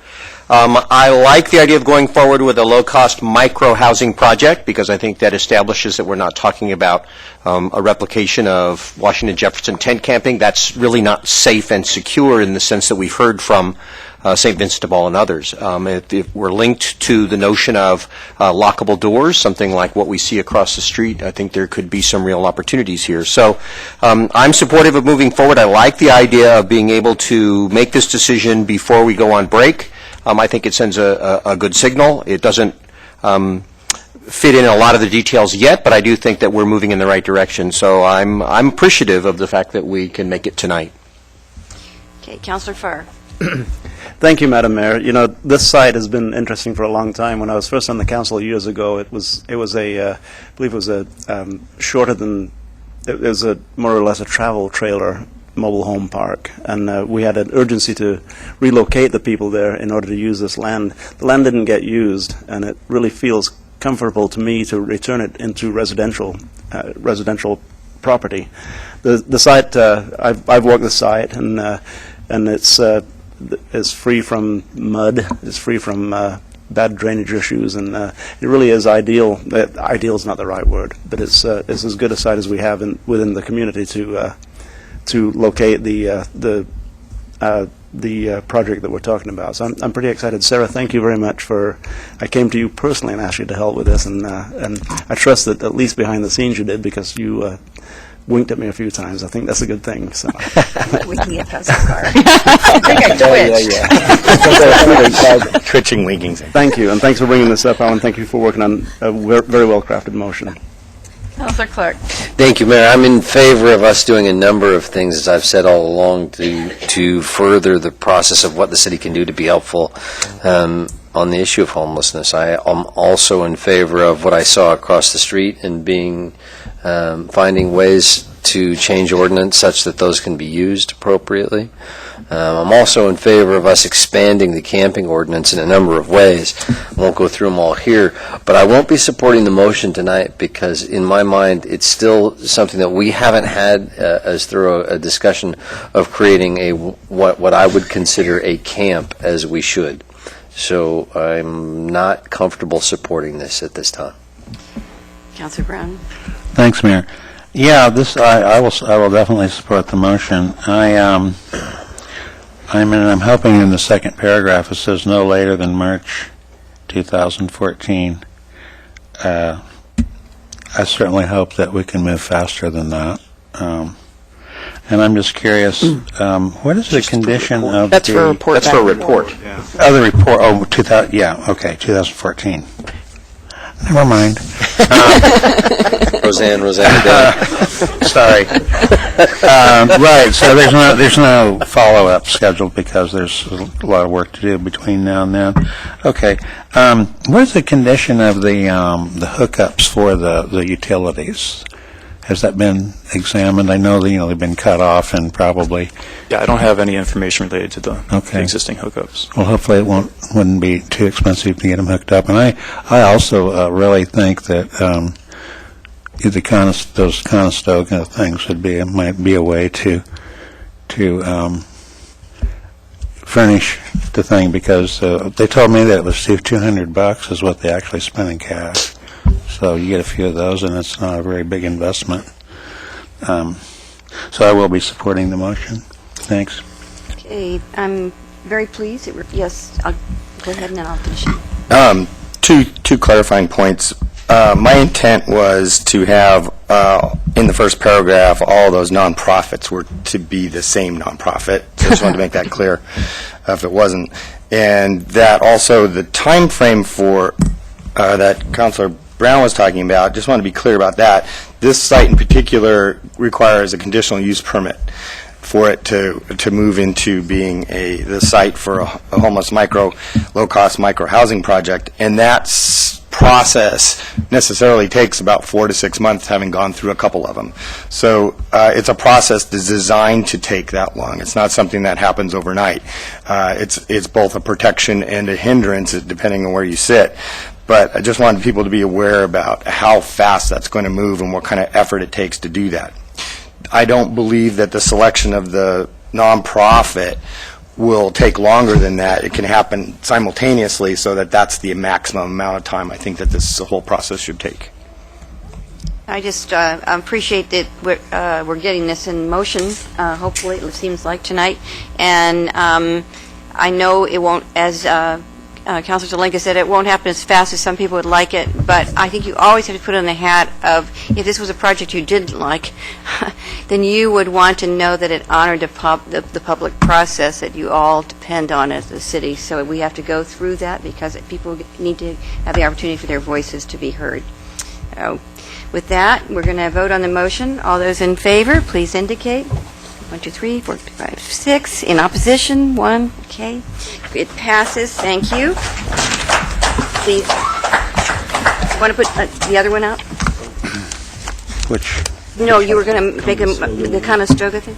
I like the idea of going forward with a low-cost micro-housing project because I think that establishes that we're not talking about a replication of Washington Jefferson tent camping. That's really not safe and secure in the sense that we've heard from St. Vincent de Paul and others. If we're linked to the notion of lockable doors, something like what we see across the street, I think there could be some real opportunities here. So I'm supportive of moving forward. I like the idea of being able to make this decision before we go on break. I think it sends a good signal. It doesn't fit in a lot of the details yet, but I do think that we're moving in the right direction. So I'm appreciative of the fact that we can make it tonight. Okay, Councilor Farr. Thank you, Madam Mayor. This site has been interesting for a long time. When I was first on the council years ago, it was a more or less a travel trailer mobile home park, and we had an urgency to relocate the people there in order to use this land. The land didn't get used, and it really feels comfortable to me to return it into residential property. The site, I've walked the site, and it's free from mud, it's free from bad drainage issues, and it really is ideal. Ideal is not the right word, but it's as good a site as we have within the community to locate the project that we're talking about. So I'm pretty excited. Sarah, thank you very much I came to you personally and asked you to help with this, and I trust that at least behind the scenes you did, because you winked at me a few times. I think that's a good thing. So. Winking at Councilor Farr. I think I twitched. Twitching, winking. Thank you, and thanks for bringing this up, Alan. Thank you for working on a very well-crafted motion. Councilor Clark. Thank you, Mayor. I'm in favor of us doing a number of things, as I've said all along, to further the process of what the city can do to be helpful on the issue of homelessness. I am also in favor of what I saw across the street and finding ways to change ordinance such that those can be used appropriately. I'm also in favor of us expanding the camping ordinance in a number of ways. I won't go through them all here, but I won't be supporting the motion tonight because, in my mind, it's still something that we haven't had as thorough a discussion of creating what I would consider a camp as we should. So I'm not comfortable supporting this at this time. Councilor Brown. Thanks, Mayor. Yeah, I will definitely support the motion. I'm hoping in the second paragraph it says no later than March 2014. I certainly hope that we can move faster than that. And I'm just curious, what is the condition of That's for a report. That's for a report. Oh, the report, 2014. Never mind. Roseanne. Sorry. Right, so there's no follow-up scheduled because there's a lot of work to do between now and then. Okay. What is the condition of the hookups for the utilities? Has that been examined? I know that, they've been cut off and probably... Yeah, I don't have any information related to the existing hookups. Well, hopefully it wouldn't be too expensive to get them hooked up. And I also really think that those Conestoga things might be a way to furnish the thing, because they told me that it was $200 is what they actually spent in cash. So you get a few of those, and it's not a very big investment. So I will be supporting the motion. Thanks. Okay, I'm very pleased. Yes, I'll go ahead and then I'll finish. Two clarifying points. My intent was to have, in the first paragraph, all those nonprofits were to be the same nonprofit. So I just wanted to make that clear if it wasn't. And that also the time frame for that Councilor Brown was talking about, just want to be clear about that. This site in particular requires a conditional use permit for it to move into being the site for a homeless low-cost micro housing project, and that process necessarily takes about 4 to 6 months, having gone through a couple of them. So it's a process that's designed to take that long. It's not something that happens overnight. It's both a protection and a hindrance, depending on where you sit. But I just wanted people to be aware about how fast that's going to move and what kind of effort it takes to do that. I don't believe that the selection of the nonprofit will take longer than that. It can happen simultaneously, so that's the maximum amount of time I think that this whole process should take. I just appreciate that we're getting this in motion, hopefully, it seems like tonight. And I know it won't, as Councilor Zelenka said, it won't happen as fast as some people would like it, but I think you always have to put on the hat of, if this was a project you didn't like, then you would want to know that it honored the public process that you all depend on as a city. So we have to go through that because people need to have the opportunity for their voices to be heard. With that, we're going to vote on the motion. All those in favor, please indicate. 1, 2, 3, 4, 5, 6. In opposition, 1. Okay. It passes. Thank you. Please. Want to put the other one out? Which? No, you were going to make the Conestoga thing?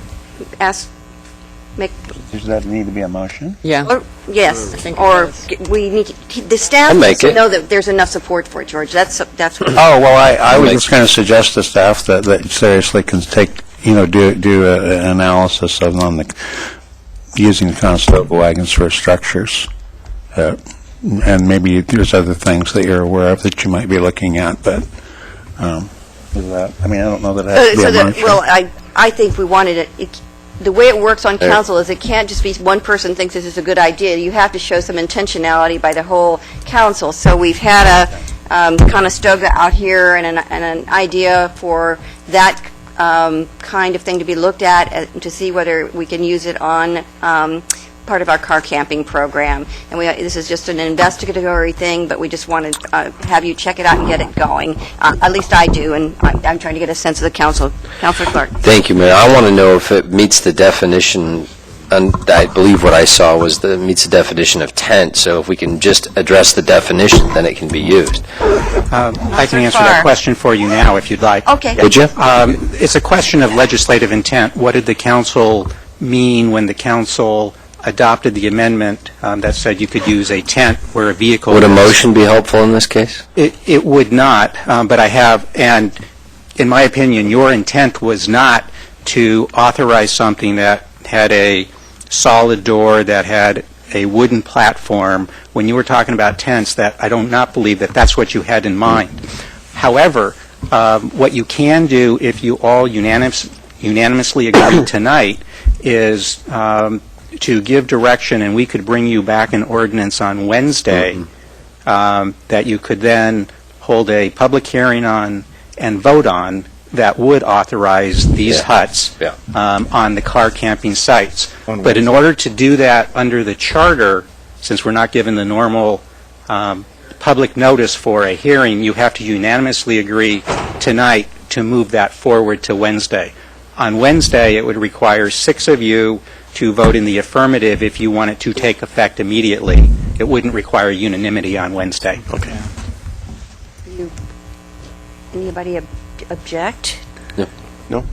Does that need to be a motion? Yeah. Or, yes. Or we need to, the staff I'll make needs to it. know that there's enough support for it, George. That's what. Oh, well, I was just going to suggest to staff that seriously can take, do an analysis on using the Conestoga wagons for structures. And maybe there's other things that you're aware of that you might be looking at, but I don't know that it has to be a motion. Well, I think we wanted it. The way it works on council is it can't just be one person thinks this is a good idea. You have to show some intentionality by the whole council. So we've had a Conestoga out here and an idea for that kind of thing to be looked at to see whether we can use it on part of our car camping program. And this is just an investigatory thing, but we just want to have you check it out and get it going. At least I do, and I'm trying to get a sense of the council. Councilor Clark. Thank you, Mayor. I want to know if it meets the definition, and I believe what I saw was that it meets the definition of tent, so if we can just address the definition, then it can be used. I can answer that question for you now, if you'd like. Okay. Would you? It's a question of legislative intent. What did the council mean when the council adopted the amendment that said you could use a tent where a vehicle... Would a motion be helpful in this case? It would not, but I have, and in my opinion, your intent was not to authorize something that had a solid door, that had a wooden platform. When you were talking about tents, that I do not believe that that's what you had in mind. However, What you can do, if you all unanimously agree tonight, is to give direction, and we could bring you back an ordinance on Wednesday that you could then hold a public hearing on and vote on that would authorize these huts on the car camping sites. But in order to do that under the charter, since we're not given the normal public notice for a hearing, you have to unanimously agree tonight to move that forward to Wednesday. On Wednesday, it would require 6 of you to vote in the affirmative if you want it to take effect immediately. It wouldn't require unanimity on Wednesday. Okay. Anybody object? No.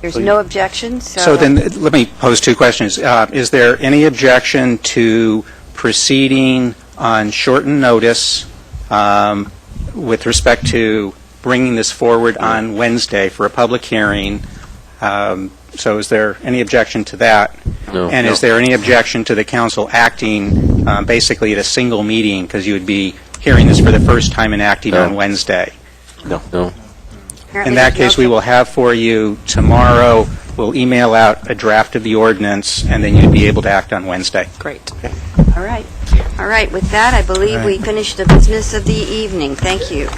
There's no objection, so... So then, let me pose 2 questions. Is there any objection to proceeding on shortened notice with respect to bringing this forward on Wednesday for a public hearing? So is there any objection to that? No. And is there any objection to the council acting basically at a single meeting, because you would be hearing this for the first time and acting on Wednesday? No. In that case, we will have for you tomorrow, we'll email out a draft of the ordinance, and then you'd be able to act on Wednesday. Great. All right. All right, with that, I believe we finished the business of the evening. Thank you.